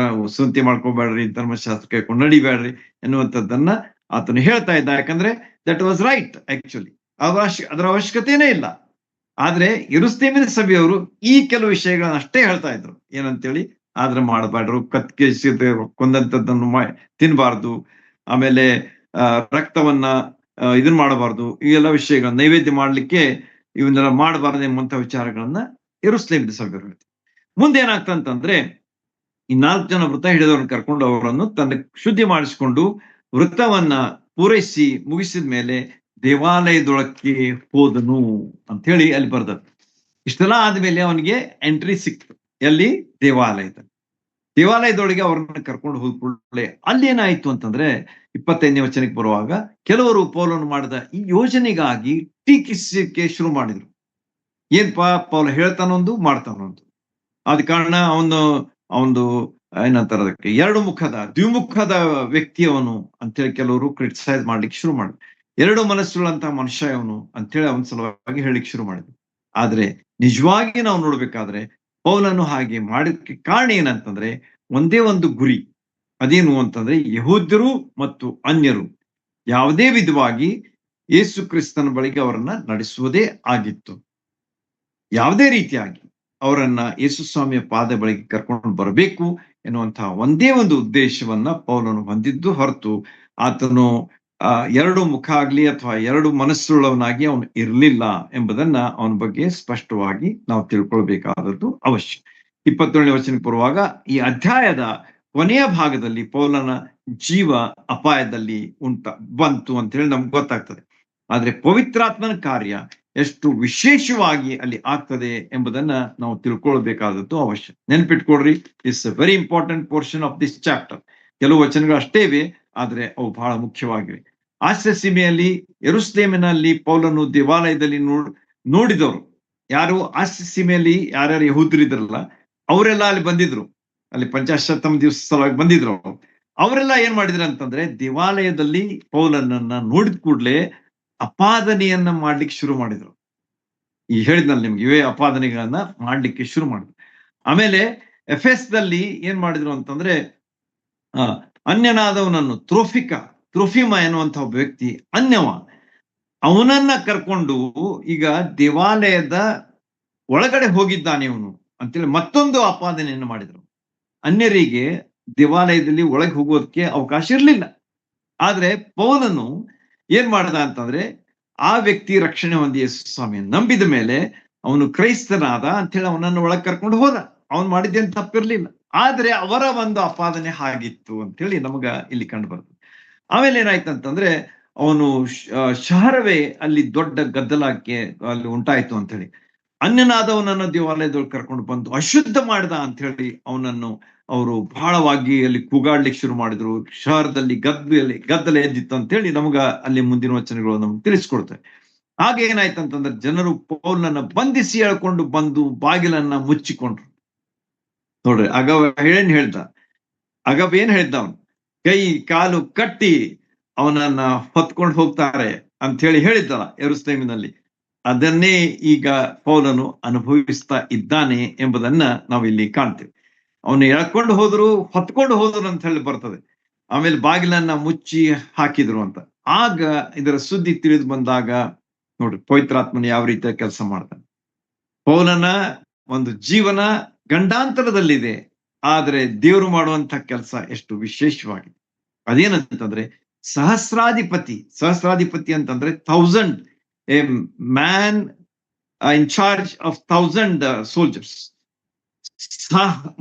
ಸುಂತಿ ಮಾಡ್ಕೋಬೇಡ್ರಿ, ಧರ್ಮಶಾಸ್ತ್ರ ಕೈಕೊಂಡು ನಡಿಬೇಡ್ರಿ ಎನ್ನುವಂಥದ್ದನ್ನ ಆತನು ಹೇಳ್ತಾ ಇದ್ದ. ಯಾಕಂದ್ರೆ ದಟ್ ವಾಸ್ ರೈಟ್. ಆಕ್ಚುಲಿ ಅದರ ಅವಶ್ಯಕತೆನೇ ಇಲ್ಲ. ಆದ್ರೆ ಯೆರೂಸಲೇಮಿನ ಸಭೆಯವರು ಈ ಕೆಲವು ವಿಷಯಗಳನ್ನ ಅಷ್ಟೇ ಹೇಳ್ತಾ ಇದ್ರು. ಏನಂತೇಳಿ, ಆದ್ರೆ ಮಾಡಬೇಡ್ರು, ಕೊಂದಂತದ್ದನ್ನು ತಿನ್ಬಾರ್ದು, ಆಮೇಲೆ ರಕ್ತವನ್ನ ಇದನ್ ಮಾಡಬಾರ್ದು, ಈ ಎಲ್ಲ ವಿಷಯಗಳನ್ನ ನೈವೇದ್ಯ ಮಾಡ್ಲಿಕ್ಕೆ ಇವನ್ನೆಲ್ಲ ಮಾಡಬಾರ್ದು ಎಂಬಂತ ವಿಚಾರಗಳನ್ನ ಯೆರೂಸಲೇಮಿನ ಸಭೆಯವರು ಹೇಳ್ತಾರೆ. ಮುಂದೆ ಏನಾಗ್ತಂತಂದ್ರೆ, ಈ 4 ಜನ ವೃತ ಹಿಡಿದವ್ರನ್ನ ಕರ್ಕೊಂಡು ಅವರನ್ನು ತನ್ನ ಶುದ್ಧಿ ಮಾಡಿಸಿಕೊಂಡು ವೃತ್ತವನ್ನ ಪೂರೈಸಿ ಮುಗಿಸಿದ ಮೇಲೆ ದೇವಾಲಯದೊಳಕ್ಕೆ ಹೋದನು ಅಂತ ಹೇಳಿ ಅಲ್ಲಿ ಬರ್ದ. ಇಷ್ಟೆಲ್ಲ ಆದ್ಮೇಲೆ ಅವನಿಗೆ ಎಂಟ್ರಿ ಸಿಕ್ತು. ಎಲ್ಲಿ? ದೇವಾಲಯದೊಳಗೆ ಅವ್ರನ್ನ ಕರ್ಕೊಂಡು ಹೋಗ್ಕೊಳ್ಳೆ. ಅಲ್ಲಿ ಏನಾಯ್ತು ಅಂತಂದ್ರೆ, 25ನೇ ವಚನಕ್ಕೆ ಬರುವಾಗ ಕೆಲವರು ಪೌಲನು ಮಾಡಿದ ಈ ಯೋಜನೆಗಾಗಿ ಟೀಕಿಸಕ್ಕೆ ಶುರು ಮಾಡಿದ್ರು. ಏನ್ಪಾ, ಪೌಲ ಹೇಳ್ತಾನೊಂದು ಮಾಡ್ತಾನೊಂದು. ಆದ ಕಾರಣ ಅವನು ಏನಂತಾರ ಅದಕ್ಕೆ, ದ್ವಿಮುಖದ ವ್ಯಕ್ತಿಯವನು ಅಂತೇಳಿ ಕೆಲವರು ಕ್ರಿಟಿಸೈಸ್ ಮಾಡ್ಲಿಕ್ಕೆ ಶುರು ಮಾಡಿದ್ರು. 2 ಮನಸ್ಸುಗಳಂತ ಮನುಷ್ಯ ಅವನು ಅಂತೇಳಿ ಅವನ ಸಲುವಾಗಿ ಹೇಳಿಕ್ ಶುರು ಮಾಡಿದ್ರು. ಆದ್ರೆ ನಿಜವಾಗಿ ನಾವು ನೋಡ್ಬೇಕಾದ್ರೆ ಪೌಲನು ಹಾಗೆ ಮಾಡಿದಕ್ಕೆ ಕಾರಣ ಏನಂತಂದ್ರೆ, ಒಂದೇ ಒಂದು ಗುರಿ. ಅದೇನು ಅಂತಂದ್ರೆ, ಯಹೂದ್ಯರು ಮತ್ತು ಅನ್ಯರು ಯಾವುದೇ ವಿಧವಾಗಿ ಯೇಸು ಕ್ರಿಸ್ತನ ಬಳಿಗೆ ಅವರನ್ನ ನಡೆಸುವುದೇ ಆಗಿತ್ತು. ಯಾವುದೇ ರೀತಿಯಾಗಿ ಅವರನ್ನ ಯೇಸು ಸ್ವಾಮಿಯ ಪಾದ ಬಳಿಗೆ ಕರ್ಕೊಂಡು ಬರಬೇಕು ಎನ್ನುವಂತಹ ಒಂದೇ ಒಂದು ಉದ್ದೇಶವನ್ನ ಪೌಲನು ಹೊಂದಿದ್ದು ಹೊರತು ಆತನು 2 ಮುಖ ಆಗ್ಲಿ ಅಥವಾ 2 ಮನಸ್ಸುಳ್ಳವನಾಗಿ ಅವನು ಇರಲಿಲ್ಲ ಎಂಬುದನ್ನ ಅವನ ಬಗ್ಗೆ ಸ್ಪಷ್ಟವಾಗಿ ನಾವು ತಿಳ್ಕೊಳ್ಬೇಕಾದದ್ದು ಅವಶ್ಯ. 27ನೇ ವಚನಕ್ಕೆ ಬರುವಾಗ ಈ ಅಧ್ಯಾಯದ ಕೊನೆಯ ಭಾಗದಲ್ಲಿ ಪೌಲನ ಜೀವ ಅಪಾಯದಲ್ಲಿ ಬಂತು ಅಂತ ಹೇಳಿ ನಮ್ಗೆ ಗೊತ್ತಾಗ್ತದೆ. ಆದ್ರೆ ಪವಿತ್ರಾತ್ಮನ ಕಾರ್ಯ ಎಷ್ಟು ವಿಶೇಷವಾಗಿ ಅಲ್ಲಿ ಆಗ್ತದೆ ಎಂಬುದನ್ನ ನಾವು ತಿಳ್ಕೊಳ್ಬೇಕಾದದ್ದು ಅವಶ್ಯ. ನೆನ್ಪಿಟ್ಕೊಡ್ರಿ, it's a very important portion of this chapter. ಕೆಲವು ವಚನಗಳು ಅಷ್ಟೇ ಇವೆ, ಆದ್ರೆ ಅವು ಬಹಳ ಮುಖ್ಯವಾಗಿವೆ. ಆಸ್ಯ ಸೀಮೆಯಲ್ಲಿ ಯೆರೂಸಲೇಮಿನಲ್ಲಿ ಪೌಲನು ದೇವಾಲಯದಲ್ಲಿ ನೋಡಿದವರು ಯಾರು? ಆಸ್ಯ ಸೀಮೆಯಲ್ಲಿ ಯಾರ್ಯಾರು ಯಹೂದ್ಯರಿದ್ರಲ್ಲ ಅವರೆಲ್ಲ ಅಲ್ಲಿ ಬಂದಿದ್ರು. ಅಲ್ಲಿ ಪಂಚಾಶತ್ತಮ ದಿವಸ ಸಲುವಾಗಿ ಬಂದಿದ್ರು. ಅವರೆಲ್ಲ ಏನ್ ಮಾಡಿದ್ರು ಅಂತಂದ್ರೆ, ದೇವಾಲಯದಲ್ಲಿ ಪೌಲನನ್ನ ನೋಡಿದ ಕೂಡ್ಲೆ ಅಪಾದನೆಯನ್ನ ಮಾಡ್ಲಿಕ್ಕೆ ಶುರು ಮಾಡಿದ್ರು. ಈ ಹೇಳಿದ್ನಲ್ಲಿ ನಿಮ್ಗೆ ಇವೇ ಅಪಾದನೆಗಳನ್ನ ಮಾಡ್ಲಿಕ್ಕೆ ಶುರು ಮಾಡಿದ್ರು. ಆಮೇಲೆ ಎಫೆಸ್ದಲ್ಲಿ ಏನ್ ಮಾಡಿದ್ರು ಅಂತಂದ್ರೆ, ಅನ್ಯನಾದವನನ್ನು ತ್ರೋಫಿಮ ಎನ್ನುವಂತ ಒಬ್ಬ ವ್ಯಕ್ತಿ ಅನ್ಯವ, ಅವನನ್ನ ಕರ್ಕೊಂಡು ಈಗ ದೇವಾಲಯದ ಒಳಗಡೆ ಹೋಗಿದ್ದಾನೆ ಇವನು ಅಂತೇಳಿ ಮತ್ತೊಂದು ಅಪಾದನೆಯನ್ನು ಮಾಡಿದ್ರು. ಅನ್ಯರಿಗೆ ದೇವಾಲಯದಲ್ಲಿ ಒಳಗೆ ಹೋಗೋದಕ್ಕೆ ಅವಕಾಶ ಇರಲಿಲ್ಲ. ಆದ್ರೆ ಪೌಲನು ಏನ್ ಮಾಡ್ದ ಅಂತಂದ್ರೆ, ಆ ವ್ಯಕ್ತಿ ರಕ್ಷಣೆ ಹೊಂದಿ ಯೇಸು ಸ್ವಾಮಿಯನ್ನು ನಂಬಿದ ಮೇಲೆ ಅವನು ಕ್ರೈಸ್ತನಾದ ಅಂತೇಳಿ ಅವನನ್ನು ಒಳಗೆ ಕರ್ಕೊಂಡು ಹೋದ. ಅವನು ಮಾಡಿದ್ದೇನು ತಪ್ಪಿರ್ಲಿಲ್ಲ. ಆದ್ರೆ ಅವರ ಒಂದು ಅಪಾದನೆ ಹಾಗಿತ್ತು ಅಂತೇಳಿ ನಮಗ ಇಲ್ಲಿ ಕಂಡು ಬರ್ತದೆ. ಆಮೇಲೆ ಏನಾಯ್ತಂತಂದ್ರೆ, ಅವನು ಶಹರವೇ ಅಲ್ಲಿ ದೊಡ್ಡ ಗದ್ದಲಕ್ಕೆ ಅಲ್ಲಿ ಉಂಟಾಯ್ತು ಅಂತ ಹೇಳಿ ಅನ್ಯನಾದವನನ್ನು ದೇವಾಲಯದೊಳಗೆ ಕರ್ಕೊಂಡು ಬಂದು ಅಶುದ್ಧ ಮಾಡಿದ ಅಂತ ಹೇಳಿ ಅವನನ್ನು ಅವರು ಬಹಳವಾಗಿ ಅಲ್ಲಿ ಕೂಗಾಡ್ಲಿಕ್ಕೆ ಶುರು ಮಾಡಿದ್ರು. ಶಹರದಲ್ಲಿ ಗದ್ದಲ ಎದ್ದಿತ್ತು ಅಂತ ಹೇಳಿ ನಮಗ ಅಲ್ಲಿ ಮುಂದಿನ ವಚನಗಳು ನಮ್ಗೆ ತಿಳಿಸ್ಕೊಡ್ತವೆ. ಆಗ ಏನಾಯ್ತಂತಂದ್ರೆ ಜನರು ಪೌಲನನ್ನ ಬಂಧಿಸಿ ಎಳ್ಕೊಂಡು ಬಂದು ಬಾಗಿಲನ್ನ ಮುಚ್ಚಿಕೊಂಡ್ರು. ನೋಡ್ರಿ, ಏನ್ ಹೇಳ್ದ, ಏನ್ ಹೇಳ್ದ, ಅವನು ಕೈ ಕಾಲು ಕಟ್ಟಿ ಅವನನ್ನ ಹೊತ್ಕೊಂಡು ಹೋಗ್ತಾರೆ ಅಂತ ಹೇಳಿದ್ದಲ್ಲ ಯೆರೂಸಲೇಮಿನಲ್ಲಿ. ಅದನ್ನೇ ಈಗ ಪೌಲನು ಅನುಭವಿಸ್ತಾ ಇದ್ದಾನೆ ಎಂಬುದನ್ನ ನಾವು ಇಲ್ಲಿ ಕಾಣ್ತೇವೆ. ಅವನು ಎಳ್ಕೊಂಡು ಹೋದ್ರು, ಹೊತ್ಕೊಂಡು ಹೋದ್ರು ಅಂತ ಹೇಳಿ ಬರ್ತದೆ. ಆಮೇಲೆ ಬಾಗಿಲನ್ನ ಮುಚ್ಚಿ ಹಾಕಿದ್ರು ಅಂತ. ಆಗ ಇದರ ಸುದ್ದಿ ತಿಳಿದು ಬಂದಾಗ ನೋಡ್ರಿ, ಪವಿತ್ರಾತ್ಮನ ಯಾವ ರೀತಿಯ ಕೆಲಸ ಮಾಡ್ತಾನೆ. ಪೌಲನ ಒಂದು ಜೀವನ ಗಂಡಾಂತರದಲ್ಲಿದೆ, ಆದ್ರೆ ದೇವರು ಮಾಡುವಂತ ಕೆಲಸ ಎಷ್ಟು ವಿಶೇಷವಾಗಿದೆ. ಅದೇನಂತಂದ್ರೆ ಸಹಸ್ರಾಧಿಪತಿ ಅಂತಂದ್ರೆ 1000, A man in charge of 1000 soldiers.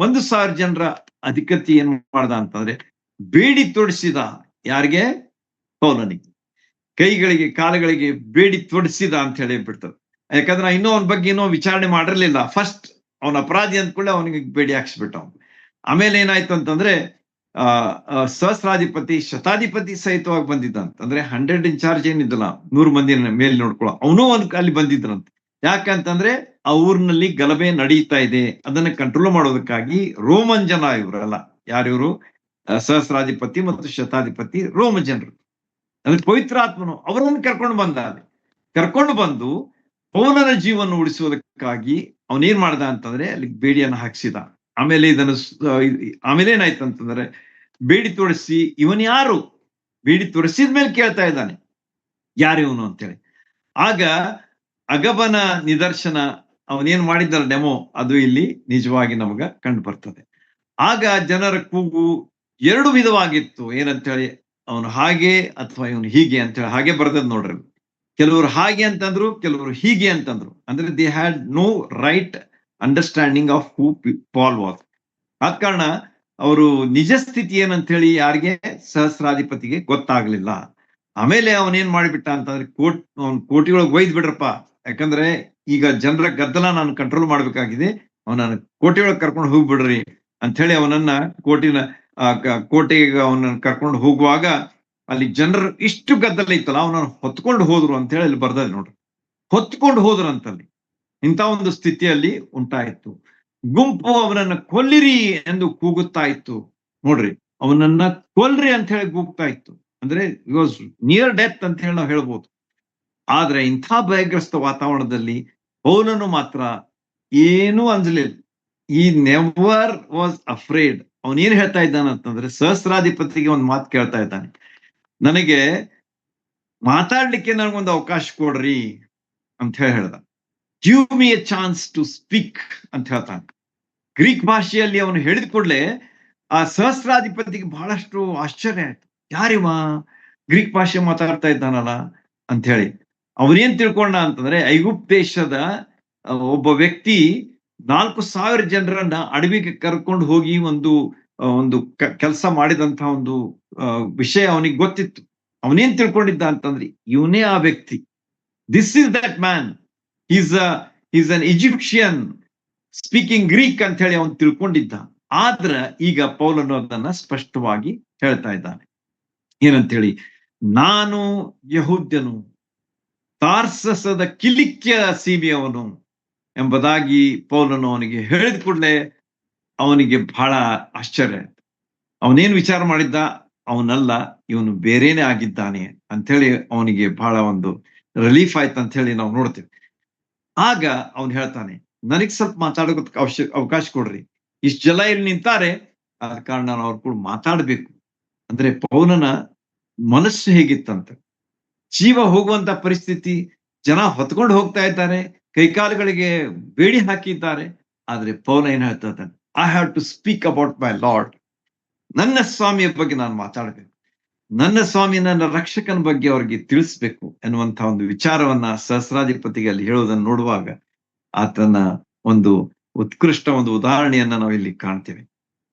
1,000 ಜನರ ಅಧಿಪತಿ ಏನ್ ಮಾಡ್ದ ಅಂತಂದ್ರೆ ಬೇಡಿ ತೊಡಿಸಿದ. ಯಾರಿಗೆ? ಪೌಲನಿಗೆ. ಕೈಗಳಿಗೆ ಕಾಲುಗಳಿಗೆ ಬೇಡಿ ತೊಡಿಸಿದ ಅಂತ ಹೇಳಿ ಬಿಡ್ತದೆ. ಯಾಕಂದ್ರೆ ಇನ್ನೂ ಅವನ ಬಗ್ಗೆ ಇನ್ನೂ ವಿಚಾರಣೆ ಮಾಡಿರ್ಲಿಲ್ಲ. ಫಸ್ಟ್ ಅವನ ಅಪರಾಧಿ ಅಂದ್ಕೊಳ್ಳೆ ಅವನಿಗೆ ಬೇಡಿ ಹಾಕ್ಸ್ಬಿಟ್ಟ ಅವನು. ಆಮೇಲೆ ಏನಾಯ್ತು ಅಂತಂದ್ರೆ ಸಹಸ್ರಾಧಿಪತಿ, ಶತಾಧಿಪತಿ ಸಹಿತವಾಗಿ ಬಂದಿದ್ದಂತ. ಅಂದ್ರೆ 100 ಇನ್ ಚಾರ್ಜ್ ಏನಿದ್ದಲ್ಲ, 100 ಮಂದಿ ಮೇಲೆ ನೋಡ್ಕೊಳ್ಳೋ ಅವನು ಅಲ್ಲಿ ಬಂದಿದ್ರಂತ. ಯಾಕಂತಂದ್ರೆ ಆ ಊರಿನಲ್ಲಿ ಗಲಭೆ ನಡೀತಾ ಇದೆ, ಅದನ್ನ ಕಂಟ್ರೋಲ್ ಮಾಡೋದಕ್ಕಾಗಿ ರೋಮನ್ ಜನ ಇವರಲ್ಲ. ಯಾರಿವರು? ಸಹಸ್ರಾಧಿಪತಿ ಮತ್ತು ಶತಾಧಿಪತಿ ರೋಮ ಜನರು. ಅಂದ್ರೆ ಪವಿತ್ರಾತ್ಮನು ಅವರನ್ನು ಕರ್ಕೊಂಡು ಬಂದು ಪೌಲನ ಜೀವನ ಉಳಿಸುವುದಕ್ಕಾಗಿ ಅವನೇನ್ ಮಾಡ್ದ ಅಂತಂದ್ರೆ ಅಲ್ಲಿ ಬೇಡಿಯನ್ನು ಹಾಕ್ಸಿದ. ಆಮೇಲೆ ಆಮೇಲೆ ಏನಾಯ್ತು ಅಂತಂದ್ರೆ ಬೇಡಿ ತೋರಿಸಿ ಇವನ್ ಯಾರು, ಬೇಡಿ ತೋರಿಸಿದ್ಮೇಲೆ ಕೇಳ್ತಾ ಇದ್ದಾನೆ ಯಾರು ಇವನು ಅಂತೇಳಿ. ಆಗ ಅಗಬನ ನಿದರ್ಶನ, ಅವನೇನ್ ಮಾಡಿದ್ದಾರ ಡೆಮೋ, ಅದು ಇಲ್ಲಿ ನಿಜವಾಗಿ ನಮಗ ಕಂಡು ಬರ್ತದೆ. ಆಗ ಜನರ ಕೂಗು 2 ವಿಧವಾಗಿತ್ತು. ಏನಂತೇಳಿ, ಅವನು ಹಾಗೆ ಅಥವಾ ಇವನು ಹೀಗೆ ಅಂತೇಳಿ. ಹಾಗೆ ಬರ್ತದ್ ನೋಡ್ರಿ. ಕೆಲವರು ಹಾಗೆ ಅಂತಂದ್ರು, ಕೆಲವರು ಹೀಗೆ ಅಂತಂದ್ರು. ಅಂದ್ರೆ they had no right understanding of who Paul was. ಆದ ಕಾರಣ ಅವರು ನಿಜ ಸ್ಥಿತಿ ಏನಂತ ಹೇಳಿ ಯಾರಿಗೆ? ಸಹಸ್ರಾಧಿಪತಿಗೆ ಗೊತ್ತಾಗ್ಲಿಲ್ಲ. ಆಮೇಲೆ ಅವನೇನ್ ಮಾಡಿಬಿಟ್ಟ ಅಂತಂದ್ರೆ ಕೋಟಿಯೊಳಗೆ ಒಯ್ದು ಬಿಡ್ರಪ್ಪ, ಯಾಕಂದ್ರೆ ಈಗ ಜನರ ಗದ್ದಲ ನಾನು ಕಂಟ್ರೋಲ್ ಮಾಡ್ಬೇಕಾಗಿದೆ, ಅವನನ್ನ ಕೋಟೆಯೊಳಗೆ ಕರ್ಕೊಂಡು ಹೋಗ್ಬಿಡ್ರಿ ಅಂತ ಹೇಳಿ ಅವನನ್ನ ಕೋಟೆಗೆ ಅವನನ್ನ ಕರ್ಕೊಂಡು ಹೋಗುವಾಗ ಅಲ್ಲಿ ಜನರು ಇಷ್ಟು ಗದ್ದಲ ಇತ್ತಲ್ಲ, ಅವನನ್ನು ಹೊತ್ಕೊಂಡು ಹೋದ್ರು ಅಂತ ಹೇಳಿ ಅಲ್ಲಿ ಬರ್ದದೆ ನೋಡ್ರಿ. ಹೊತ್ಕೊಂಡು ಹೋದ್ರು ಅಂತಲ್ಲಿ. ಇಂಥ ಒಂದು ಸ್ಥಿತಿಯಲ್ಲಿ ಉಂಟಾಯಿತು. ಗುಂಪು ಅವನನ್ನ ಕೊಲ್ಲಿರಿ ಎಂದು ಕೂಗುತ್ತಾ ಇತ್ತು. ನೋಡ್ರಿ, ಅವನನ್ನ ಕೊಲ್ರಿ ಅಂತ ಹೇಳಿ ಕೂಗ್ತಾ ಇತ್ತು. ಅಂದ್ರೆ ವಾಸ್ ನಿಯರ್ ಡೆತ್ ಅಂತ ಹೇಳಿ ನಾವು ಹೇಳ್ಬೋದು. ಆದ್ರೆ ಇಂಥ ಭಯಗ್ರಸ್ತ ವಾತಾವರಣದಲ್ಲಿ ಪೌಲನು ಮಾತ್ರ ಏನೂ ಅಂಜಲಿಲ್ಲ. ಈ ನೆವರ್ ವಾಸ್ ಅಫ್ರೇಡ್. ಅವನೇನ್ ಹೇಳ್ತಾ ಇದ್ದಾನೆ ಅಂತಂದ್ರೆ, ಸಹಸ್ರಾಧಿಪತಿಗೆ ಒಂದು ಮಾತು ಕೇಳ್ತಾ ಇದ್ದಾನೆ, ನನಗೆ ಮಾತಾಡ್ಲಿಕ್ಕೆ ನನಗೊಂದು ಅವಕಾಶ ಕೊಡ್ರಿ ಅಂತ ಹೇಳ್ದ. Give me a chance to speak ಅಂತ ಹೇಳ್ತಾನೆ. ಗ್ರೀಕ್ ಭಾಷೆಯಲ್ಲಿ ಅವನು ಹೇಳಿದ ಕೂಡಲೇ ಆ ಸಹಸ್ರಾಧಿಪತಿಗೆ ಬಹಳಷ್ಟು ಆಶ್ಚರ್ಯ ಆಯ್ತು. ಯಾರಿವ ಗ್ರೀಕ್ ಭಾಷೆ ಮಾತಾಡ್ತಾ ಇದ್ದಾನಲ್ಲ ಅಂತ ಹೇಳಿ. ಅವನೇನ್ ತಿಳ್ಕೊಂಡ ಅಂತಂದ್ರೆ, ಐಗುಪ್ತ ದೇಶದ ಒಬ್ಬ ವ್ಯಕ್ತಿ 4,000 ಜನರನ್ನ ಅಡವಿಗೆ ಕರ್ಕೊಂಡು ಹೋಗಿ ಒಂದು ಕೆಲಸ ಮಾಡಿದಂತಹ ಒಂದು ವಿಷಯ ಅವನಿಗೆ ಗೊತ್ತಿತ್ತು. ಅವನೇನ್ ತಿಳ್ಕೊಂಡಿದ್ದ ಅಂತಂದ್ರೆ, ಇವನೇ ಆ ವ್ಯಕ್ತಿ, this is that man, is an Egyptian speaking Greek ಅಂತ ಹೇಳಿ ಅವನು ತಿಳ್ಕೊಂಡಿದ್ದ. ಆದ್ರ ಈಗ ಪೌಲನು ಅದನ್ನ ಸ್ಪಷ್ಟವಾಗಿ ಹೇಳ್ತಾ ಇದ್ದಾನೆ. ಏನಂತ ಹೇಳಿ, ನಾನು ಯಹೂದ್ಯನು, ತಾರ್ಸಸದ ಕಿಲಿಕ್ಯ ಸೀಮೆಯವನು ಎಂಬುದಾಗಿ ಪೌಲನು ಅವನಿಗೆ ಹೇಳಿದ ಕೂಡಲೇ ಅವನಿಗೆ ಬಹಳ ಆಶ್ಚರ್ಯ ಆಯ್ತು. ಅವನೇನ್ ವಿಚಾರ ಮಾಡಿದ್ದ, ಅವನಲ್ಲ, ಇವನು ಬೇರೇನೆ ಆಗಿದ್ದಾನೆ ಅಂಥೇಳಿ ಅವನಿಗೆ ಬಹಳ ಒಂದು ರಿಲೀಫ್ ಆಯ್ತು ಅಂತ ಹೇಳಿ ನಾವು ನೋಡ್ತೇವೆ. ಆಗ ಅವನು ಹೇಳ್ತಾನೆ, ನನಗ್ ಸ್ವಲ್ಪ ಮಾತಾಡೋದಕ್ಕೆ ಅವಕಾಶ ಕೊಡ್ರಿ. ಇಷ್ಟು ಜನ ಇಲ್ಲಿ ನಿಂತಾರೆ, ಆದ ಕಾರಣ ನಾನು ಅವ್ರ ಕೂಡ ಮಾತಾಡ್ಬೇಕು. ಅಂದ್ರೆ ಪೌಲನ ಮನಸ್ಸು ಹೇಗಿತ್ತಂತ, ಜೀವ ಹೋಗುವಂತ ಪರಿಸ್ಥಿತಿ, ಜನ ಹೊತ್ಕೊಂಡು ಹೋಗ್ತಾ ಇದ್ದಾರೆ, ಕೈಕಾಲುಗಳಿಗೆ ಬೇಡಿ ಹಾಕಿದ್ದಾರೆ. ಆದ್ರೆ ಪೌಲ ಏನ್ ಹೇಳ್ತಾ ಇದ್ದಾನೆ, I have to speak about my Lord. ನನ್ನ ಸ್ವಾಮಿಯ ಬಗ್ಗೆ ನಾನು ಮಾತಾಡ್ಬೇಕು, ನನ್ನ ಸ್ವಾಮಿ, ನನ್ನ ರಕ್ಷಕನ ಬಗ್ಗೆ ಅವ್ರಿಗೆ ತಿಳಿಸ್ಬೇಕು ಎನ್ನುವಂತ ಒಂದು ವಿಚಾರವನ್ನ ಸಹಸ್ರಾಧಿಪತಿಗೆ ಅಲ್ಲಿ ಹೇಳೋದನ್ನು ನೋಡುವಾಗ ಆತನ ಒಂದು ಉತ್ಕೃಷ್ಟ ಒಂದು ಉದಾಹರಣೆಯನ್ನ ನಾವು ಇಲ್ಲಿ ಕಾಣ್ತೇವೆ.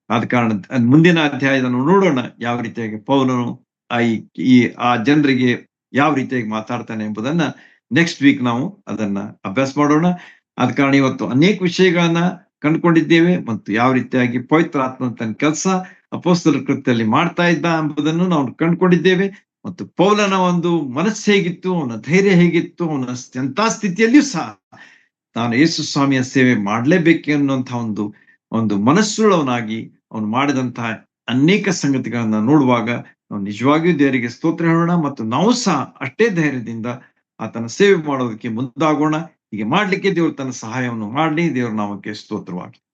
ಆದ ಕಾರಣ ಮುಂದಿನ ಅಧ್ಯಾಯವನ್ನು ನೋಡೋಣ, ಯಾವ ರೀತಿಯಾಗಿ ಪೌಲನು ಆ ಜನರಿಗೆ ಯಾವ ರೀತಿಯಾಗಿ ಮಾತಾಡ್ತಾನೆ ಎಂಬುದನ್ನ ನೆಕ್ಸ್ಟ್ ವೀಕ್ ನಾವು ಅದನ್ನ ಅಭ್ಯಾಸ ಮಾಡೋಣ. ಆದ ಕಾರಣ ಇವತ್ತು ಅನೇಕ ವಿಷಯಗಳನ್ನ ಕಂಡುಕೊಂಡಿದ್ದೇವೆ ಮತ್ತು ಯಾವ ರೀತಿಯಾಗಿ ಪವಿತ್ರ ಆತ್ಮ ತನ್ನ ಕೆಲಸ ಅಪೊಸ್ತಲರ ಕೃತ್ಯದಲ್ಲಿ ಮಾಡ್ತಾ ಇದ್ದ ಎಂಬುದನ್ನು ನಾವು ಕಂಡುಕೊಂಡಿದ್ದೇವೆ. ಮತ್ತು ಪೌಲನ ಒಂದು ಮನಸ್ಸು ಹೇಗಿತ್ತು, ಅವನ ಧೈರ್ಯ ಹೇಗಿತ್ತು, ಅವನ ಎಂಥ ಸ್ಥಿತಿಯಲ್ಲಿಯೂ ಸಹ ನಾನು ಯೇಸು ಸ್ವಾಮಿಯ ಸೇವೆ ಮಾಡಲೇಬೇಕು ಅನ್ನುವಂತಹ ಒಂದು ಮನಸ್ಸುಳ್ಳವನಾಗಿ ಅವನು ಮಾಡಿದಂತಹ ಅನೇಕ ಸಂಗತಿಗಳನ್ನ ನೋಡುವಾಗ ನಾವು ನಿಜವಾಗಿಯೂ ದೇವರಿಗೆ ಸ್ತೋತ್ರ ಹೇಳೋಣ ಮತ್ತು ನಾವು ಸಹ ಅಷ್ಟೇ ಧೈರ್ಯದಿಂದ ಆತನ ಸೇವೆ ಮಾಡೋದಕ್ಕೆ ಮುಂದಾಗೋಣ. ಹೀಗೆ ಮಾಡ್ಲಿಕ್ಕೆ ದೇವರು ತನ್ನ ಸಹಾಯವನ್ನು ಮಾಡಲಿ. ದೇವರ ನಾಮಕ್ಕೆ ಸ್ತೋತ್ರವಾಗಿ.